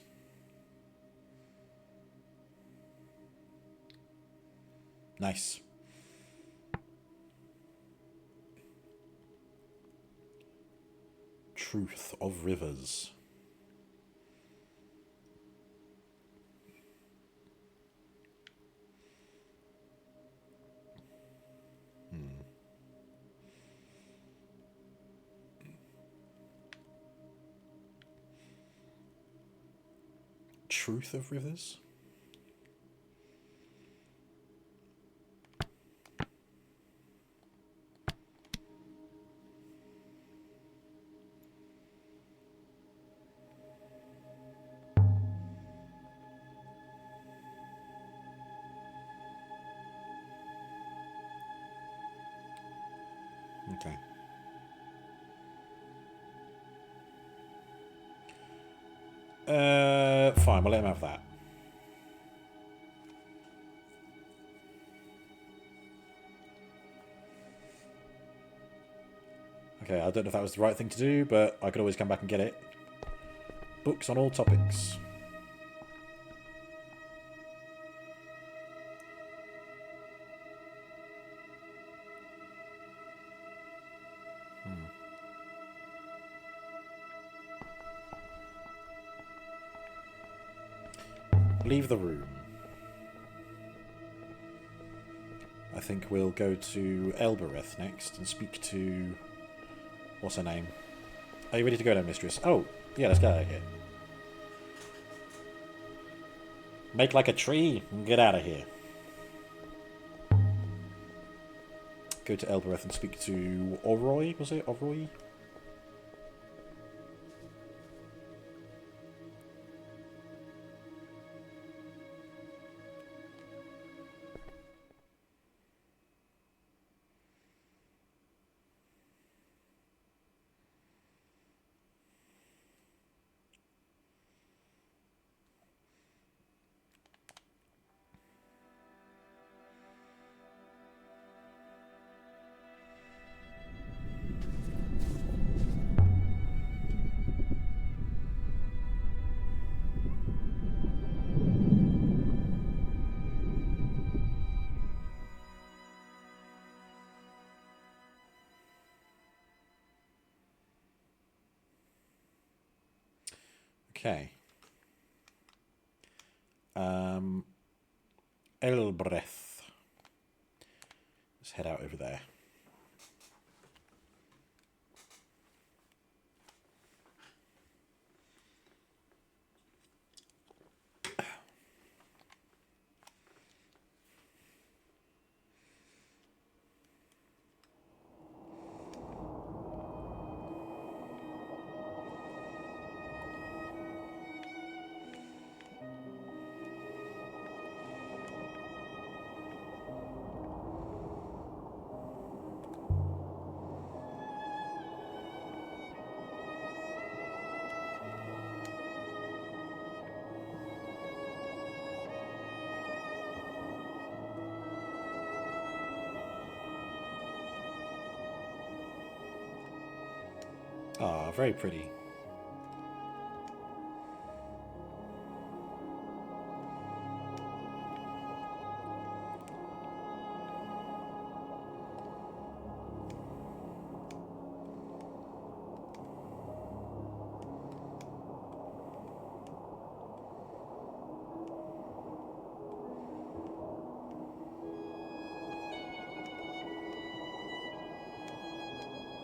Nice. Truth of rivers. Truth of rivers? Okay. Fine, we'll let him have that. Okay, I don't know if that was the right thing to do, but I could always come back and get it. Books on all topics. Leave the room. I think we'll go to Elbereth next and speak to... What's her name? Are you ready to go now, mistress? Oh, yeah, let's get out of here. Make like a tree and get out of here. Go to Elbereth and speak to Oroy, was it? Oroy? Okay. Elbreth. Let's head out over there. Ah, very pretty.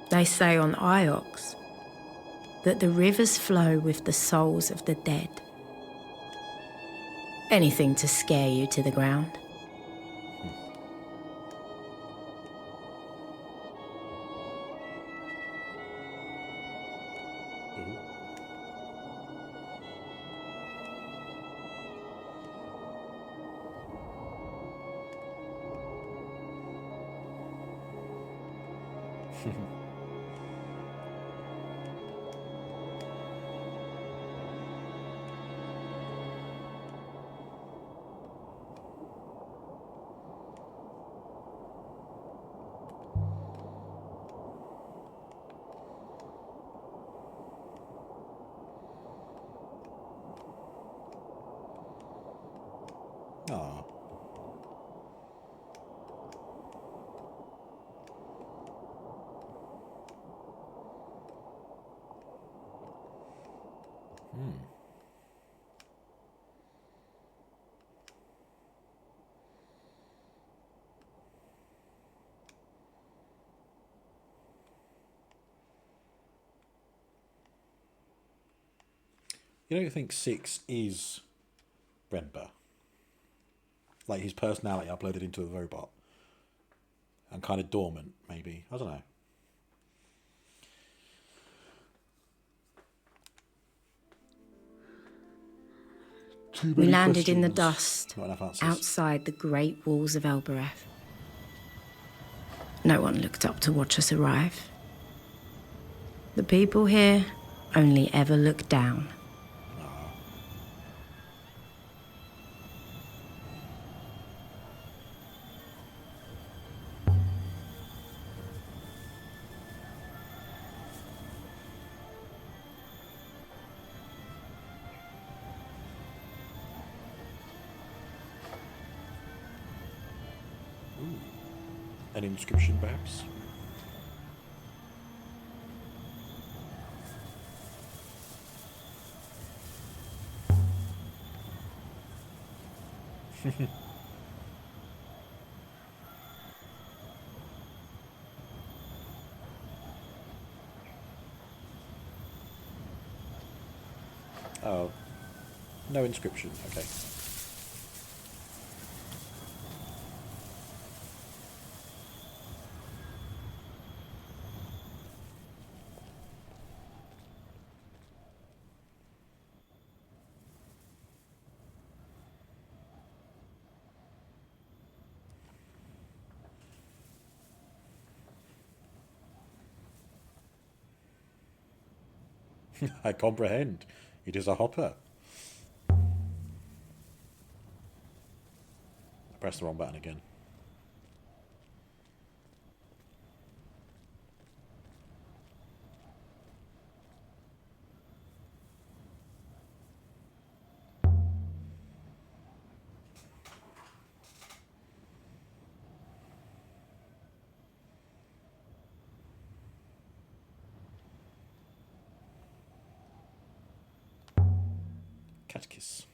They say on Iox that the rivers flow with the souls of the dead. Anything to scare you to the ground. Ah. You don't think 6 is Renber? Like his personality uploaded into a robot? And kind of dormant, maybe. I don't know. We landed in the dust Not enough answers. outside the great walls of Elbereth. No one looked up to watch us arrive. The people here only ever look down. An inscription, perhaps? Oh. No inscription, okay. I comprehend. It is a hopper. I pressed the wrong button again. Cat kiss.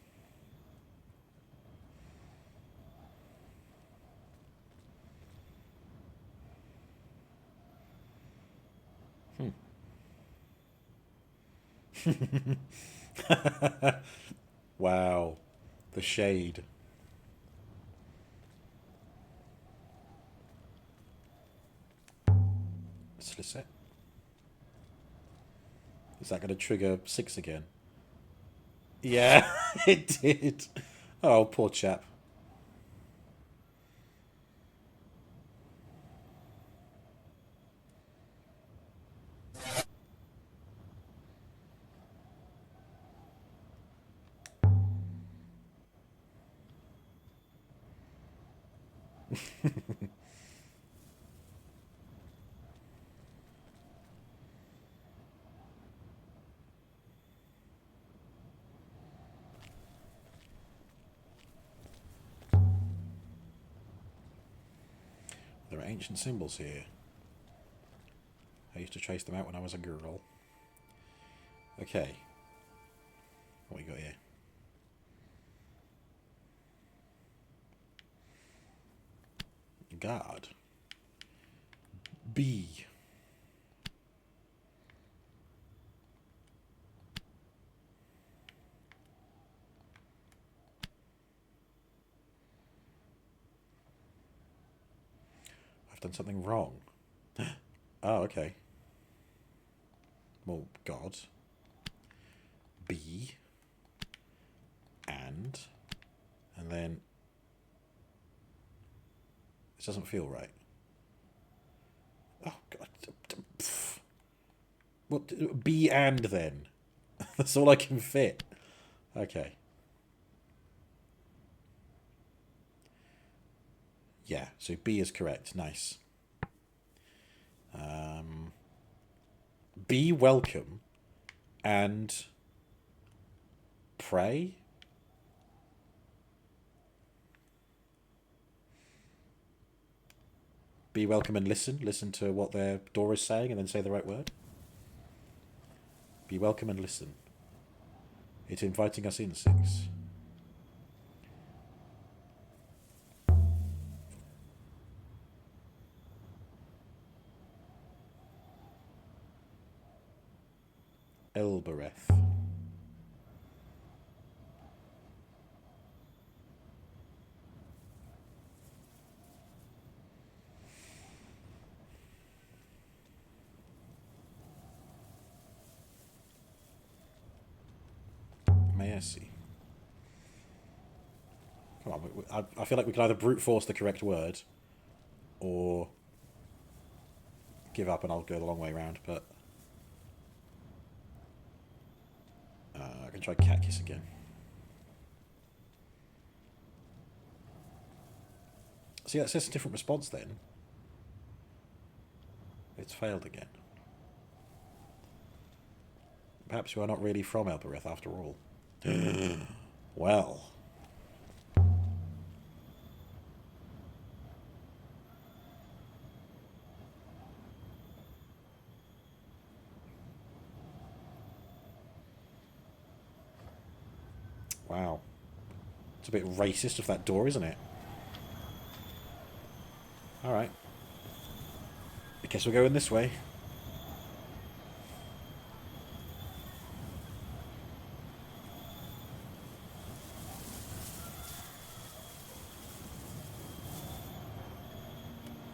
Wow. The shade. Slisset. Is that going to trigger 6 again? Yeah, it did. Oh, poor chap. There are ancient symbols here. I used to trace them out when I was a girl. Okay. What we got here? Guard. B. I've done something wrong. Oh, okay. Well, God. B. And then... This doesn't feel right. Oh, God. What? B and then. That's all I can fit. Okay. Yeah, so B is correct. Nice. Be welcome and pray. Be welcome and listen. Listen to what their door is saying and then say the right word. Be welcome and listen. It's inviting us in, 6. Elbereth. Maesi. Come on, I feel like we can either brute force the correct word or give up and I'll go the long way around, but I can try cat kiss again. See, that says a different response then. It's failed again. Perhaps we are not really from Elbereth after all. Well. Wow. It's a bit racist of that door, isn't it? Alright. I guess we're going this way.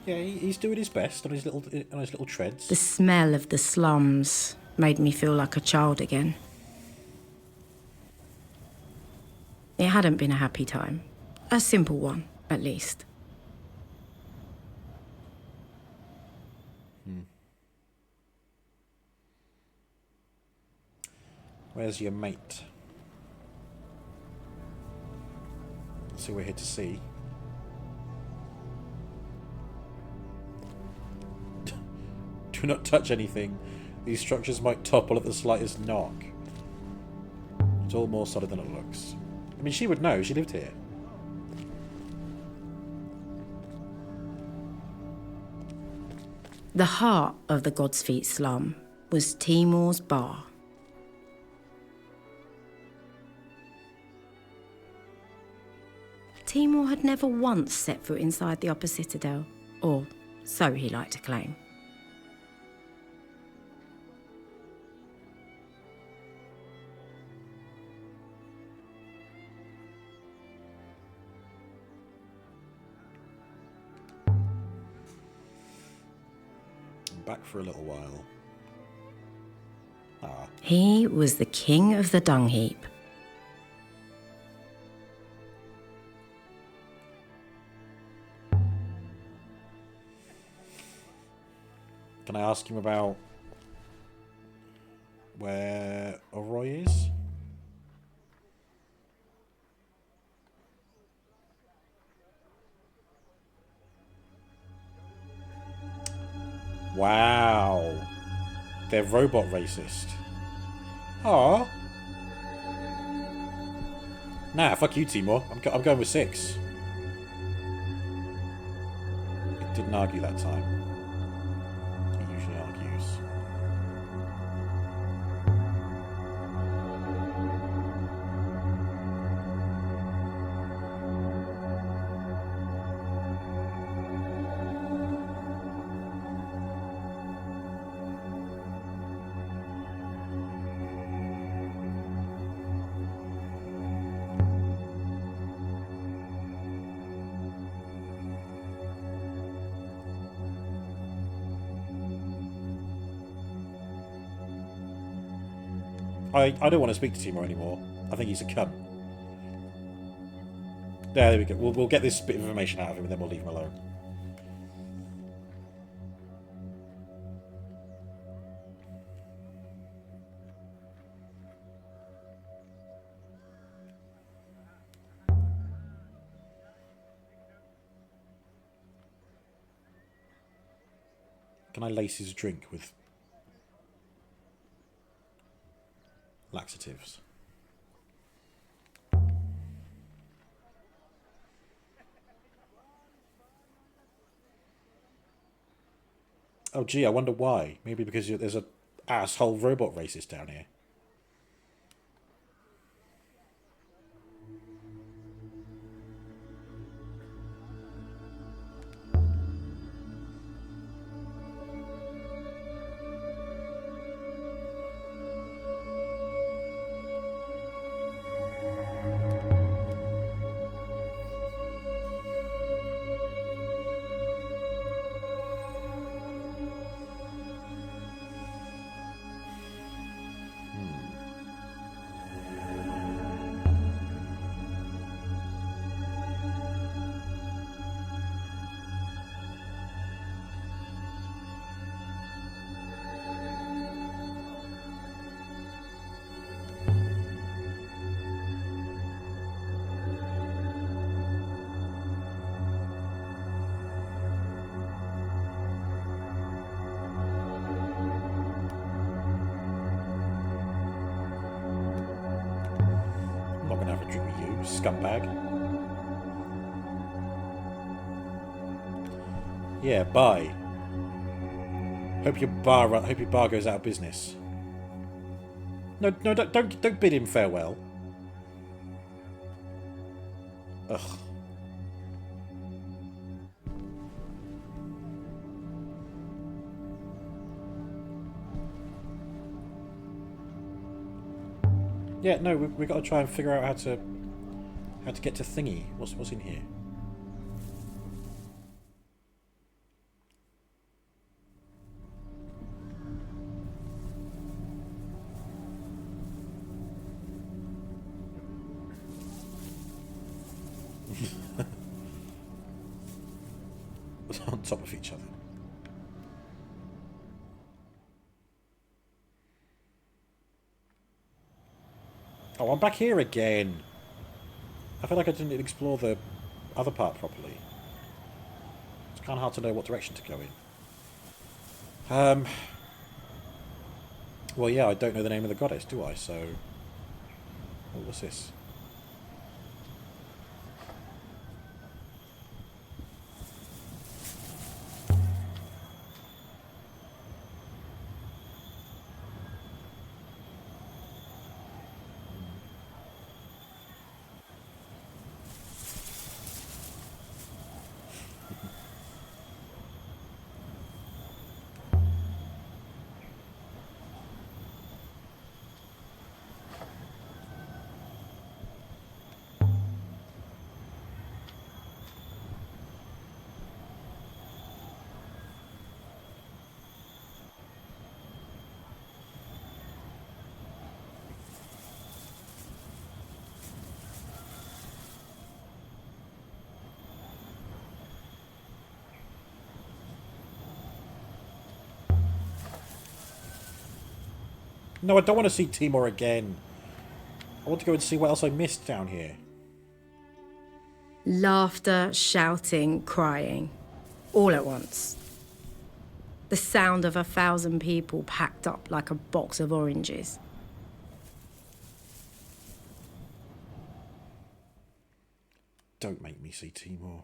Yeah, he's doing his best on his little treads. The smell of the slums made me feel like a child again. It hadn't been a happy time. A simple one, at least. Where's your mate? Let's see what we're here to see. Do not touch anything. These structures might topple at the slightest knock. It's all more solid than it looks. I mean, she would know. She lived here. The heart of the God's Feet slum was Timor's Bar. Timur had never once set foot inside the Upper Citadel, or so he liked to claim. I'm back for a little while. Ah. He was the king of the dung heap. Can I ask him about where Oroy is? Wow. They're robot racist. Aw. Nah, fuck you, Timur. I'm going with 6. It didn't argue that time. He usually argues. I don't want to speak to Timur anymore. I think he's a cunt. There we go. We'll get this bit of information out of him and then we'll leave him alone. Can I lace his drink with laxatives? Oh gee, I wonder why. Maybe because there's a asshole robot racist down here. I'm not going to have a drink with you, scumbag. Yeah, bye. Hope your bar goes out of business. No, don't bid him farewell. Ugh. Yeah, no, we've got to try and figure out how to get to Thingy. What's in here? On top of each other. Oh, I'm back here again. I feel like I didn't explore the other part properly. It's kind of hard to know what direction to go in. Well, yeah, I don't know the name of the goddess, do I? So, what's this? No, I don't want to see Timor again. I want to go and see what else I missed down here. Laughter, shouting, crying, all at once. The sound of 1,000 people packed up like a box of oranges. Don't make me see Timor.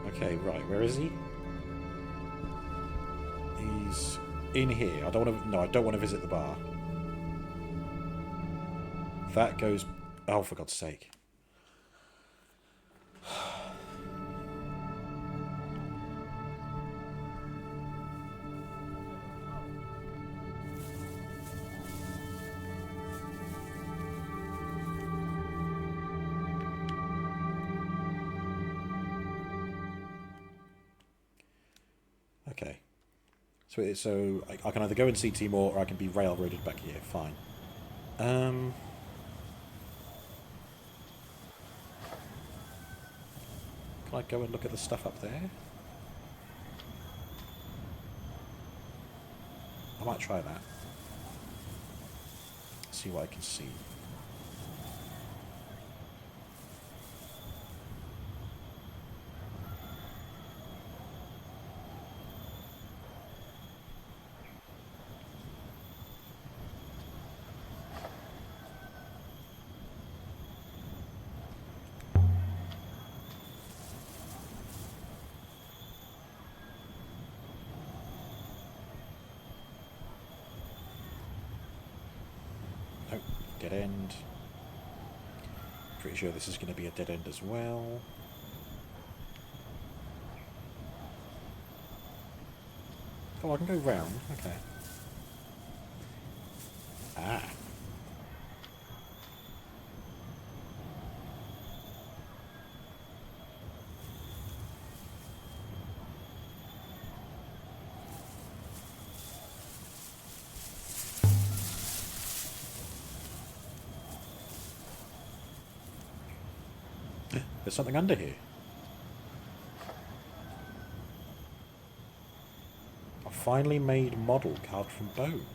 Okay, right, where is he? He's in here. I don't want to... No, I don't want to visit the bar. That goes... Oh, for God's sake. Okay. So I can either go and see Timor or I can be railroaded back here. Fine. Can I go and look at the stuff up there? I might try that. See what I can see. Dead end. Pretty sure this is going to be a dead end as well. Oh, I can go round. Okay. Ah. There's something under here. A finely made model carved from bone.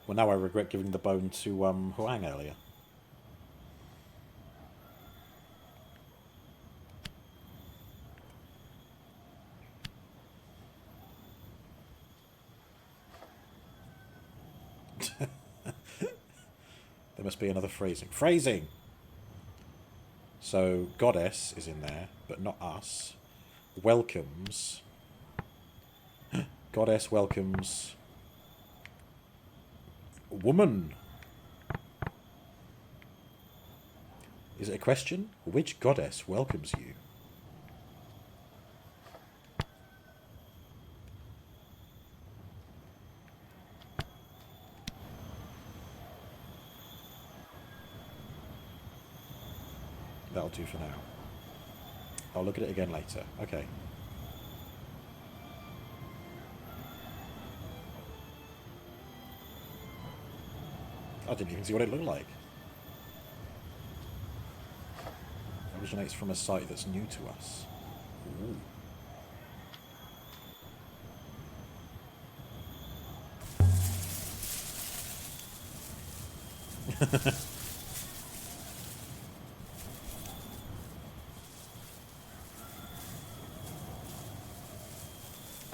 Well, now I regret giving the bone to Huang earlier. There must be another phrasing. Phrasing! So, goddess is in there, but not us. Welcomes. Goddess welcomes... Woman! Is it a question? Which goddess welcomes you? That'll do for now. I'll look at it again later. Okay. I didn't even see what it looked like. It originates from a site that's new to us. Ooh.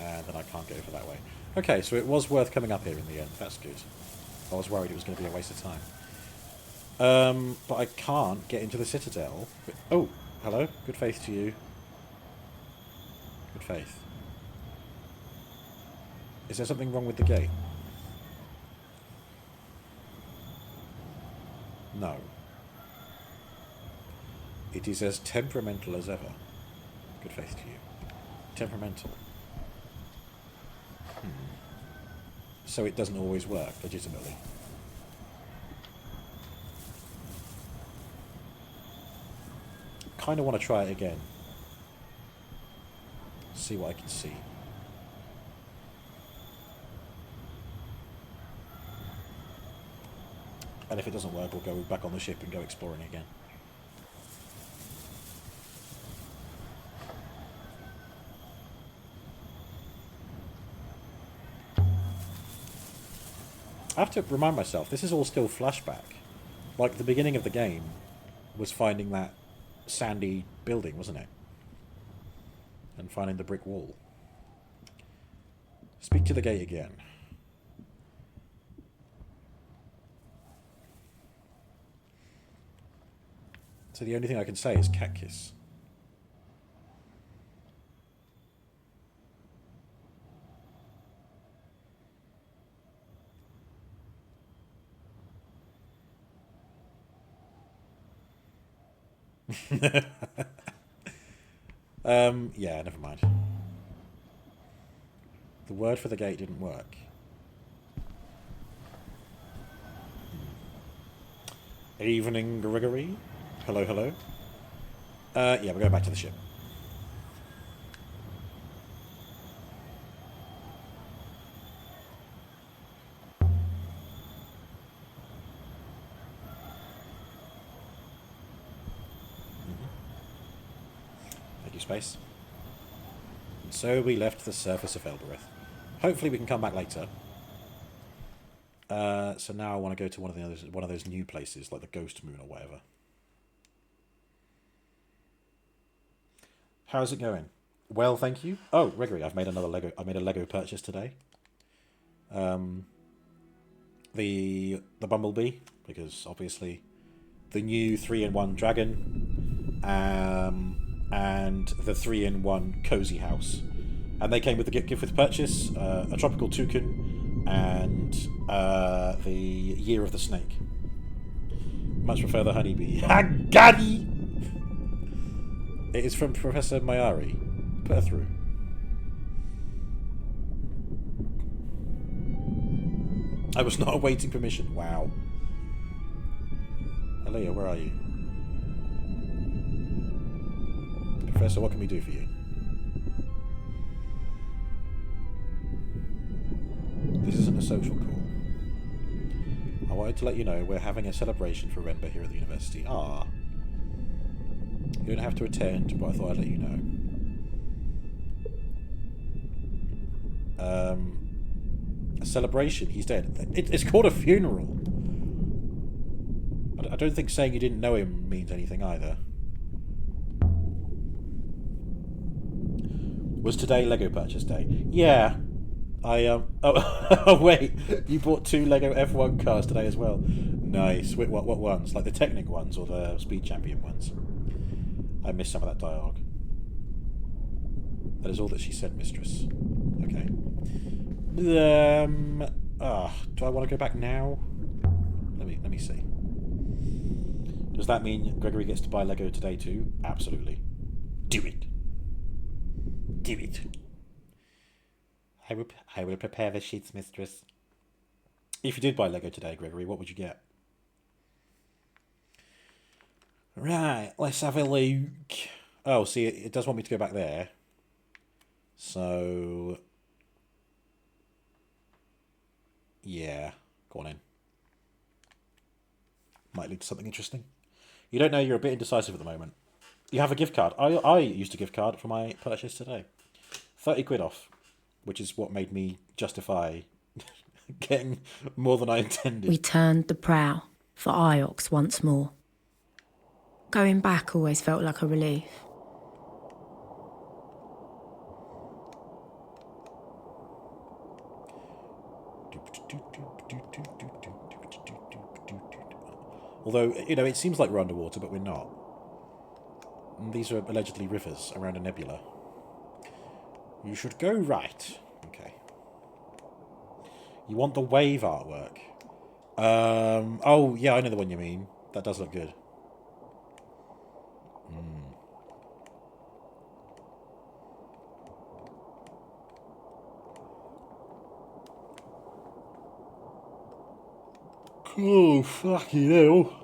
And then I can't go for that way. Okay, so it was worth coming up here in the end. That's good. I was worried it was going to be a waste of time. But I can't get into the Citadel. Oh, hello. Good faith to you. Good faith. Is there something wrong with the gate? No. It is as temperamental as ever. Good faith to you. Temperamental. So it doesn't always work, legitimately. Kind of want to try it again. See what I can see. And if it doesn't work, we'll go back on the ship and go exploring again. I have to remind myself, this is all still flashback. Like, the beginning of the game was finding that sandy building, wasn't it? And finding the brick wall. Speak to the gate again. So the only thing I can say is cat kiss. Yeah, never mind. The word for the gate didn't work. Evening, Gregory. Hello, hello. Yeah, we're going back to the ship. Thank you, Space. And so we left the surface of Elbereth. Hopefully we can come back later. So now I want to go to one of those new places, like the Ghost Moon or whatever. How's it going? Well, thank you. Oh, Gregory, I made a Lego purchase today. The Bumblebee, because obviously the new 3-in-1 dragon, and the 3-in-1 cozy house, and they came with the gift with purchase, a tropical toucan, and the Year of the Snake. Much prefer the honeybee. Hagari! It is from Professor Mayari. Put her through. I was not awaiting permission. Wow. Aaliyah, where are you? Professor, what can we do for you? This isn't a social call. I wanted to let you know we're having a celebration for Renba here at the university. Ah. You don't have to attend, but I thought I'd let you know. A celebration? He's dead. It's called a funeral. I don't think saying you didn't know him means anything either. Was today Lego purchase day? Yeah. Oh, wait. You bought 2 Lego F1 cars today as well. Nice. Wait, what ones? Like the Technic ones or the Speed Champion ones? I missed some of that dialogue. That is all that she said, mistress. Okay. Do I want to go back now? Let me see. Does that mean Gregory gets to buy Lego today too? Absolutely. Do it. Do it. I will prepare the sheets, mistress. If you did buy Lego today, Gregory, what would you get? Right, let's have a look. Oh, see, it does want me to go back there. So... yeah, go on in. Might lead to something interesting. You don't know, you're a bit indecisive at the moment. You have a gift card. I used a gift card for my purchase today. 30 quid off, which is what made me justify getting more than I intended. We turned the prow for Iox once more. Going back always felt like a relief. Although, you know, it seems like we're underwater, but we're not. And these are allegedly rivers around a nebula. You should go right. Okay. You want the wave artwork? Oh, yeah, I know the one you mean. That does look good. Oh, fucking hell.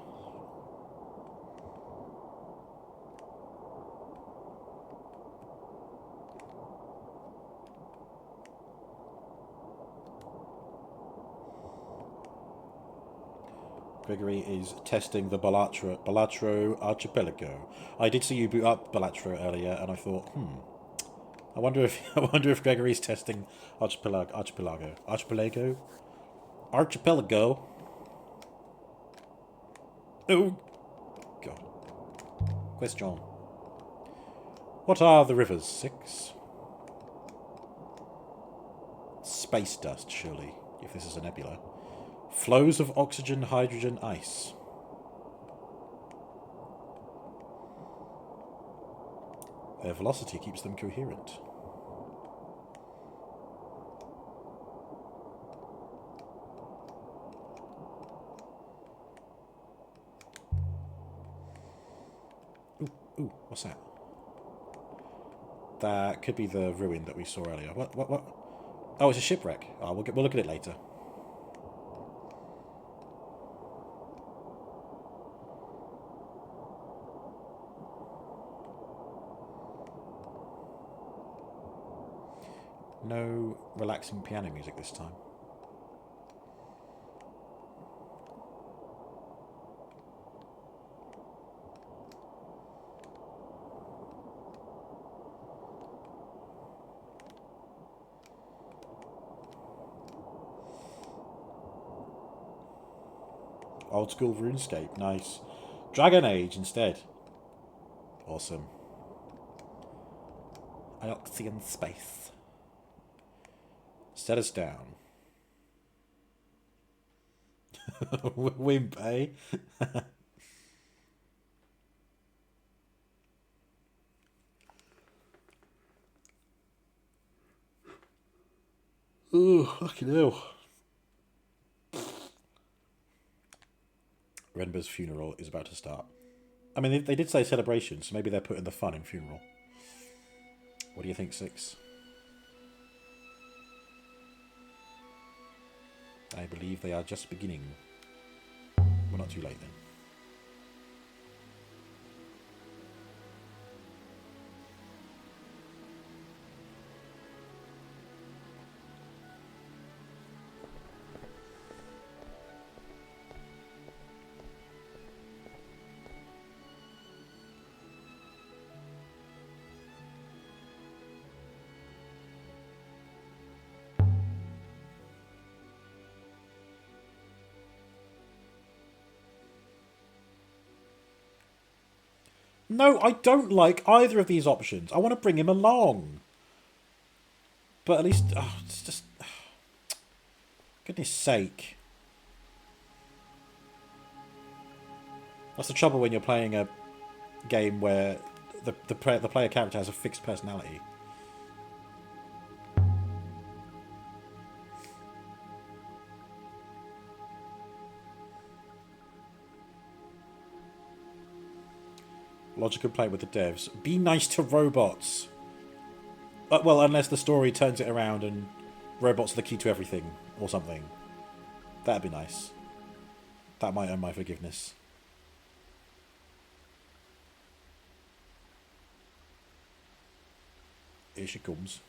Gregory is testing the Balatro archipelago. I did see you boot up Balatro earlier, and I thought, I wonder if Gregory's testing archipelago. Oh God. Question. What are the rivers? 6. Space dust, surely, if this is a nebula. Flows of oxygen, hydrogen, ice. Their velocity keeps them coherent. Ooh, what's that? That could be the ruin that we saw earlier. What? Oh, it's a shipwreck. Oh, we'll look at it later. No relaxing piano music this time. Old school RuneScape, nice. Dragon Age instead. Awesome. Ioxian space. Set us down. Wimp, eh? Oh, fucking hell. Renber's funeral is about to start. I mean, they did say celebration, so maybe they're putting the fun in funeral. What do you think, 6? I believe they are just beginning. We're not too late then. No, I don't like either of these options. I want to bring him along. But at least... Oh, it's just... Goodness sake. That's the trouble when you're playing a game where the player character has a fixed personality. Logic complaint with the devs. Be nice to robots. Well, unless the story turns it around and robots are the key to everything or something. That'd be nice. That might earn my forgiveness. Here she comes.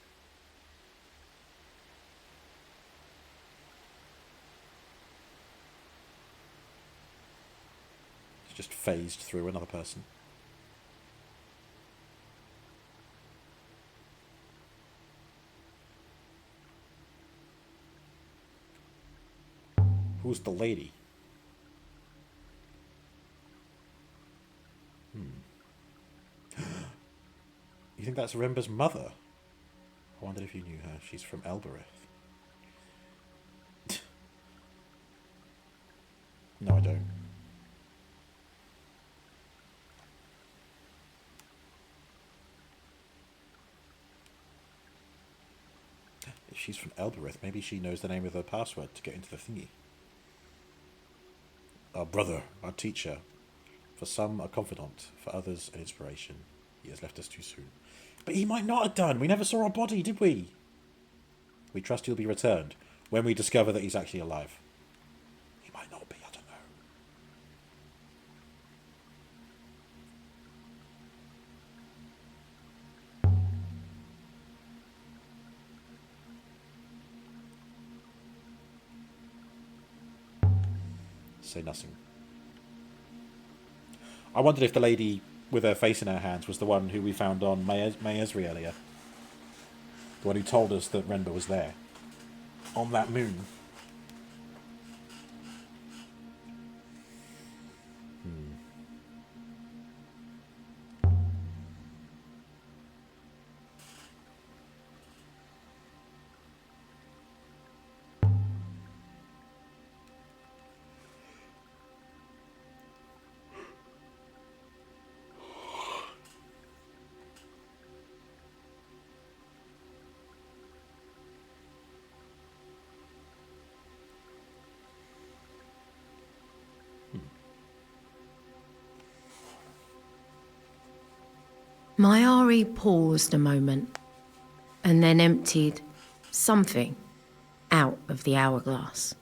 She's just phased through another person. Who's the lady? You think that's Rember's mother? I wondered if you knew her. She's from Elbereth. No, I don't. If she's from Elbereth, maybe she knows the name of the password to get into the thingy. Our brother, our teacher. For some, a confidant. For others, an inspiration. He has left us too soon. But he might not have done. We never saw our body, did we? We trust he'll be returned when we discover that he's actually alive. He might not be, I don't know. Say nothing. I wondered if the lady with her face in her hands was the one who we found on May Esri earlier. The one who told us that Renba was there. On that moon. Mayari paused a moment and then emptied something out of the hourglass.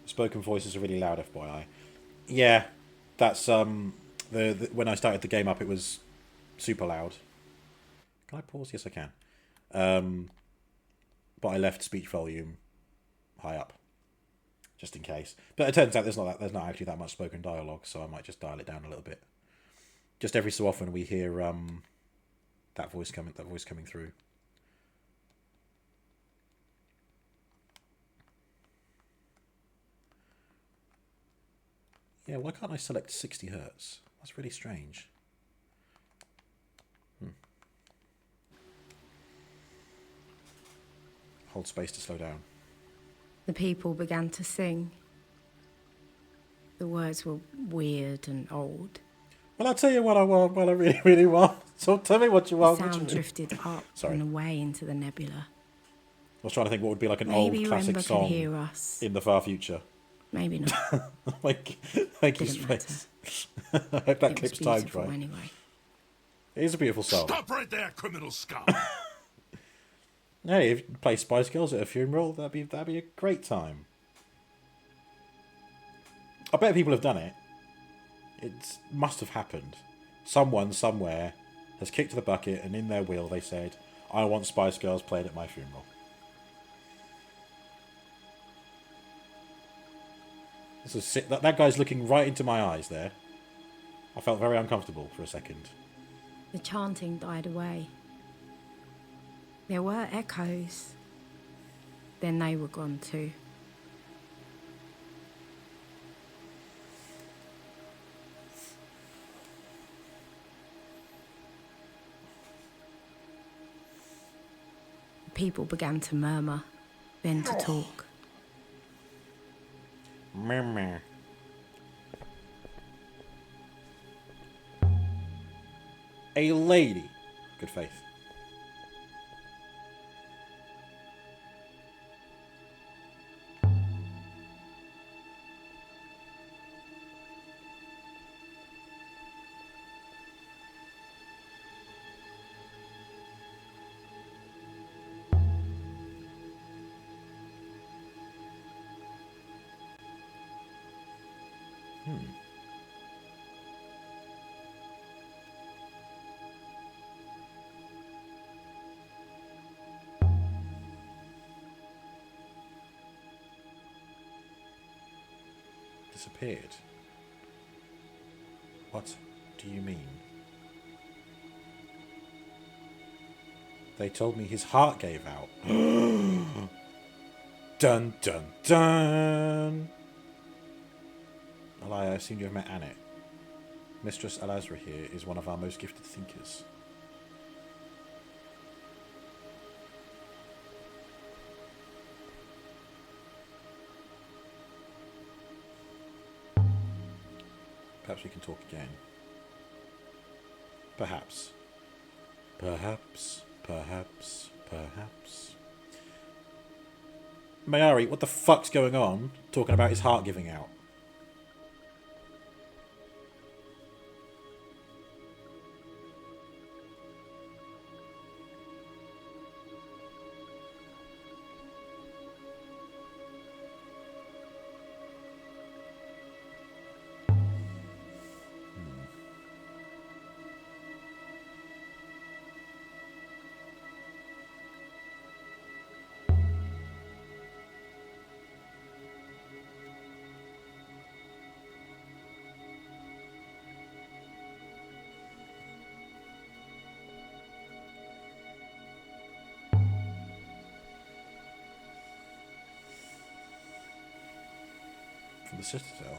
Spoken voices are really loud, FYI. Yeah, that's the when I started the game up, it was super loud. Can I pause? Yes, I can. But I left speech volume high up, just in case. But it turns out there's not actually that much spoken dialogue, so I might just dial it down a little bit. Just every so often we hear that voice coming through. Yeah, why can't I select 60 hertz? That's really strange. Hold space to slow down. The people began to sing. The words were weird and old. Well, I'll tell you what I want. Well, I really, really want. So tell me what you The want. sound drifted up Sorry. and away into the nebula. I was trying to think what would be like an Maybe old classic Remba song could hear us. in the far future. Maybe not. Thank you, Didn't matter. Space. I hope that It clip's was timed beautiful right. anyway. It is a beautiful song. Stop right there, criminal scum! Hey, if you play Spice Girls at a funeral, that'd be a great time. I bet people have done it. It must have happened. Someone somewhere has kicked the bucket, and in their will they said, "I want Spice Girls played at my funeral." This is that guy's looking right into my eyes there. I felt very uncomfortable for a second. The chanting died away. There were echoes. Then they were gone too. People began to murmur, then to talk. Meh. A lady. Good faith. Disappeared. What do you mean? They told me his heart gave out. Dun dun dun! Alaya, I assume you have met Annette. Mistress Al-Azra here is one of our most gifted thinkers. Perhaps we can talk again. Perhaps. Perhaps. Mayari, what the fuck's going on? Talking about his heart giving out. From the Citadel.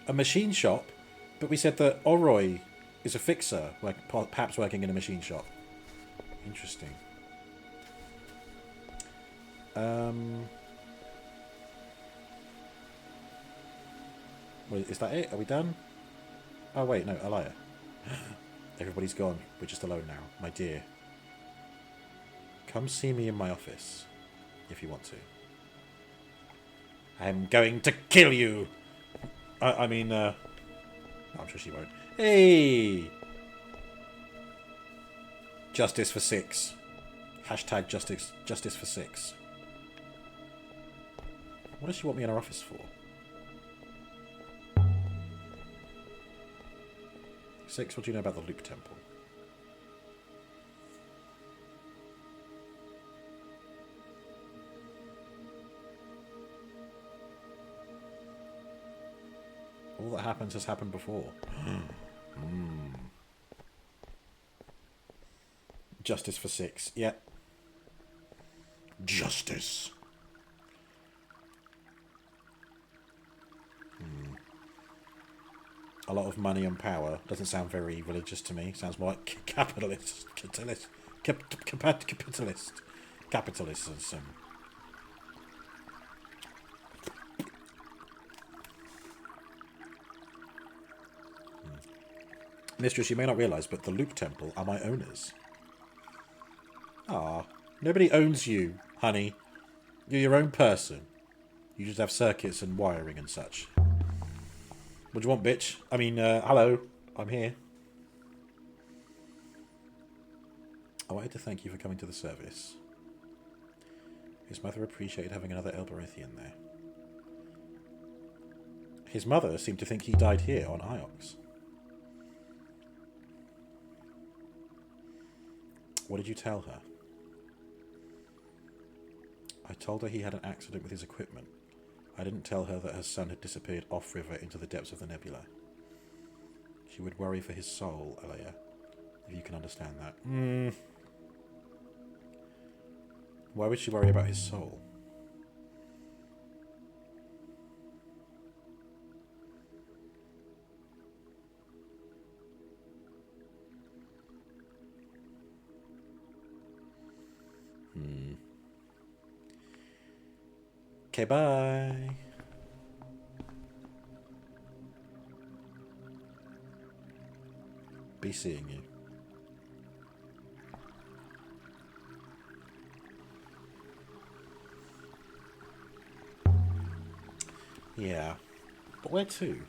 A machine shop? But we said that Oroi is a fixer, like perhaps working in a machine shop. Interesting. Wait, is that it? Are we done? Oh wait, no, Alaya. Everybody's gone. We're just alone now. My dear. Come see me in my office, if you want to. I'm going to kill you! I mean, I'm sure she won't. Hey! Justice for 6. Hashtag justice for 6. What does she want me in her office for? 6, what do you know about the Loop Temple? All that happens has happened before. Justice for 6. Yep. Justice. A lot of money and power. Doesn't sound very religious to me. Sounds more like capitalist. Capitalism. Mistress, you may not realise, but the Loop Temple are my owners. Ah, nobody owns you, honey. You're your own person. You just have circuits and wiring and such. What do you want, bitch? I mean, hello. I'm here. I wanted to thank you for coming to the service. His mother appreciated having another Elberethian there. His mother seemed to think he died here on Iox. What did you tell her? I told her he had an accident with his equipment. I didn't tell her that her son had disappeared off-river into the depths of the nebula. She would worry for his soul, Alea, if you can understand that. Why would she worry about his soul? Okay, bye. Be seeing you. Yeah. But where to?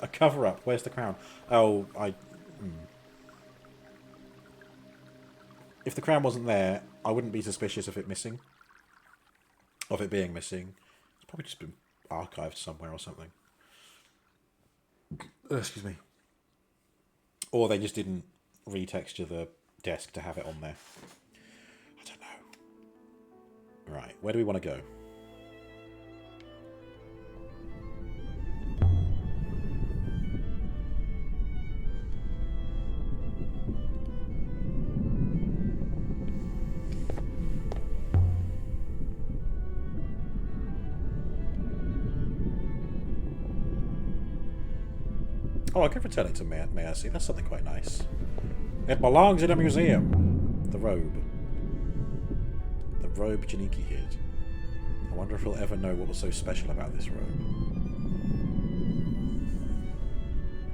A cover-up. Where's the crown? Oh, If the crown wasn't there, I wouldn't be suspicious of it missing. Of it being missing. It's probably just been archived somewhere or something. Excuse me. Or they just didn't retexture the desk to have it on there. I don't know. Right, where do we want to go? Oh, I could return it to Mercy. That's something quite nice. It belongs in a museum. The robe. The robe Janiki hid. I wonder if he'll ever know what was so special about this robe.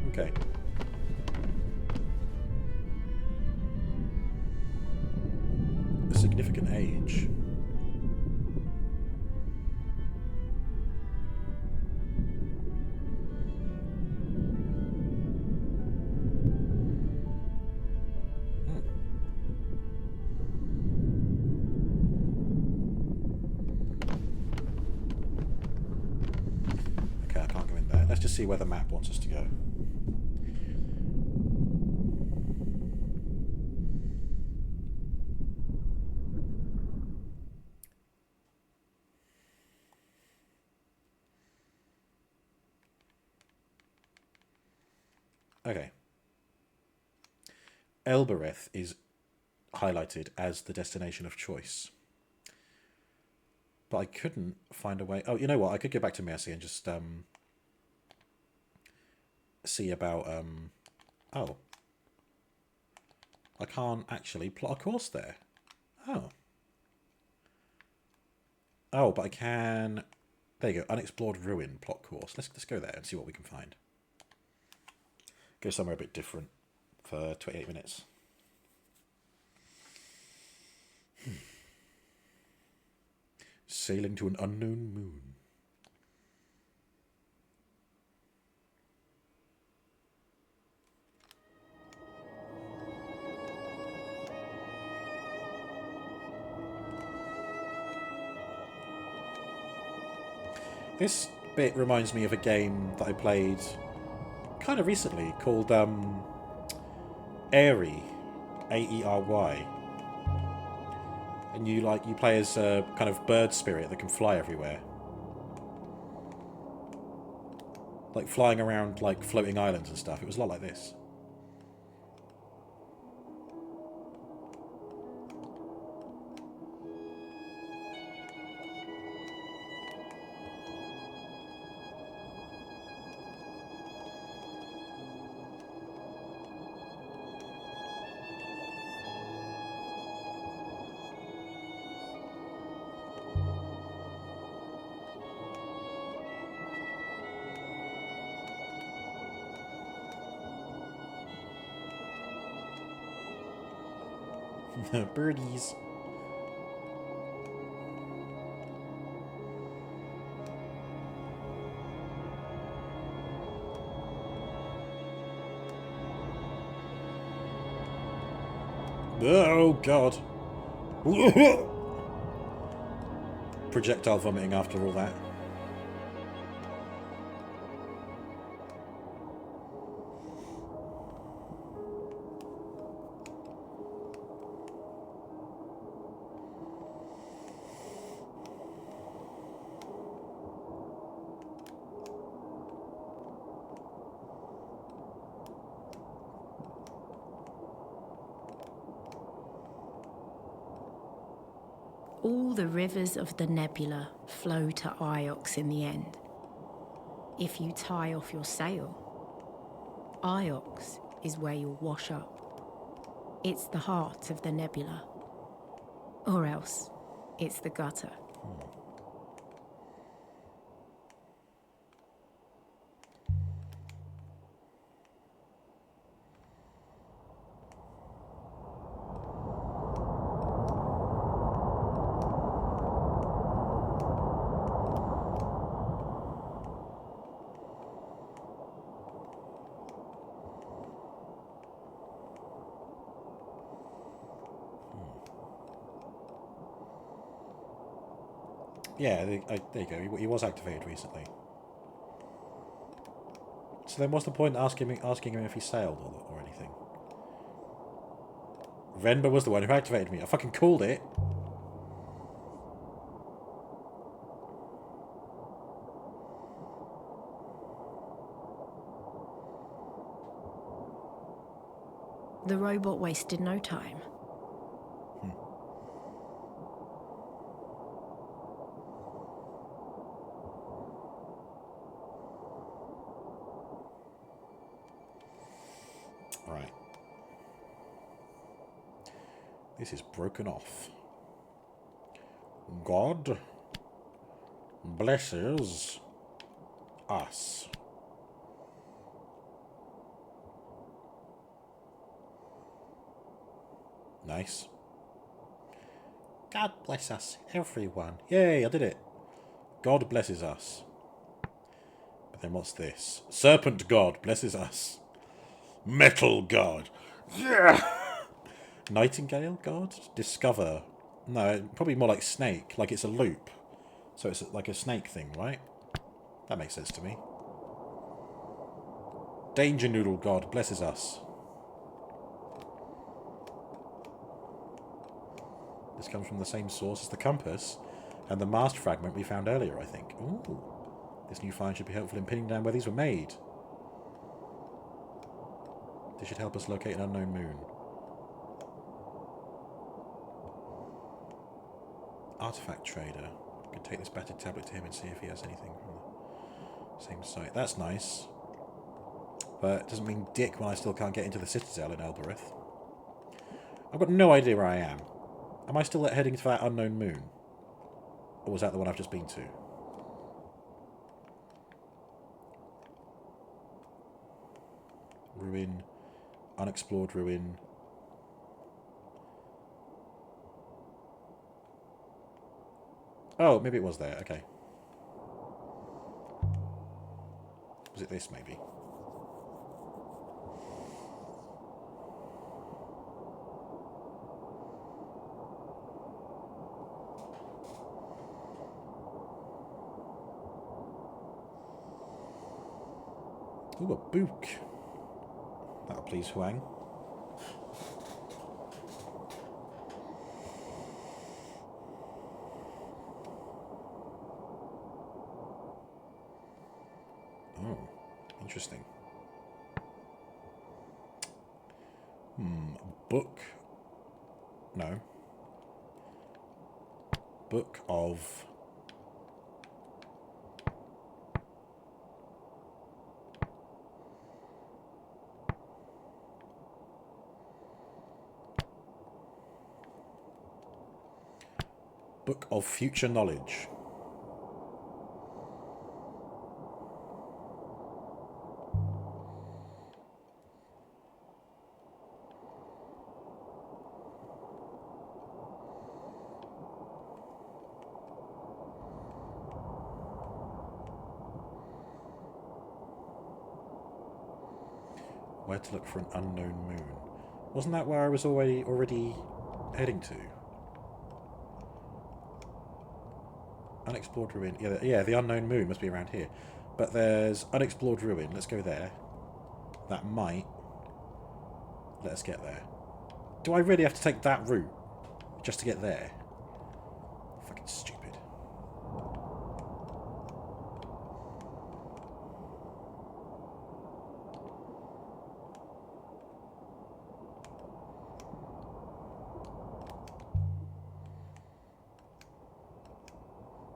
Okay. A significant age. See where the map wants us to go. Okay. Elbereth is highlighted as the destination of choice. But I couldn't find a way... Oh, you know what? I could go back to Mercy and just see about... Oh. I can't actually plot a course there. Oh. Oh, but I can... There you go. Unexplored Ruin plot course. Let's go there and see what we can find. Go somewhere a bit different for 28 minutes. Sailing to an unknown moon. This bit reminds me of a game that I played kind of recently called Aery, A-E-R-Y. And you play as a kind of bird spirit that can fly everywhere. Like flying around like floating islands and stuff. It was a lot like this. Birdies. Oh, God. Projectile vomiting after all that. All the rivers of the nebula flow to Iox in the end. If you tie off your sail, Iox is where you'll wash up. It's the heart of the nebula. Or else, it's the gutter. Yeah, there you go. He was activated recently. So then what's the point asking him if he sailed or anything? Venba was the one who activated me. I fucking called it. The robot wasted no time. Right. This is broken off. God blesses us. Nice. God bless us, everyone. Yay, I did it. God blesses us. But then what's this? Serpent God blesses us. Metal God. Yeah. Nightingale God? Discover. No, probably more like snake. Like it's a loop. So it's like a snake thing, right? That makes sense to me. Danger Noodle God blesses us. This comes from the same source as the compass and the mast fragment we found earlier, I think. Ooh. This new find should be helpful in pinning down where these were made. This should help us locate an unknown moon. Artifact trader. I could take this battered tablet to him and see if he has anything from the same site. That's nice. But it doesn't mean dick when I still can't get into the Citadel in Elbereth. I've got no idea where I am. Am I still heading to that unknown moon? Or was that the one I've just been to? Ruin. Unexplored ruin. Oh, maybe it was there. Okay. Was it this, maybe? Ooh, a book. That'll please Huang. Oh, interesting. Book. No. Book of... Book of Future Knowledge. Where to look for an unknown moon. Wasn't that where I was already heading to? Unexplored ruin. Yeah, the unknown moon must be around here. But there's unexplored ruin. Let's go there. That might let us get there. Do I really have to take that route just to get there? Fucking stupid.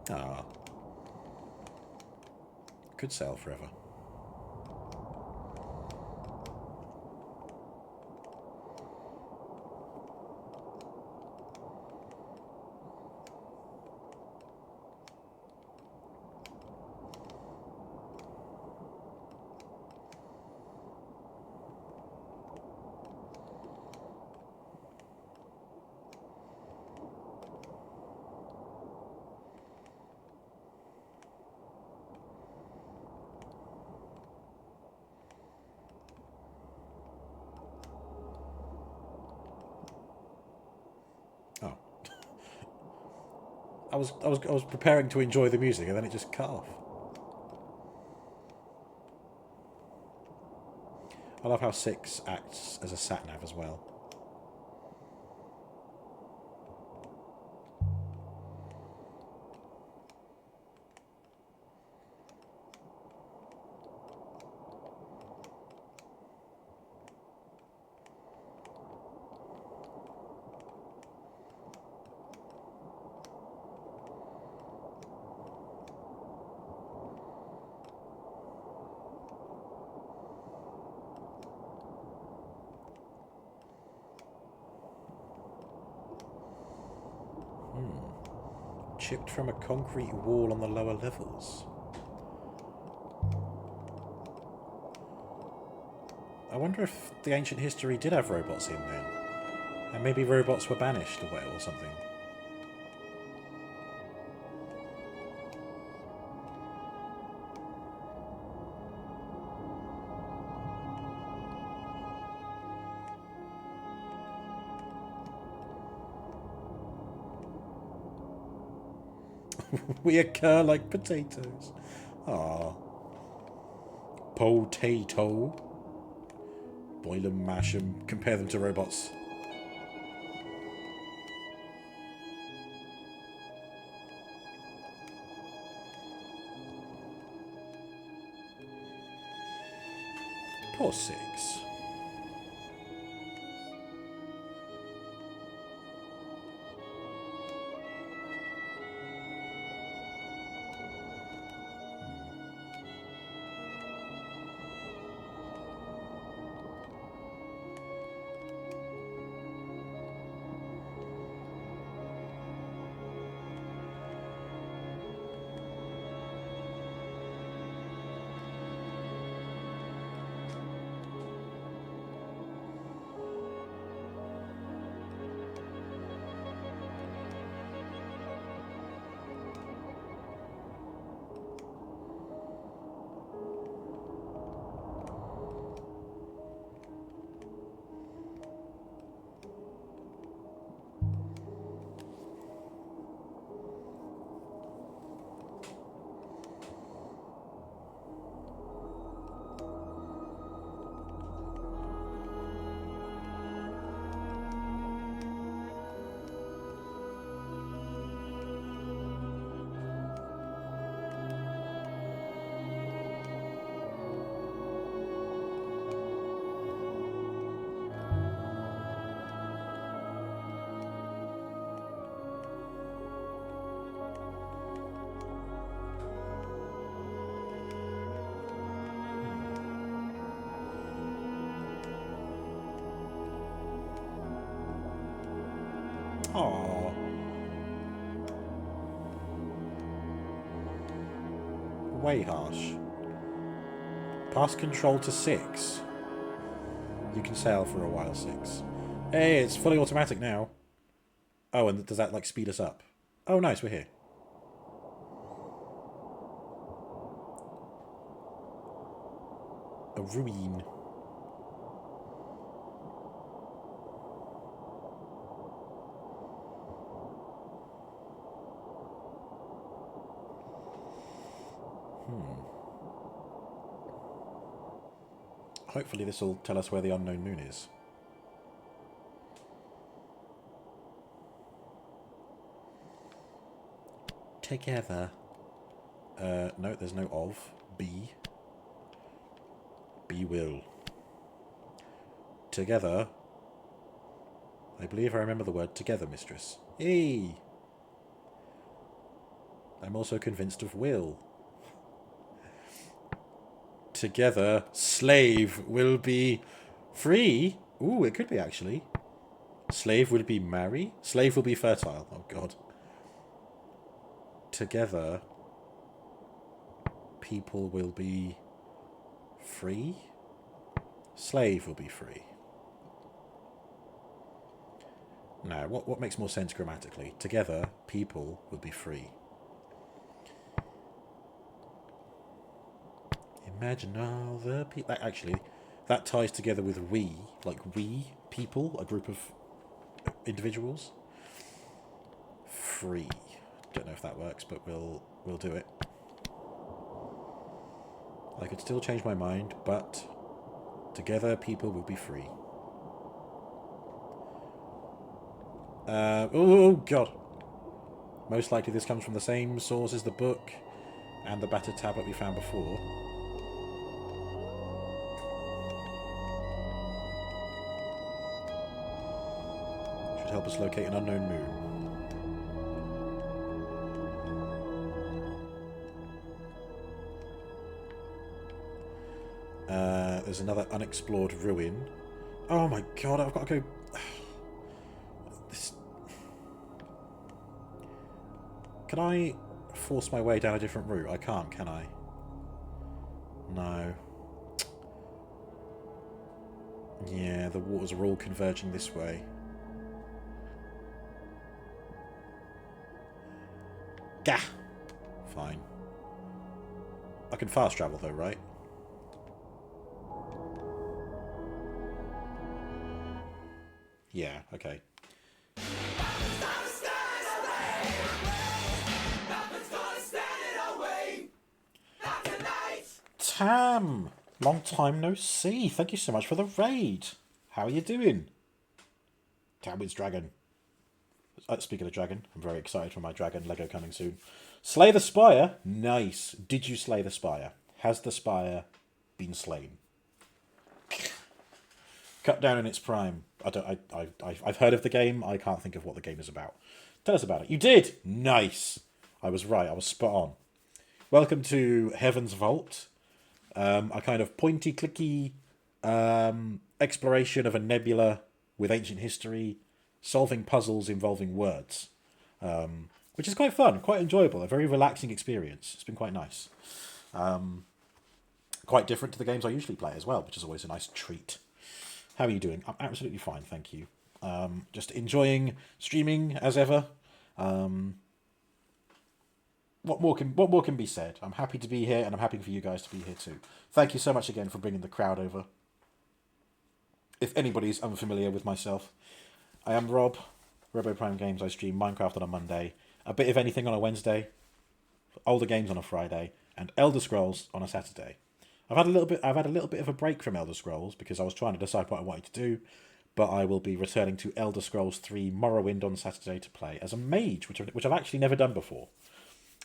Ah. Could sail forever. I was preparing to enjoy the music and then it just cut off. I love how 6 acts as a sat-nav as well. Chipped from a concrete wall on the lower levels. I wonder if the ancient history did have robots in then. And maybe robots were banished away or something. We occur like potatoes. Ah. Potato. Boil them, mash them, compare them to robots. Poor 6. Aww. Way harsh. Pass control to 6. You can sail for a while, 6. Hey, it's fully automatic now. Oh, and does that, like, speed us up? Oh, nice, we're here. A ruin. Hopefully this will tell us where the unknown moon is. Together. No, there's no of. Be. Be will. Together. I believe I remember the word together, mistress. Hey! I'm also convinced of will. Together, slave will be free. Ooh, it could be actually. Slave will be marry. Slave will be fertile. Oh, God. Together, people will be free. Slave will be free. Now, what makes more sense grammatically? Together, people will be free. Imagine all the people. Actually, that ties together with we, like we people, a group of individuals. Free. Don't know if that works, but we'll do it. I could still change my mind, but together people will be free. Oh God. Most likely this comes from the same source as the book and the battered tablet we found before. Should help us locate an unknown moon. There's another unexplored ruin. Oh my God, I've got to go... This... Can I force my way down a different route? I can't, can I? No. Yeah, the waters are all converging this way. Gah! Fine. I can fast travel though, right? Yeah, okay. Tam! Long time no see. Thank you so much for the raid. How are you doing? Tamwin's Dragon. Speaking of dragon, I'm very excited for my dragon Lego coming soon. Slay the Spire? Nice. Did you slay the Spire? Has the Spire been slain? Cut down in its prime. I've heard of the game. I can't think of what the game is about. Tell us about it. You did! Nice. I was right. I was spot on. Welcome to Heaven's Vault. A kind of pointy, clicky exploration of a nebula with ancient history, solving puzzles involving words, which is quite fun, quite enjoyable, a very relaxing experience. It's been quite nice. Quite different to the games I usually play as well, which is always a nice treat. How are you doing? I'm absolutely fine, thank you. Just enjoying streaming as ever. What more can be said? I'm happy to be here, and I'm happy for you guys to be here too. Thank you so much again for bringing the crowd over. If anybody's unfamiliar with myself, I am Rob, RoboPrime Games. I stream Minecraft on a Monday, a bit of anything on a Wednesday, older games on a Friday, and Elder Scrolls on a Saturday. I've had a little bit of a break from Elder Scrolls because I was trying to decide what I wanted to do, but I will be returning to Elder Scrolls 3 Morrowind on Saturday to play as a mage, which I've actually never done before.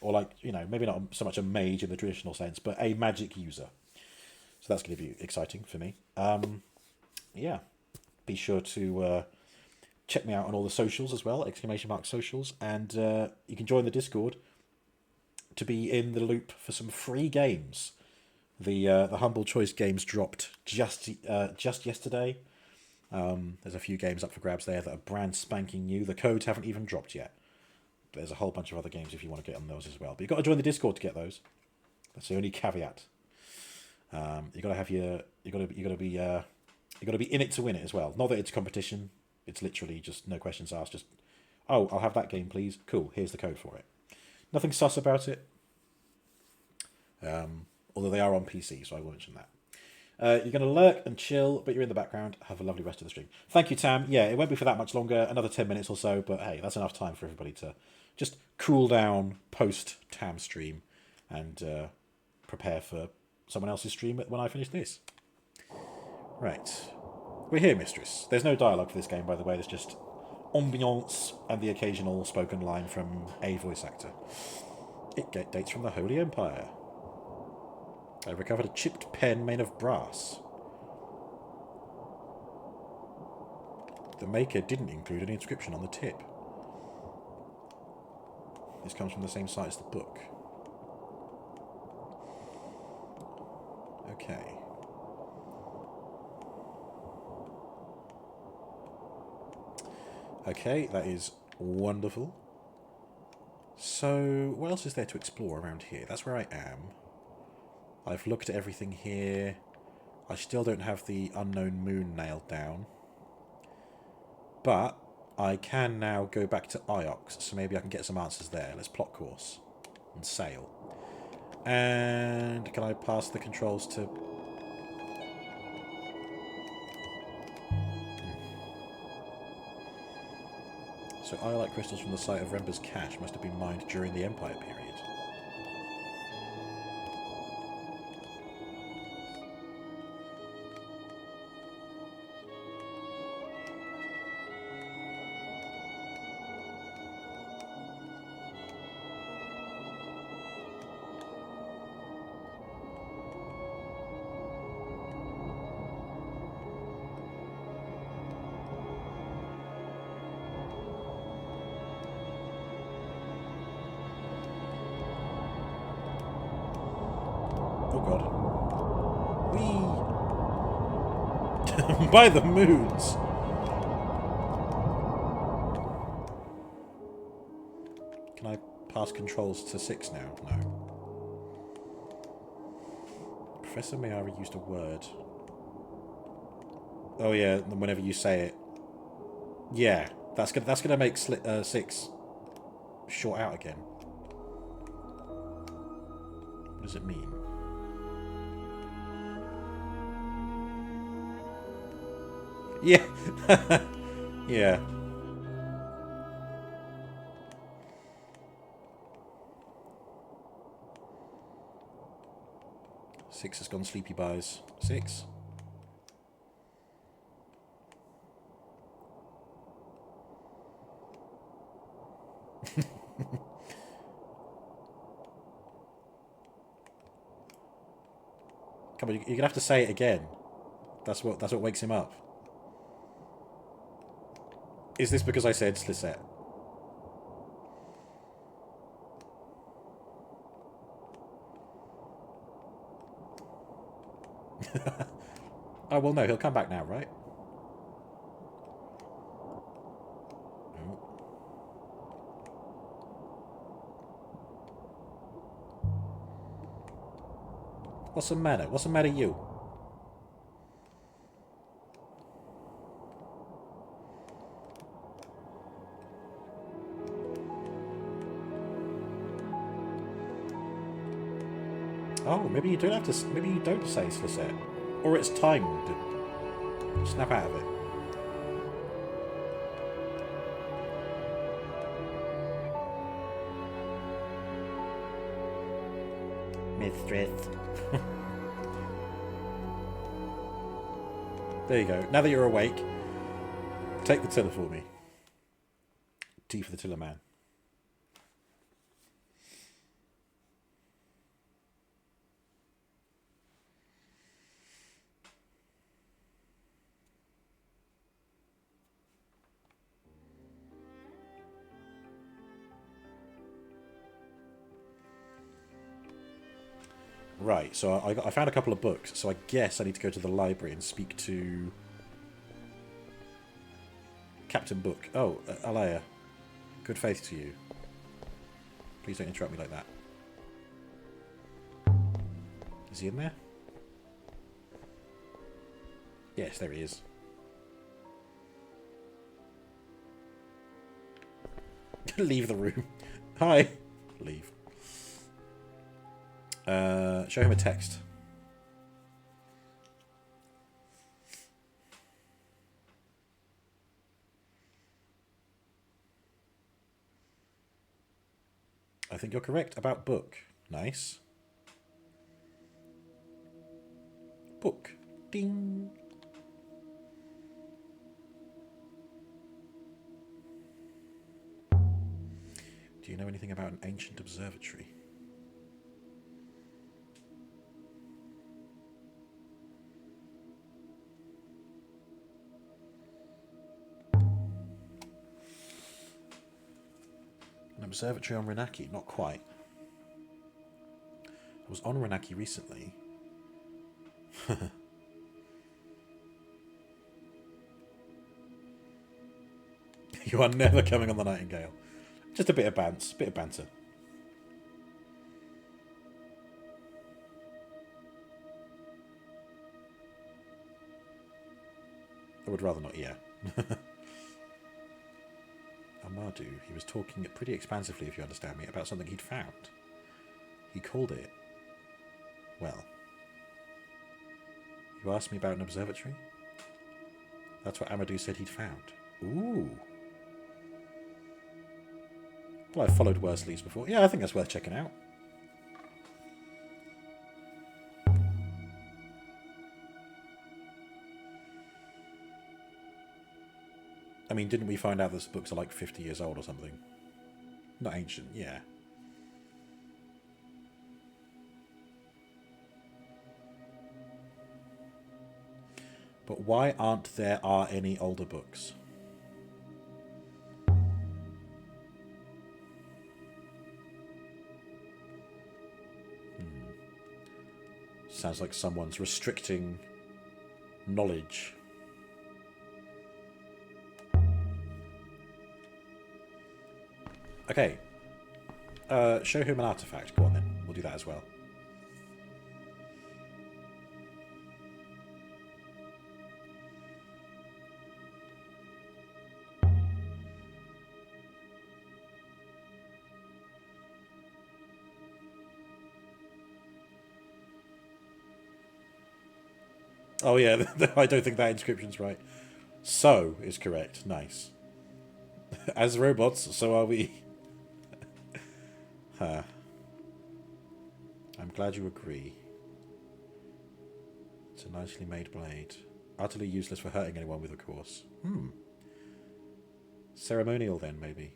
Or like, you know, maybe not so much a mage in the traditional sense, but a magic user. So that's going to be exciting for me. Yeah. Be sure to check me out on all the socials as well, !socials. And you can join the Discord to be in the loop for some free games. The Humble Choice games dropped just yesterday. There's a few games up for grabs there that are brand spanking new. The codes haven't even dropped yet. There's a whole bunch of other games if you want to get on those as well. But you've got to join the Discord to get those. That's the only caveat. You got to have your. You got to be. You got to be in it to win it as well. Not that it's competition. It's literally just no questions asked. Just, oh, I'll have that game, please. Cool. Here's the code for it. Nothing sus about it. Although they are on PC, so I will mention that. You're going to lurk and chill, but you're in the background. Have a lovely rest of the stream. Thank you, Tam. Yeah, it won't be for that much longer, another 10 minutes or so, but hey, that's enough time for everybody to just cool down post-Tam stream and prepare for someone else's stream when I finish this. Right. We're here, mistress. There's no dialogue for this game, by the way. There's just ambiance and the occasional spoken line from a voice actor. It dates from the Holy Empire. I recovered a chipped pen made of brass. The maker didn't include an inscription on the tip. This comes from the same site as the book. Okay. Okay, that is wonderful. So, what else is there to explore around here? That's where I am. I've looked at everything here. I still don't have the unknown moon nailed down. But I can now go back to Iox, so maybe I can get some answers there. Let's plot course and sail. And can I pass the controls to... So iolite crystals from the site of Rember's cache must have been mined during the Empire period. By the moons. Can I pass controls to 6 now? No. Professor Mayari used a word. Oh yeah, whenever you say it. Yeah, that's gonna make 6 short out again. What does it mean? Yeah. Yeah. Six has gone sleepy buys. 6. Come on, you're gonna have to say it again. That's what wakes him up. Is this because I said Slisette? Oh, well, no, he'll come back now, right? Oh. What's the matter? What's the matter, you? Oh, maybe you don't have to. Maybe you don't say Slisette, or it's timed. Snap out of it. Mistress. There you go. Now that you're awake, take the tiller for me. T for the tiller man. Right, so I found a couple of books, so I guess I need to go to the library and speak to Captain Book. Oh, Alea. Good faith to you. Please don't interrupt me like that. Is he in there? Yes, there he is. Leave the room. Hi. Leave. Show him a text. I think you're correct about book. Nice. Book. Ding. Do you know anything about an ancient observatory? An observatory on Renaki? Not quite. I was on Renaki recently. You are never coming on the Nightingale. Just a bit of bounce, bit of banter. I would rather not, yeah. Amadou, he was talking pretty expansively, if you understand me, about something he'd found. He called it... Well... You asked me about an observatory? That's what Amadou said he'd found. Ooh. Well, I've followed Worsleys before. Yeah, I think that's worth checking out. I mean, didn't we find out this books are like 50 years old or something? Not ancient, yeah. But why aren't there any older books? Sounds like someone's restricting knowledge. Okay. Show him an artifact. Go on then. We'll do that as well. Oh yeah, I don't think that inscription's right. So is correct. Nice. As robots, so are we. Huh. I'm glad you agree. It's a nicely made blade. Utterly useless for hurting anyone with, of course. Ceremonial then, maybe.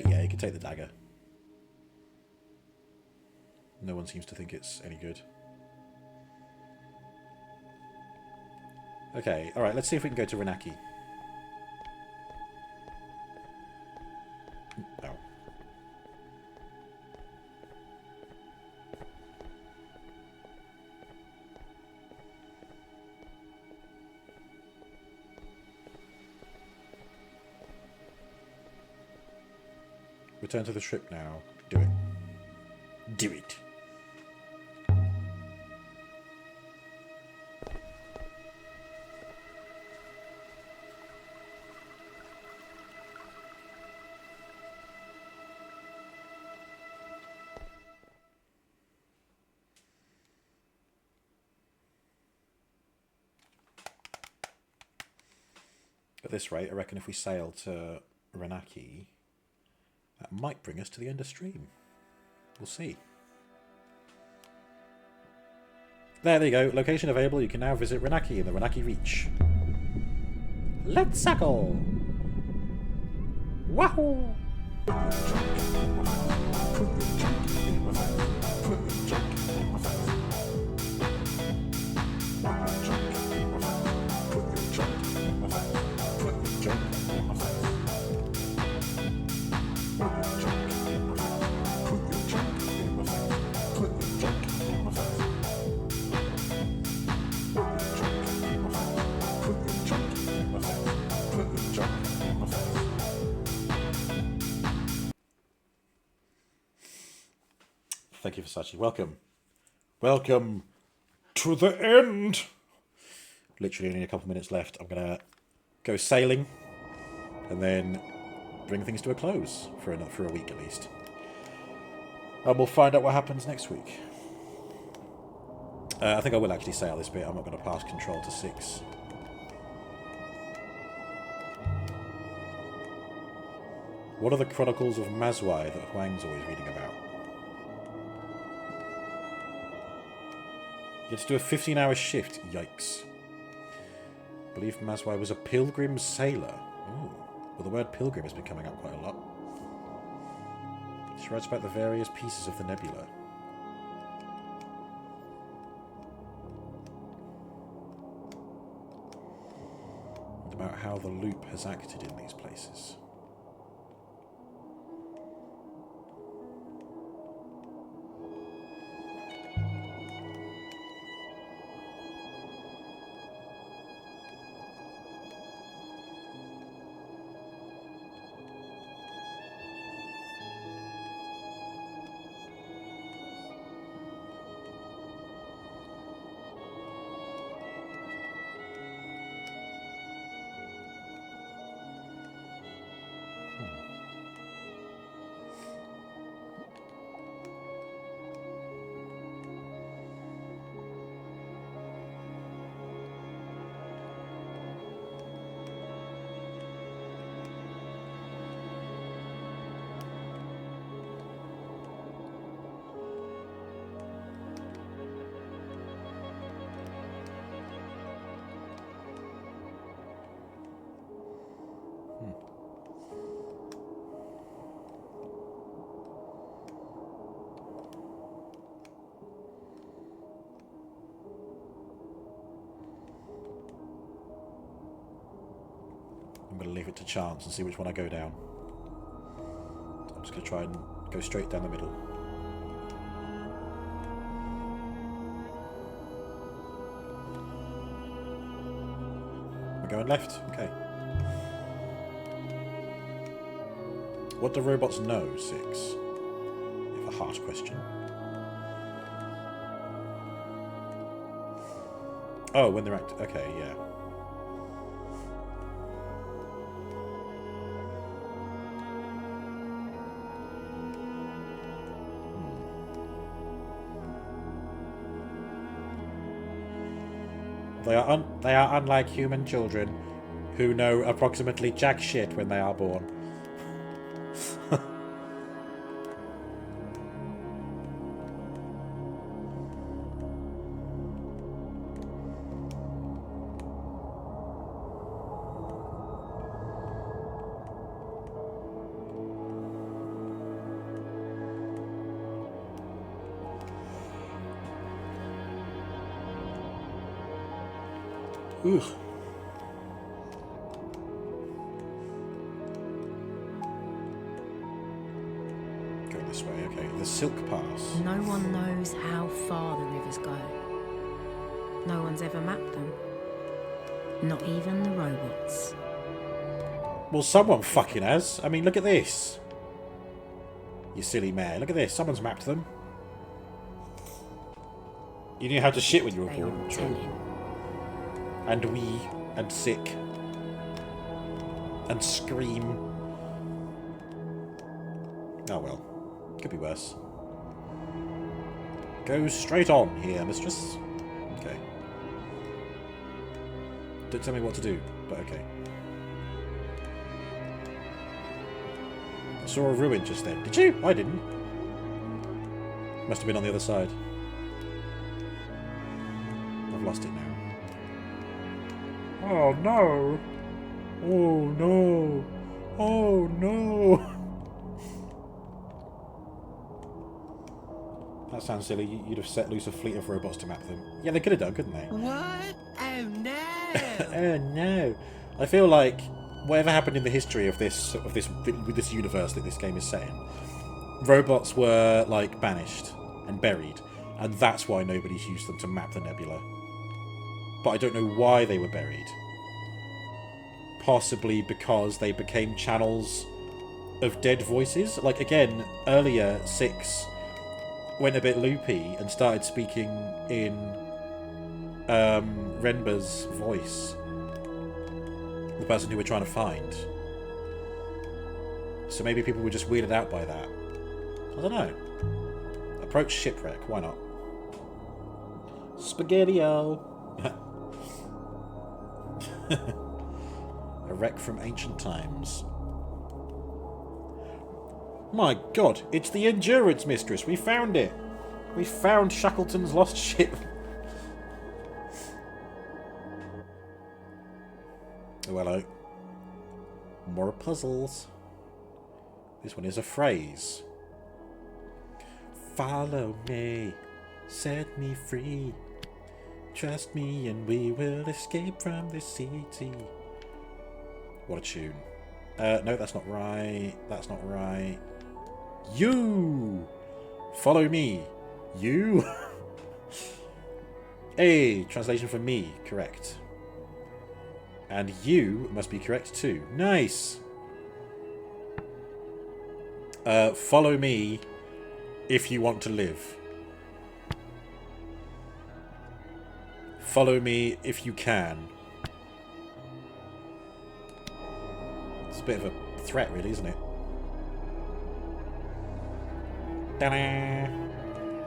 Yeah, you can take the dagger. No one seems to think it's any good. Okay, alright, let's see if we can go to Renaki. Oh. Return to the ship now. Do it. Do it. At this rate, I reckon if we sail to Renaki, that might bring us to the end of stream. We'll see. There you go. Location available. You can now visit Renaki in the Renaki Reach. Let's suckle! Wahoo! Thank you for Sachi. Welcome. Welcome to the end. Literally only a couple of minutes left. I'm going to go sailing and then bring things to a close for a week at least. And we'll find out what happens next week. I think I will actually sail this bit. I'm not going to pass control to 6. What are the Chronicles of Mazwai that Huang's always reading about? You have to do a 15-hour shift. Yikes. I believe Mazwai was a pilgrim sailor. Ooh. Well, the word pilgrim has been coming up quite a lot. She writes about the various pieces of the nebula. And about how the loop has acted in these places. I'm going to leave it to chance and see which one I go down. I'm just going to try and go straight down the middle. We're going left? Okay. What do robots know, 6? You have a harsh question. Oh, when they're active. Okay, yeah. They are unlike human children who know approximately jack shit when they are born. Ugh. Go this way, okay. The Silk Pass. No one knows how far the rivers go. No one's ever mapped them. Not even the robots. Well, someone fucking has. I mean, look at this. You silly mare. Look at this. Someone's mapped them. You knew how to shit when you were They born. aren't telling. And wee. And sick. And scream. Oh well. Could be worse. Go straight on here, mistress. Okay. Don't tell me what to do, but okay. I saw a ruin just then. Did you? I didn't. Must have been on the other side. I've lost it now. Oh no! Oh no! Oh no! That sounds silly. You'd have set loose a fleet of robots to map them. Yeah, they could have done, couldn't they? What? Oh no! Oh no! I feel like whatever happened in the history of this universe that this game is set in, robots were like banished and buried, and that's why nobody's used them to map the nebula. But I don't know why they were buried. Possibly because they became channels of dead voices. Like, again, earlier, 6 went a bit loopy and started speaking in Renba's voice. The person who we're trying to find. So maybe people were just weirded out by that. I don't know. Approach shipwreck, why not? Spaghetti-o! A wreck from ancient times. My god, it's the Endurance Mistress! We found it! We found Shackleton's lost ship! Oh, hello. More puzzles. This one is a phrase. Follow me, set me free. Trust me and we will escape from this city. What a tune. No, that's not right. That's not right. You! Follow me. You? Hey, translation for me. Correct. And you must be correct too. Nice! Follow me if you want to live. Follow me if you can. It's a bit of a threat, really, isn't it? Ta-da!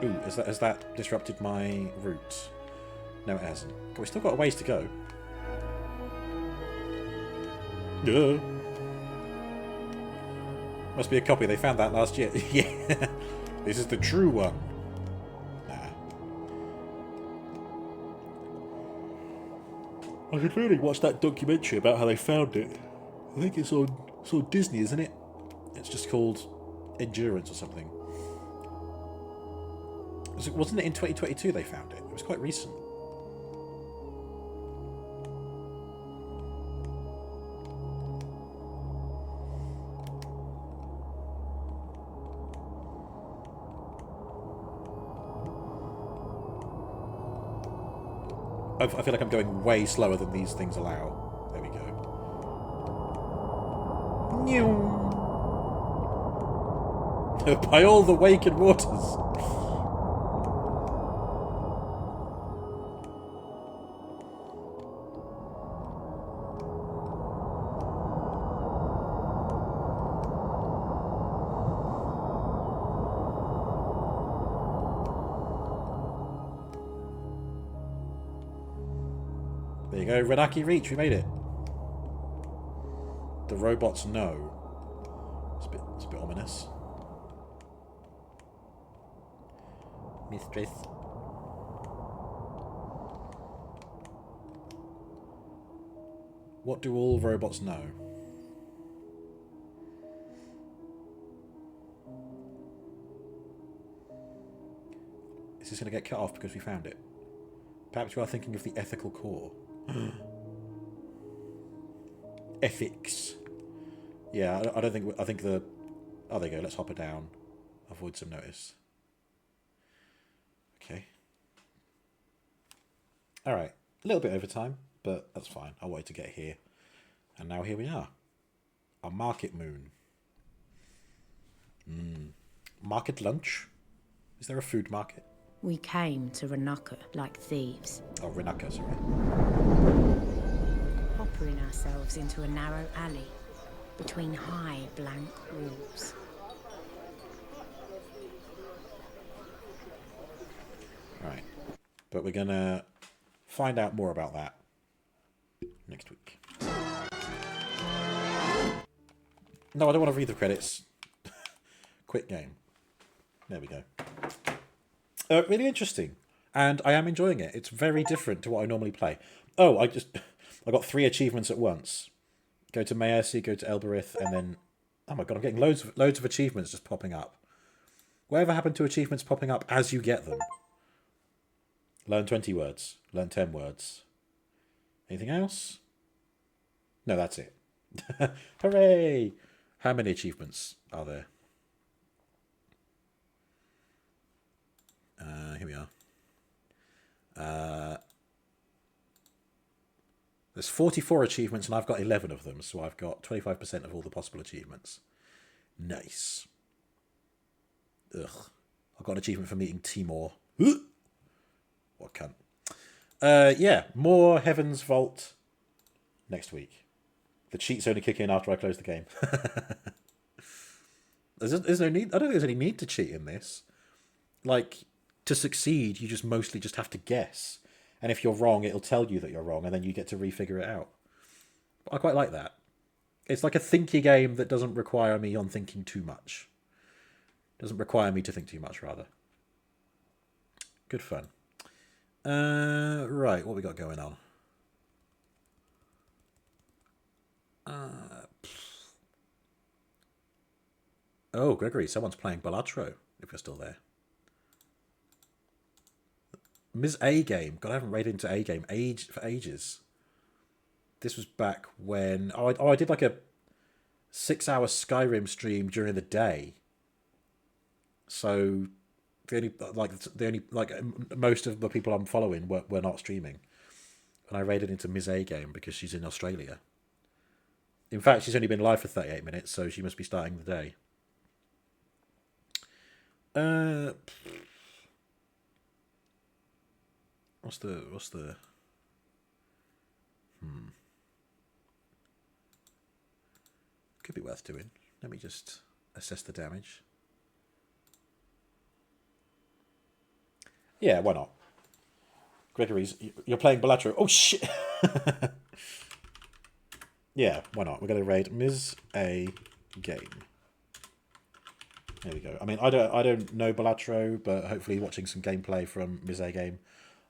Ooh, has that disrupted my route? No, it hasn't. God, we've still got a ways to go. Must be a copy. They found that last year. Yeah. This is the true one. Nah. I should really watch that documentary about how they found it. I think it's on Disney, isn't it? It's just called Endurance or something. Wasn't it in 2022 they found it? It was quite recent. I feel like I'm going way slower than these things allow. There we go. By all the wakened waters. There you go, Renaki Reach, we made it. The robots know. It's a bit ominous. Mistress. What do all robots know? Is this going to get cut off because we found it? Perhaps you are thinking of the ethical core. Ethics. Yeah, I don't think... I think the... Oh, there you go. Let's hop her down. Avoid some notice. Okay. Alright. A little bit over time, but that's fine. I wanted to get here. And now here we are. A market moon. Market lunch? Is there a food market? We came to Renaka like thieves, Oh, Renaka, sorry. hoppering ourselves into a narrow alley between high, blank walls. Right. But we're going to find out more about that next week. No, I don't want to read the credits. Quick game. There we go. Really interesting. And I am enjoying it. It's very different to what I normally play. Oh, I got 3 achievements at once. Go to Maersi, go to Elberith, and then... Oh my god, I'm getting loads of achievements just popping up. Whatever happened to achievements popping up as you get them? Learn 20 words. Learn 10 words. Anything else? No, that's it. Hooray! How many achievements are there? Here we are. There's 44 achievements and I've got 11 of them, so I've got 25% of all the possible achievements. Nice. Ugh. I got an achievement for meeting Timor. What cunt. Yeah, more Heaven's Vault next week. The cheats only kick in after I close the game. There's no need. I don't think there's any need to cheat in this. Like, to succeed, you just mostly just have to guess. And if you're wrong, it'll tell you that you're wrong, and then you get to refigure it out. I quite like that. It's like a thinky game that doesn't require me on thinking too much. Doesn't require me to think too much, rather. Good fun. Right, what we got going on? Oh, Gregory, someone's playing Balatro, if you're still there. Ms. A game. God, I haven't raided into A game for ages. This was back when... I did like a 6-hour Skyrim stream during the day. So most of the people I'm following were not streaming. And I raided into Ms. A game because she's in Australia. In fact, she's only been live for 38 minutes, so she must be starting the day. What's the could be worth doing. Let me just assess the damage. Yeah, why not? Gregory's, you're playing Balatro. Oh shit. Yeah, why not? We're going to raid Ms. A game. There we go. I mean, I don't know Balatro, but hopefully watching some gameplay from Ms. A game,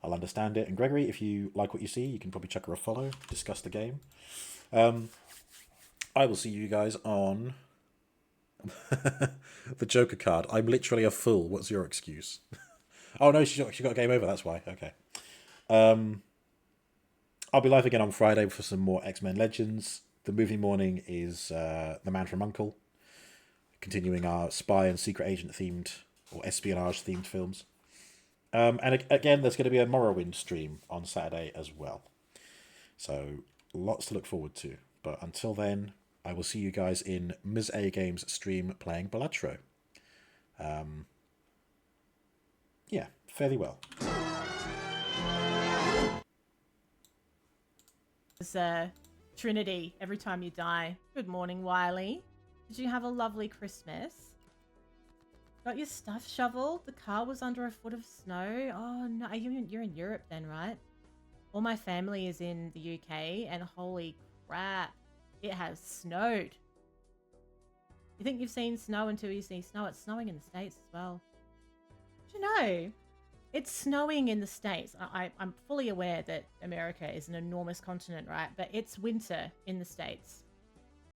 I'll understand it. And Gregory, if you like what you see, you can probably chuck her a follow, discuss the game. I will see you guys on the Joker card. I'm literally a fool. What's your excuse? Oh no, she got game over. That's why. Okay. I'll be live again on Friday for some more X-Men Legends. The movie morning is The Man from U.N.C.L.E., continuing our spy and secret agent themed or espionage themed films. And again, there's going to be a Morrowind stream on Saturday as well. So lots to look forward to. But until then, I will see you guys in Ms. A Games stream playing Balatro. Yeah, fairly well. It's Trinity, every time you die. Good morning, Wiley. Did you have a lovely Christmas? Got your stuff shoveled? The car was under a foot of snow? Oh no, you're in Europe then, right? All my family is in the UK and holy crap, it has snowed. You think you've seen snow until you see snow? It's snowing in the States as well. Do you know? It's snowing in the States. I'm fully aware that America is an enormous continent, right? But it's winter in the States.